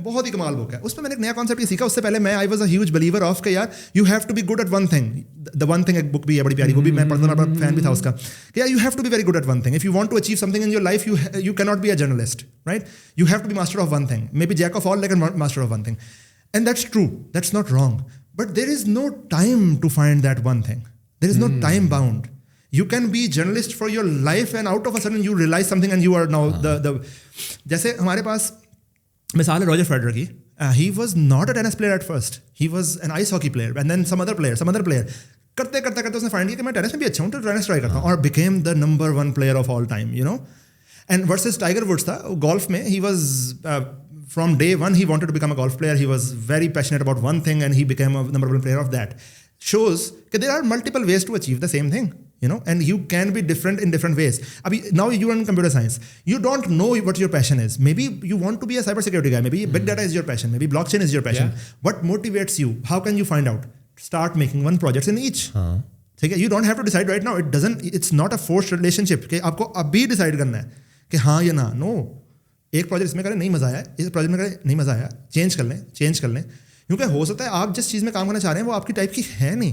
بہت ہی کمال بک ہے. اس میں میں نے ایک نیا کانسیپٹ یہ سیکھا. اس سے پہلے میں I was a huge believer of کہ یار you have to be good at one thing. The one thing ایک بک بھی ہے بڑی پیاری, وہ بھی میں پڑھتا فین بھی تھا اس کا, کہ یار you have to be very good at one thing. If you want to achieve something in your life you can't be a journalist, right. You have to be master of one thing, maybe jack of all لیکن master of one thing. And that's true, that's not wrong, but there is no time to find that one thing. There is no time bound. You can be journalist for your life and out of a sudden you realize something and you are now the جیسے ہمارے پاس مثال ہے Roger Federer کی. He was not a tennis player at first. He was an ice hockey player and then some other player. کرتے اس نے find کیا کہ میں ٹینس میں بھی اچھا ہوں تو ٹینس ٹرائی کرتا ہوں, اور became the number 1 player of all time, you know. And versus Tiger Woods تھا گولف میں. He was from day one he wanted to become a golf player. He was very passionate about one thing and he became a number 1 player of that. Shows that there are multiple ways to achieve the same thing, you know, and you can be different in different ways. Now you are in computer science. You don't know what your passion is. Maybe you want to be a cybersecurity guy. Maybe big data is your passion. Maybe blockchain is your passion. Yeah. What motivates you? How can you find out? Start making one project in each. ٹھیک ہے. You don't have to decide right now. It's not a forced relationship کہ آپ کو ابھی decide کرنا ہے کہ ہاں یا نہ. نو, ایک پروجیکٹ اس میں کریں نہیں مزہ آیا, اس پروجیکٹ میں کریں نہیں مزہ آیا, چینج کر لیں. کیونکہ ہو سکتا ہے آپ جس چیز میں کام کرنا چاہ رہے ہیں وہ آپ کی ٹائپ کی ہے نہیں.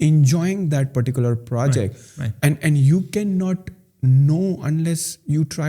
enjoying that particular project. Right. And you cannot know unless you try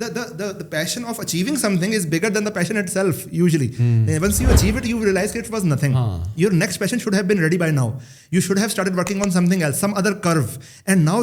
the passion of achieving something is bigger than the passion itself usually. Once you achieve it, you realize it was nothing. Your next passion should have been ready by now. You should have started working on something else, some other curve, and now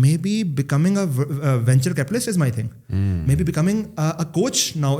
Maybe becoming a venture capitalist is my thing. Maybe becoming a coach now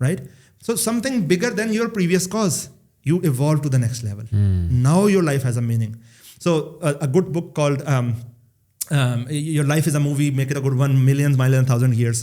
right? So something bigger than your previous cause. You evolve to the next level. Now your life has a meaning. So a good book called Your Life is a Movie, Make It a Good One, Millions, Miles and 1,000 Years.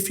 if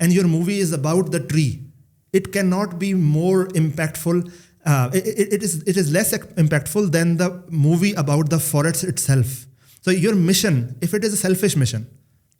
and your movie is about the tree, it cannot be more impactful. It is less impactful than the movie about the forest itself. So your mission, if it is a selfish mission,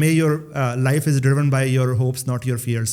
may your life is driven by your hopes, not your fears.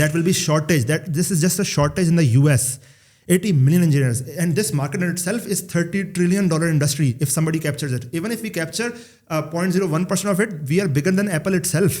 That will be shortage. This is just a shortage in the US. 80 million engineers, and this market in itself is $30 trillion industry if somebody captures it. Even if we capture 0.01% of it, we are bigger than Apple itself.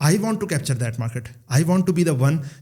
I want to capture that market. I want to be the one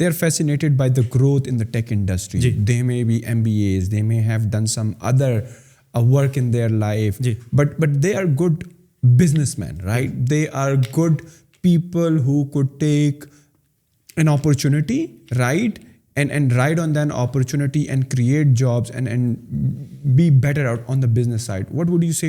they are fascinated by the growth in the tech industry. They may be MBAs, they may have done some other work in their life, but they are good businessmen, right? They are good people who could take an opportunity, right? And ride on that opportunity and create jobs and be better out on the business side. What would you say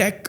tech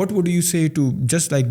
What would you say to just like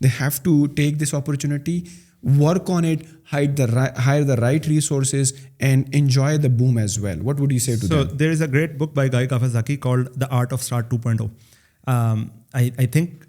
they have to take this opportunity, work on it, hire the right resources and enjoy the boom as well. What would you say to them? So there is a great book by Guy Kawasaki called The Art of Start 2.0. I think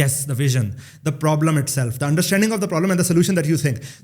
Yes, the vision, the problem itself, the understanding of the problem and the solution that you think.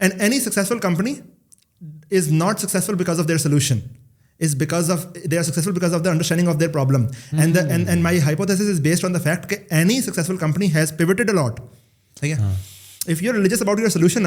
and any successful company is not successful because of their solution. Is because of they are successful because of the understanding of their problem. And my hypothesis is based on the fact that any successful company has pivoted a lot. Okay? If you're religious about your solution,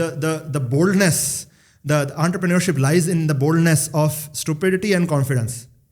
the boldness, the entrepreneurship lies in the boldness of stupidity and confidence.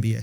MBA.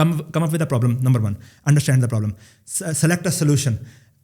Come up with a problem. Number 1, understand the problem. Select a solution.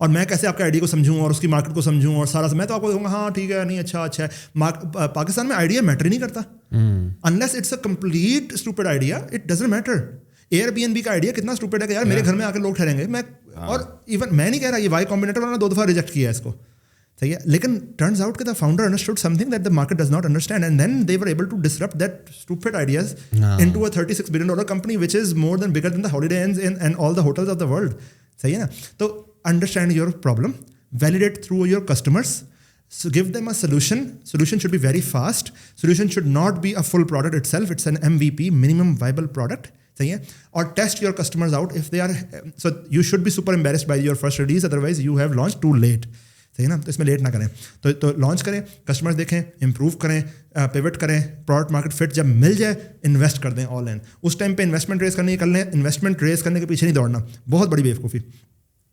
اور میں کیسے آپ کے idea کو سمجھوں اور اس کی market کو سمجھوں اور سارا میں تو آپ کو کہوں گا ہاں ٹھیک ہے نہیں اچھا ہے. پاکستان میں آئیڈیا میٹر ہی نہیں کرتا unless it's a complete stupid idea. It doesn't matter. Airbnb کا آئیڈیا کتنا اسٹوپڈ ہے کہ یار میرے گھر میں آ کے لوگ ٹھہریں گے. میں اور ایون میں نہیں کہہ رہا یہ وائی کمبینیٹر والا 2 دفعہ ریجیکٹ کیا ہے اس کو, صحیح ہے, لیکن ٹرنز آؤٹ کہ دا فاؤنڈر انڈرسٹوڈ سم thing that the market does not understand and then they were able to disrupt that stupid ideas into a $36 billion company which is more than bigger than the Holiday Inns and all the hotels of the world. صحیح ہے نا. تو understand your problem, validate through your customers, so give them a solution. Solution should be very fast. Solution should not be a full product itself. It's an MVP, minimum viable product. صحیح ہے. اور test your customers out of they are, so you should be super embarrassed by your first release, otherwise you have launch too late. صحیح ہے نا. تو اس میں late نہ کریں, تو لانچ کریں, کسٹمرز دیکھیں, امپروو کریں, پیوٹ کریں, پروڈکٹ مارکیٹ فٹ جب مل جائے انویسٹ کر دیں آل ان. اس ٹائم پہ انویسٹمنٹ ریز کرنی کر لیں. انویسٹمنٹ ریز کرنے کے پیچھے نہیں دوڑنا, بہت بڑی بیوقوفی.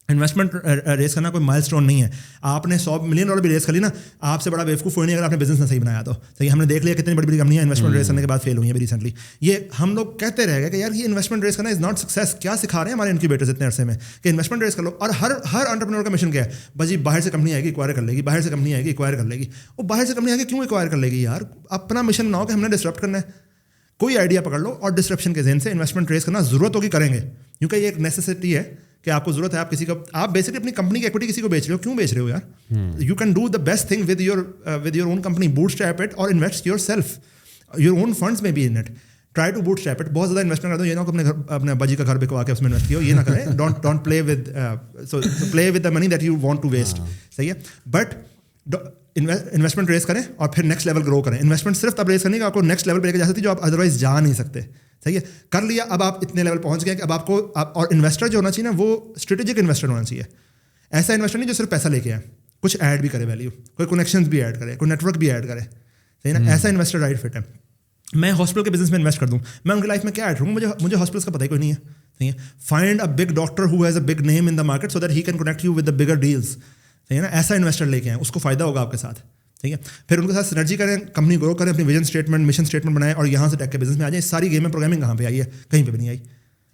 انویسٹمنٹ ریز کرنا کوئی مائل اسٹون نہیں ہے. آپ نے $100 million بھی ریز کر لی نا, آپ سے بڑا بیوقوف کوئی نہیں اگر آپ نے بزنس نہ صحیح بنایا تو. صحیح, ہم نے دیکھ لیا کتنی بڑی بڑی کمپنیاں انویسٹمنٹ ریز کرنے کے بعد فیل ہوئی ہیں ریسنٹلی. یہ ہم لوگ کہتے رہ گئے کہ یار یہ انویسٹمنٹ ریز کرنا از ناٹ سکسیس. کیا سکھا رہے ہیں ہمارے انکیوبیٹرز اتنے عرصے میں کہ انویسٹمنٹ ریز کر لو. اور ہر انٹرپرینور کا مشن کیا ہے, بس جی باہر سے کمپنی آئے گی ایکوائر کر لے گی, باہر سے کمپنی آئے گی ایکوائر کر لے گی. وہ باہر سے کمپنی آئے گی کیوں ایکوائر کر لے گی یار؟ اپنا مشن بناؤ کہ ہم نے ڈسرپٹ کرنا ہے. کوئی آئیڈیا پکڑ لو اور ڈسرپشن کے ذہن سے انویسٹمنٹ ریز کرنا ضرورت ہوگی کریں گے, کیونکہ یہ ایک نیسیسٹی ہے کہ آپ کو ضرورت ہے. آپ کسی کو, آپ بیسکلی اپنی کمپنی کی ایکوٹی کسی کو بیچ رہے ہو, کیوں بیچ رہے ہو یار؟ You can do the best thing with your own company, bootstrap it اور invest yourself, your own funds میں be in it. Try to bootstrap it. بہت زیادہ انویسٹمنٹ کر دو, یہ نہ کہ اپنے ابا جی کا گھر بکوا کے اس میں انویسٹ کیا ہو, یہ نہ کریں. Don't play with the money that you want to waste. صحیح ہے, بٹ انویسٹمنٹ ریز کریں اور پھر نیکسٹ لیول گرو کریں. انویسٹمنٹ صرف تب ریز کرنے کا آپ کو نیکسٹ لیول پہ لے کے جا سکتی جو آپ ادروائز جا نہیں سکتے. صحیح ہے, کر لیا, اب آپ اتنے لیول پہنچ گئے کہ اب آپ کو, اور انویسٹر جو ہونا چاہیے نا وہ اسٹریٹجک انویسٹر ہونا چاہیے. ایسا انویسٹر نہیں جو صرف پیسہ لے کے آئے, کچھ ایڈ بھی کرے ویلیو, کوئی کنیکشنز بھی ایڈ کرے, کوئی نیٹ ورک بھی ایڈ کرے. صحیح نا, ایسا انویسٹر رائٹ فٹ ہے. میں ہاسپٹل کے بزنس میں انویسٹ کر دوں, میں ان کی لائف میں کیا ایڈ کروں؟ مجھے ہاسپٹلس کا پتہ ہی کوئی نہیں ہے. صحیح ہے, find a big doctor who has a big name in the market so that he can connect you with the bigger deals. صحیح ہے نا, ایسا انویسٹر لے کے آئیں, اس کو فائدہ ہوگا آپ کے ساتھ. ٹھیک ہے, پھر ان کے ساتھ سنرجی کریں, کمپنی گرو کریں, اپنی ویژن اسٹیٹمنٹ مشن اسٹیٹمنٹ بنائیں اور یہاں سے ٹیک کے بزنس میں آ جائیں. ساری گیم میں پروگرامنگ کہاں پہ آئی ہے؟ کہیں پہ بھی نہیں آئی.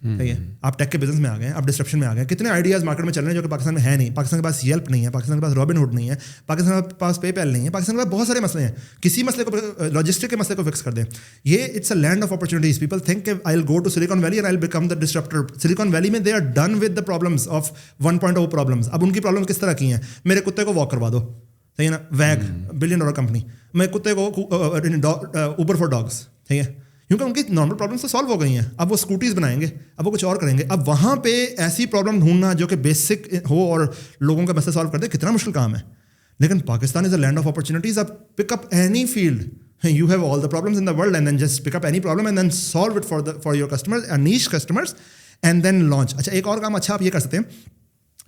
ٹھیک ہے, آپ ٹیک کے بزنس میں آ گئے, آپ ڈسٹرپشن میں آ گئے. کتنے آئیڈیاز مارکیٹ میں چل رہے ہیں جو کہ پاکستان میں ہے نہیں. پاکستان کے پاس یلپ نہیں ہے, پاکستان کے پاس رابن ہوڈ نہیں ہے, پاکستان کے پاس پے پیل نہیں ہے, پاکستان کے پاس بہت سارے مسئلے ہیں. کسی مسئلے کو, لاجسٹک کے مسئلے کو فکس کر دیں. یہ it's a land of opportunities. People think کہ I will go to Silicon Valley and I will become the disrupter. Silicon Valley میں they are done with the problems of 1.0 problems. اب ان کی پرابلم کس طرح کی ہیں؟ میرے کتے کو واک کروا دو. صحیح ہے نا, ویگ $1 billion کمپنی, میں کتے کو اوبر فار ڈاگس. ٹھیک ہے, کیونکہ ان کی نارمل پرابلمس تو سالو ہو گئی ہیں. اب وہ اسکوٹیز بنائیں گے, اب وہ کچھ اور کریں گے. اب وہاں پہ ایسی پرابلم ڈھونڈنا جو کہ بیسک ہو اور لوگوں کا مسئلہ سالو کر دے, کتنا مشکل کام ہے. لیکن Pakistan is a land of opportunities. اب pick up any field, you have all the problems in the world and then just pick up any problem and then solve it for your customers, niche customers, and then launch. اچھا, ایک اور کام اچھا آپ یہ کر سکتے ہیں,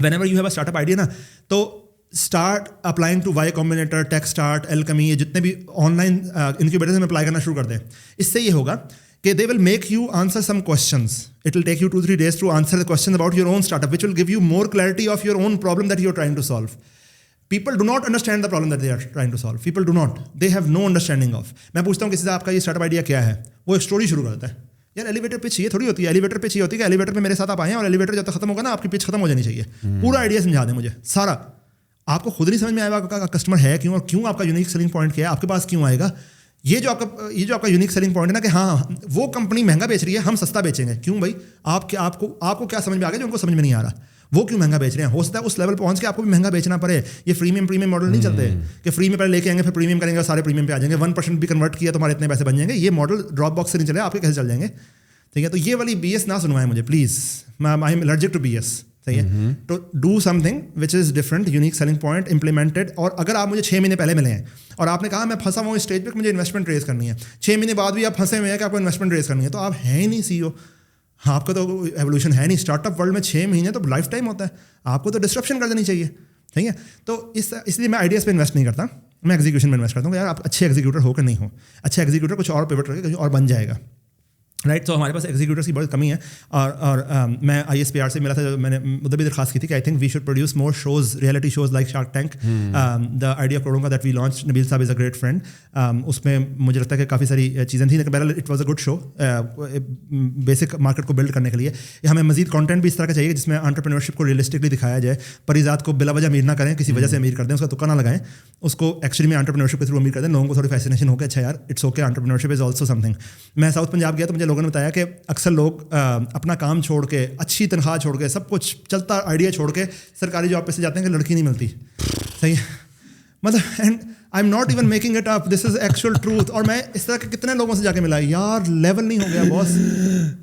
whenever you have a startup idea نا, تو start applying to Y Combinator, tech start, Alchemy, یہ جتنے بھی آن لائن انکیوبیٹرز میں اپلائی کرنا شروع کر دیں. اس سے یہ ہوگا کہ they will make you answer some questions. It will take you 2-3 days to answer the questions about your own startup, which will give you more clarity of your own problem that you are trying to solve. People do not understand the problem that they are trying to solve. People do not. They have no understanding of. میں پوچھتا ہوں کسی سے آپ کا یہ start up idea کیا ہے, وہ ایک اسٹوری شروع کرتا ہے. یار ایلیویٹر پچ یہ تھوڑی ہوتی ہے. ایلیویٹر پچ یہ ہوتی ہے کہ ایلیویٹر پہ میرے ساتھ آپ آئیں اور ایلیویٹر جب تک ختم ہوگا نا آپ کی پچ ختم ہو جانی چاہیے. پورا آئیڈیا سمجھا دیں مجھے سارا. آپ کو خود نہیں سمجھ میں آئے گا آپ کا کسٹمر ہے کیوں, اور کیوں آپ کا یونیک سیلنگ پوائنٹ کیا ہے, آپ کے پاس کیوں آئے گا. یہ جو آپ کا یونیک سیلنگ پوائنٹ ہے نا کہ ہاں وہ کمپنی مہنگا بیچ رہی ہے, ہم سستا بیچیں گے. کیوں بھائی؟ آپ کو کیا سمجھ میں آ گیا جو ان کو سمجھ میں نہیں آ رہا؟ وہ کیوں مہنگا بیچ رہے ہیں؟ ہو سکتا ہے اس لیول پہنچ کے آپ کو بھی مہنگا بیچنا پڑے. یہ پریمیم ماڈل نہیں چلتے کہ فری میں پہلے لے کے آئیں گے پھر پریمیم کریں گے اور سارے پریمیم پہ آ جائیں گے. 1% بھی کنورٹ کیا تو ہمارے اتنے پیسے بن جائیں گے. یہ ماڈل ڈراپ باکس سے نہیں چلے, آپ کے کیسے چل جائیں گے؟ ٹھیک ہے, تو یہ والی BS نہ سنوائیں مجھے please. I am allergic to BS. صحیح ہے, تو ڈو سم تھنگ which is different, unique selling point implemented. اور اگر آپ مجھے 6 مہینے پہلے ملے ہیں اور آپ نے کہا میں پھنسا ہوں اسٹیج پہ, مجھے انویسٹمنٹ ریز کرنی ہے, 6 مہینے بعد بھی آپ پھنسے ہوئے ہیں کہ آپ کو انویسٹمنٹ ریز کرنی ہے, تو آپ ہیں ہی نہیں CEO. آپ کا تو ایولیوشن ہے نہیں. اسٹارٹ اپ ورلڈ میں 6 مہینے تو لائف ٹائم ہوتا ہے. آپ کو تو ڈسٹرپشن کر دینی چاہیے. ٹھیک ہے, تو اس لیے میں آئیڈیاز پہ انویسٹ نہیں کرتا, میں ایگزیکیوشن میں انویسٹ کرتا ہوں. یار آپ اچھے ایگزیکیوٹر ہو کہ نہیں ہو, اچھا ایگزیکیوٹر کچھ اور پیوٹ کر کے کچھ اور بن جائے گا. رائٹ. سو ہمارے پاس ایگزیکیوٹرس کی بہت کمی ہے. اور میں ISPR سے ملا تھا, جو میں نے ادھر بھی درخواست کی تھی کہ I think we should produce more shows, reality shows like Shark Tank. The idea کروڑوں کا دیٹ وی لانچ, نبیل صاحب از اے گریٹ فرینڈ. اس میں مجھے لگتا ہے کہ کافی ساری چیزیں تھیں, لیکن بہرحال it was a good show basic market کو بلڈ کرنے کے لیے. ہمیں مزید کانٹینٹ بھی اس طرح کا چاہیے جس میں انٹرپرینورشپ کو ریئلسٹکلی دکھایا جائے. پریزاد کو بلا وجہ امیر نہ کریں, کسی وجہ سے امیر کر دیں, اس کا تکا نہ لگائیں, اس کو ایکچولی میں انٹرپرینورشپ کے تھرو امیر کر دیں. لوگوں کو تھوڑی فیسینیشن ہو کہ اچھا یار it's okay, entrepreneurship is also سم تھنگ. میں ساؤتھ پنجاب گیا تو مجھے لوگوں نے بتایا کہ اکثر لوگ اپنا کام چھوڑ کے, اچھی تنخواہ چھوڑ کے, سب کچھ چلتا آئیڈیا چھوڑ کے سرکاری جاب پہ سے جاتے ہیں کہ لڑکی نہیں ملتی. صحیح ہے, مطلب and I am not even making it up, this is actual truth. اور میں اس طرح کے کتنے لوگوں سے جا کے ملا, یار لیول نہیں ہو گیا باس,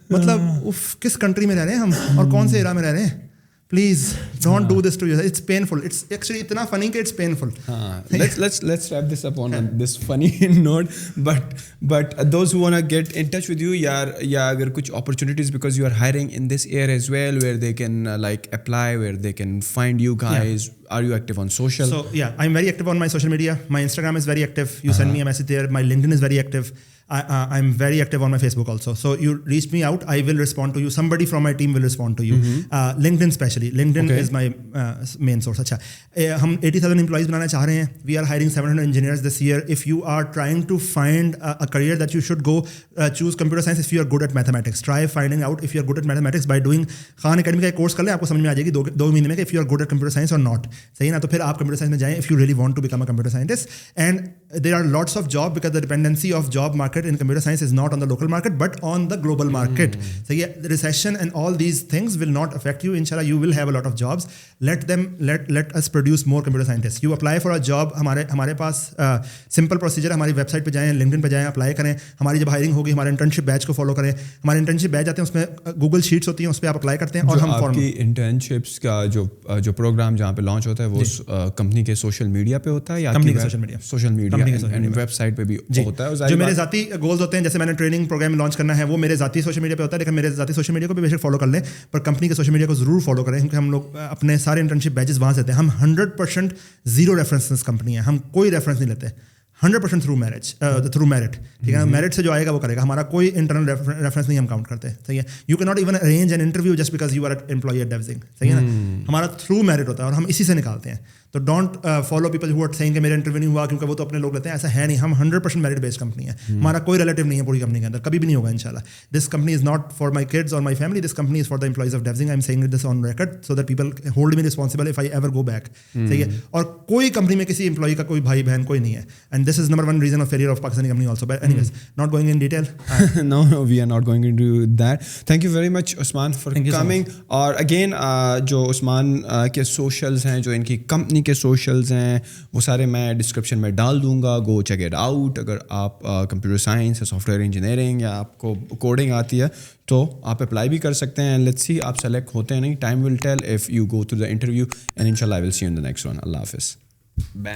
مطلب کس کنٹری میں رہ رہے ہیں ہم اور کون سے ایرا میں رہ رہے ہیں. Please don't do this to yourself. It's painful. It's actually itna funny that it's painful. Let's wrap this up on this funny note. But those who wanna get in touch with you, yeah, agar kuch opportunities, because you are hiring in this area as well, where they can like apply, where they can find you guys. Yeah. Are you active on social? So yeah, I'm very active on my social media. My Instagram is very active. You send me a message there. My LinkedIn is very active. I'm very active on my Facebook also. So you reach me out, I will respond to you. Somebody from my team will respond to you. LinkedIn especially. LinkedIn is my main source. Achha, hum 80,000 employees banana cha rahe hain. We are hiring 700 engineers this year. If you are trying to find a career that you should go, choose computer science if you are good at mathematics. Try finding out if you are good at mathematics by doing Khan Academy ka ek course kar le, aapko samajh mein aa jayegi 2 mahine mein if you are good at computer science or not. Sahi na? To phir aap computer science mein jayein if you really want to become a computer scientist. And there are lots of job, because the dependency of job market in computer science is not on the local market but on the global market. So yeah, the recession and all these things will not affect you. Inshallah you will have a lot of jobs. Let us produce more computer scientists. You apply for a job, ہمارے پاس simple procedure, ہماری web site پہ جائیں, LinkedIn پہ جائیں, apply کریں. ہماری جب hiring ہوگی ہمارے انٹرنشپ بیچ کو فالو کریں. ہمارے انٹرنشپ بیچ آتے ہیں, اس میں گوگل شیٹس ہوتی ہیں, اس پہ آپ اپلائی کرتے ہیں. اور ہم آپ کی انٹرنشپس کا جو پروگرام جہاں پہ لانچ ہوتا ہے وہ کمپنی کے سوشل میڈیا پہ ہوتا ہے یا کمپنی کے سوشل میڈیا ویب سائٹ پہ بھی ہوتا ہے؟ جو میرے ذاتی گولز ہوتے ہیں, جیسے میں نے ٹریننگ پروگرام لانچ کرنا ہے, وہ میرے ذاتی سوشل میڈیا پہ ہوتا ہے. لیکن میرے ذاتی سوشل میڈیا کو بھی بے شک فالو کر لیں, پر کمپنی کے سوشل میڈیا کو ضرور فالو کریں, کیونکہ ہم لوگ اپنے سارے انٹرنشپ بیچز وہاں سے دیتے ہیں. ہم 100% زیرو ریفرنس کمپنی ہے, ہم کوئی ریفرنس نہیں لیتے. 100% تھرو میرٹ. ٹھیک ہے, میرٹ سے جو آئے گا وہ کرے گا. ہمارا کوئی انٹرنل ریفرنس نہیں ہم کاؤنٹ کرتے. صحیح ہے. You can not even arrange an interview just because you are employee at Devsinc. صحیح ہے نا. ہمارا تھرو میرٹ ہوتا ہے اور ہم اسی سے نکالتے ہیں. تو don't follow people who are seeing کہ میرا انٹرویو نہیں ہوا کیونکہ وہ تو اپنے لوگ لیتے ہیں. ایسا ہے نہیں. ہم 100% میرٹ بیسڈ کمپنی ہے. ہمارا کوئی ریلیٹیو نہیں ہے پوری کمپنی کے اندر, کبھی بھی نہیں ہوگا انشاءاللہ. This company is not for my kids اور my family, this company is for the employees of Devsinc. I am seeing this on record so that people hold me responsible if I ever go back. صحیح ہے. اور کوئی company میں کسی employee کا کوئی بھائی بہن کوئی نہیں ہے. And this is number 1 reason of failure of Pakistani company also. But anyways, not going in detail. No, we are not going into that. Thank you very much Usman for coming. اور again جو عثمان کے socials ہیں, جو ان کی company کے socials ہیں, وہ سارے میں ڈسکرپشن میں ڈال دوں گا. Go check it out. اگر آپ کمپیوٹر سائنس یا سافٹ ویئر انجینئرنگ یا آپ کو کوڈنگ آتی ہے تو آپ اپلائی بھی کر سکتے ہیں. لیٹس سی آپ سلیکٹ ہوتے ہیں نہیں, time will tell if you go through the interview, and انشاءاللہ I will see you in the next one. اللہ حافظ. بین.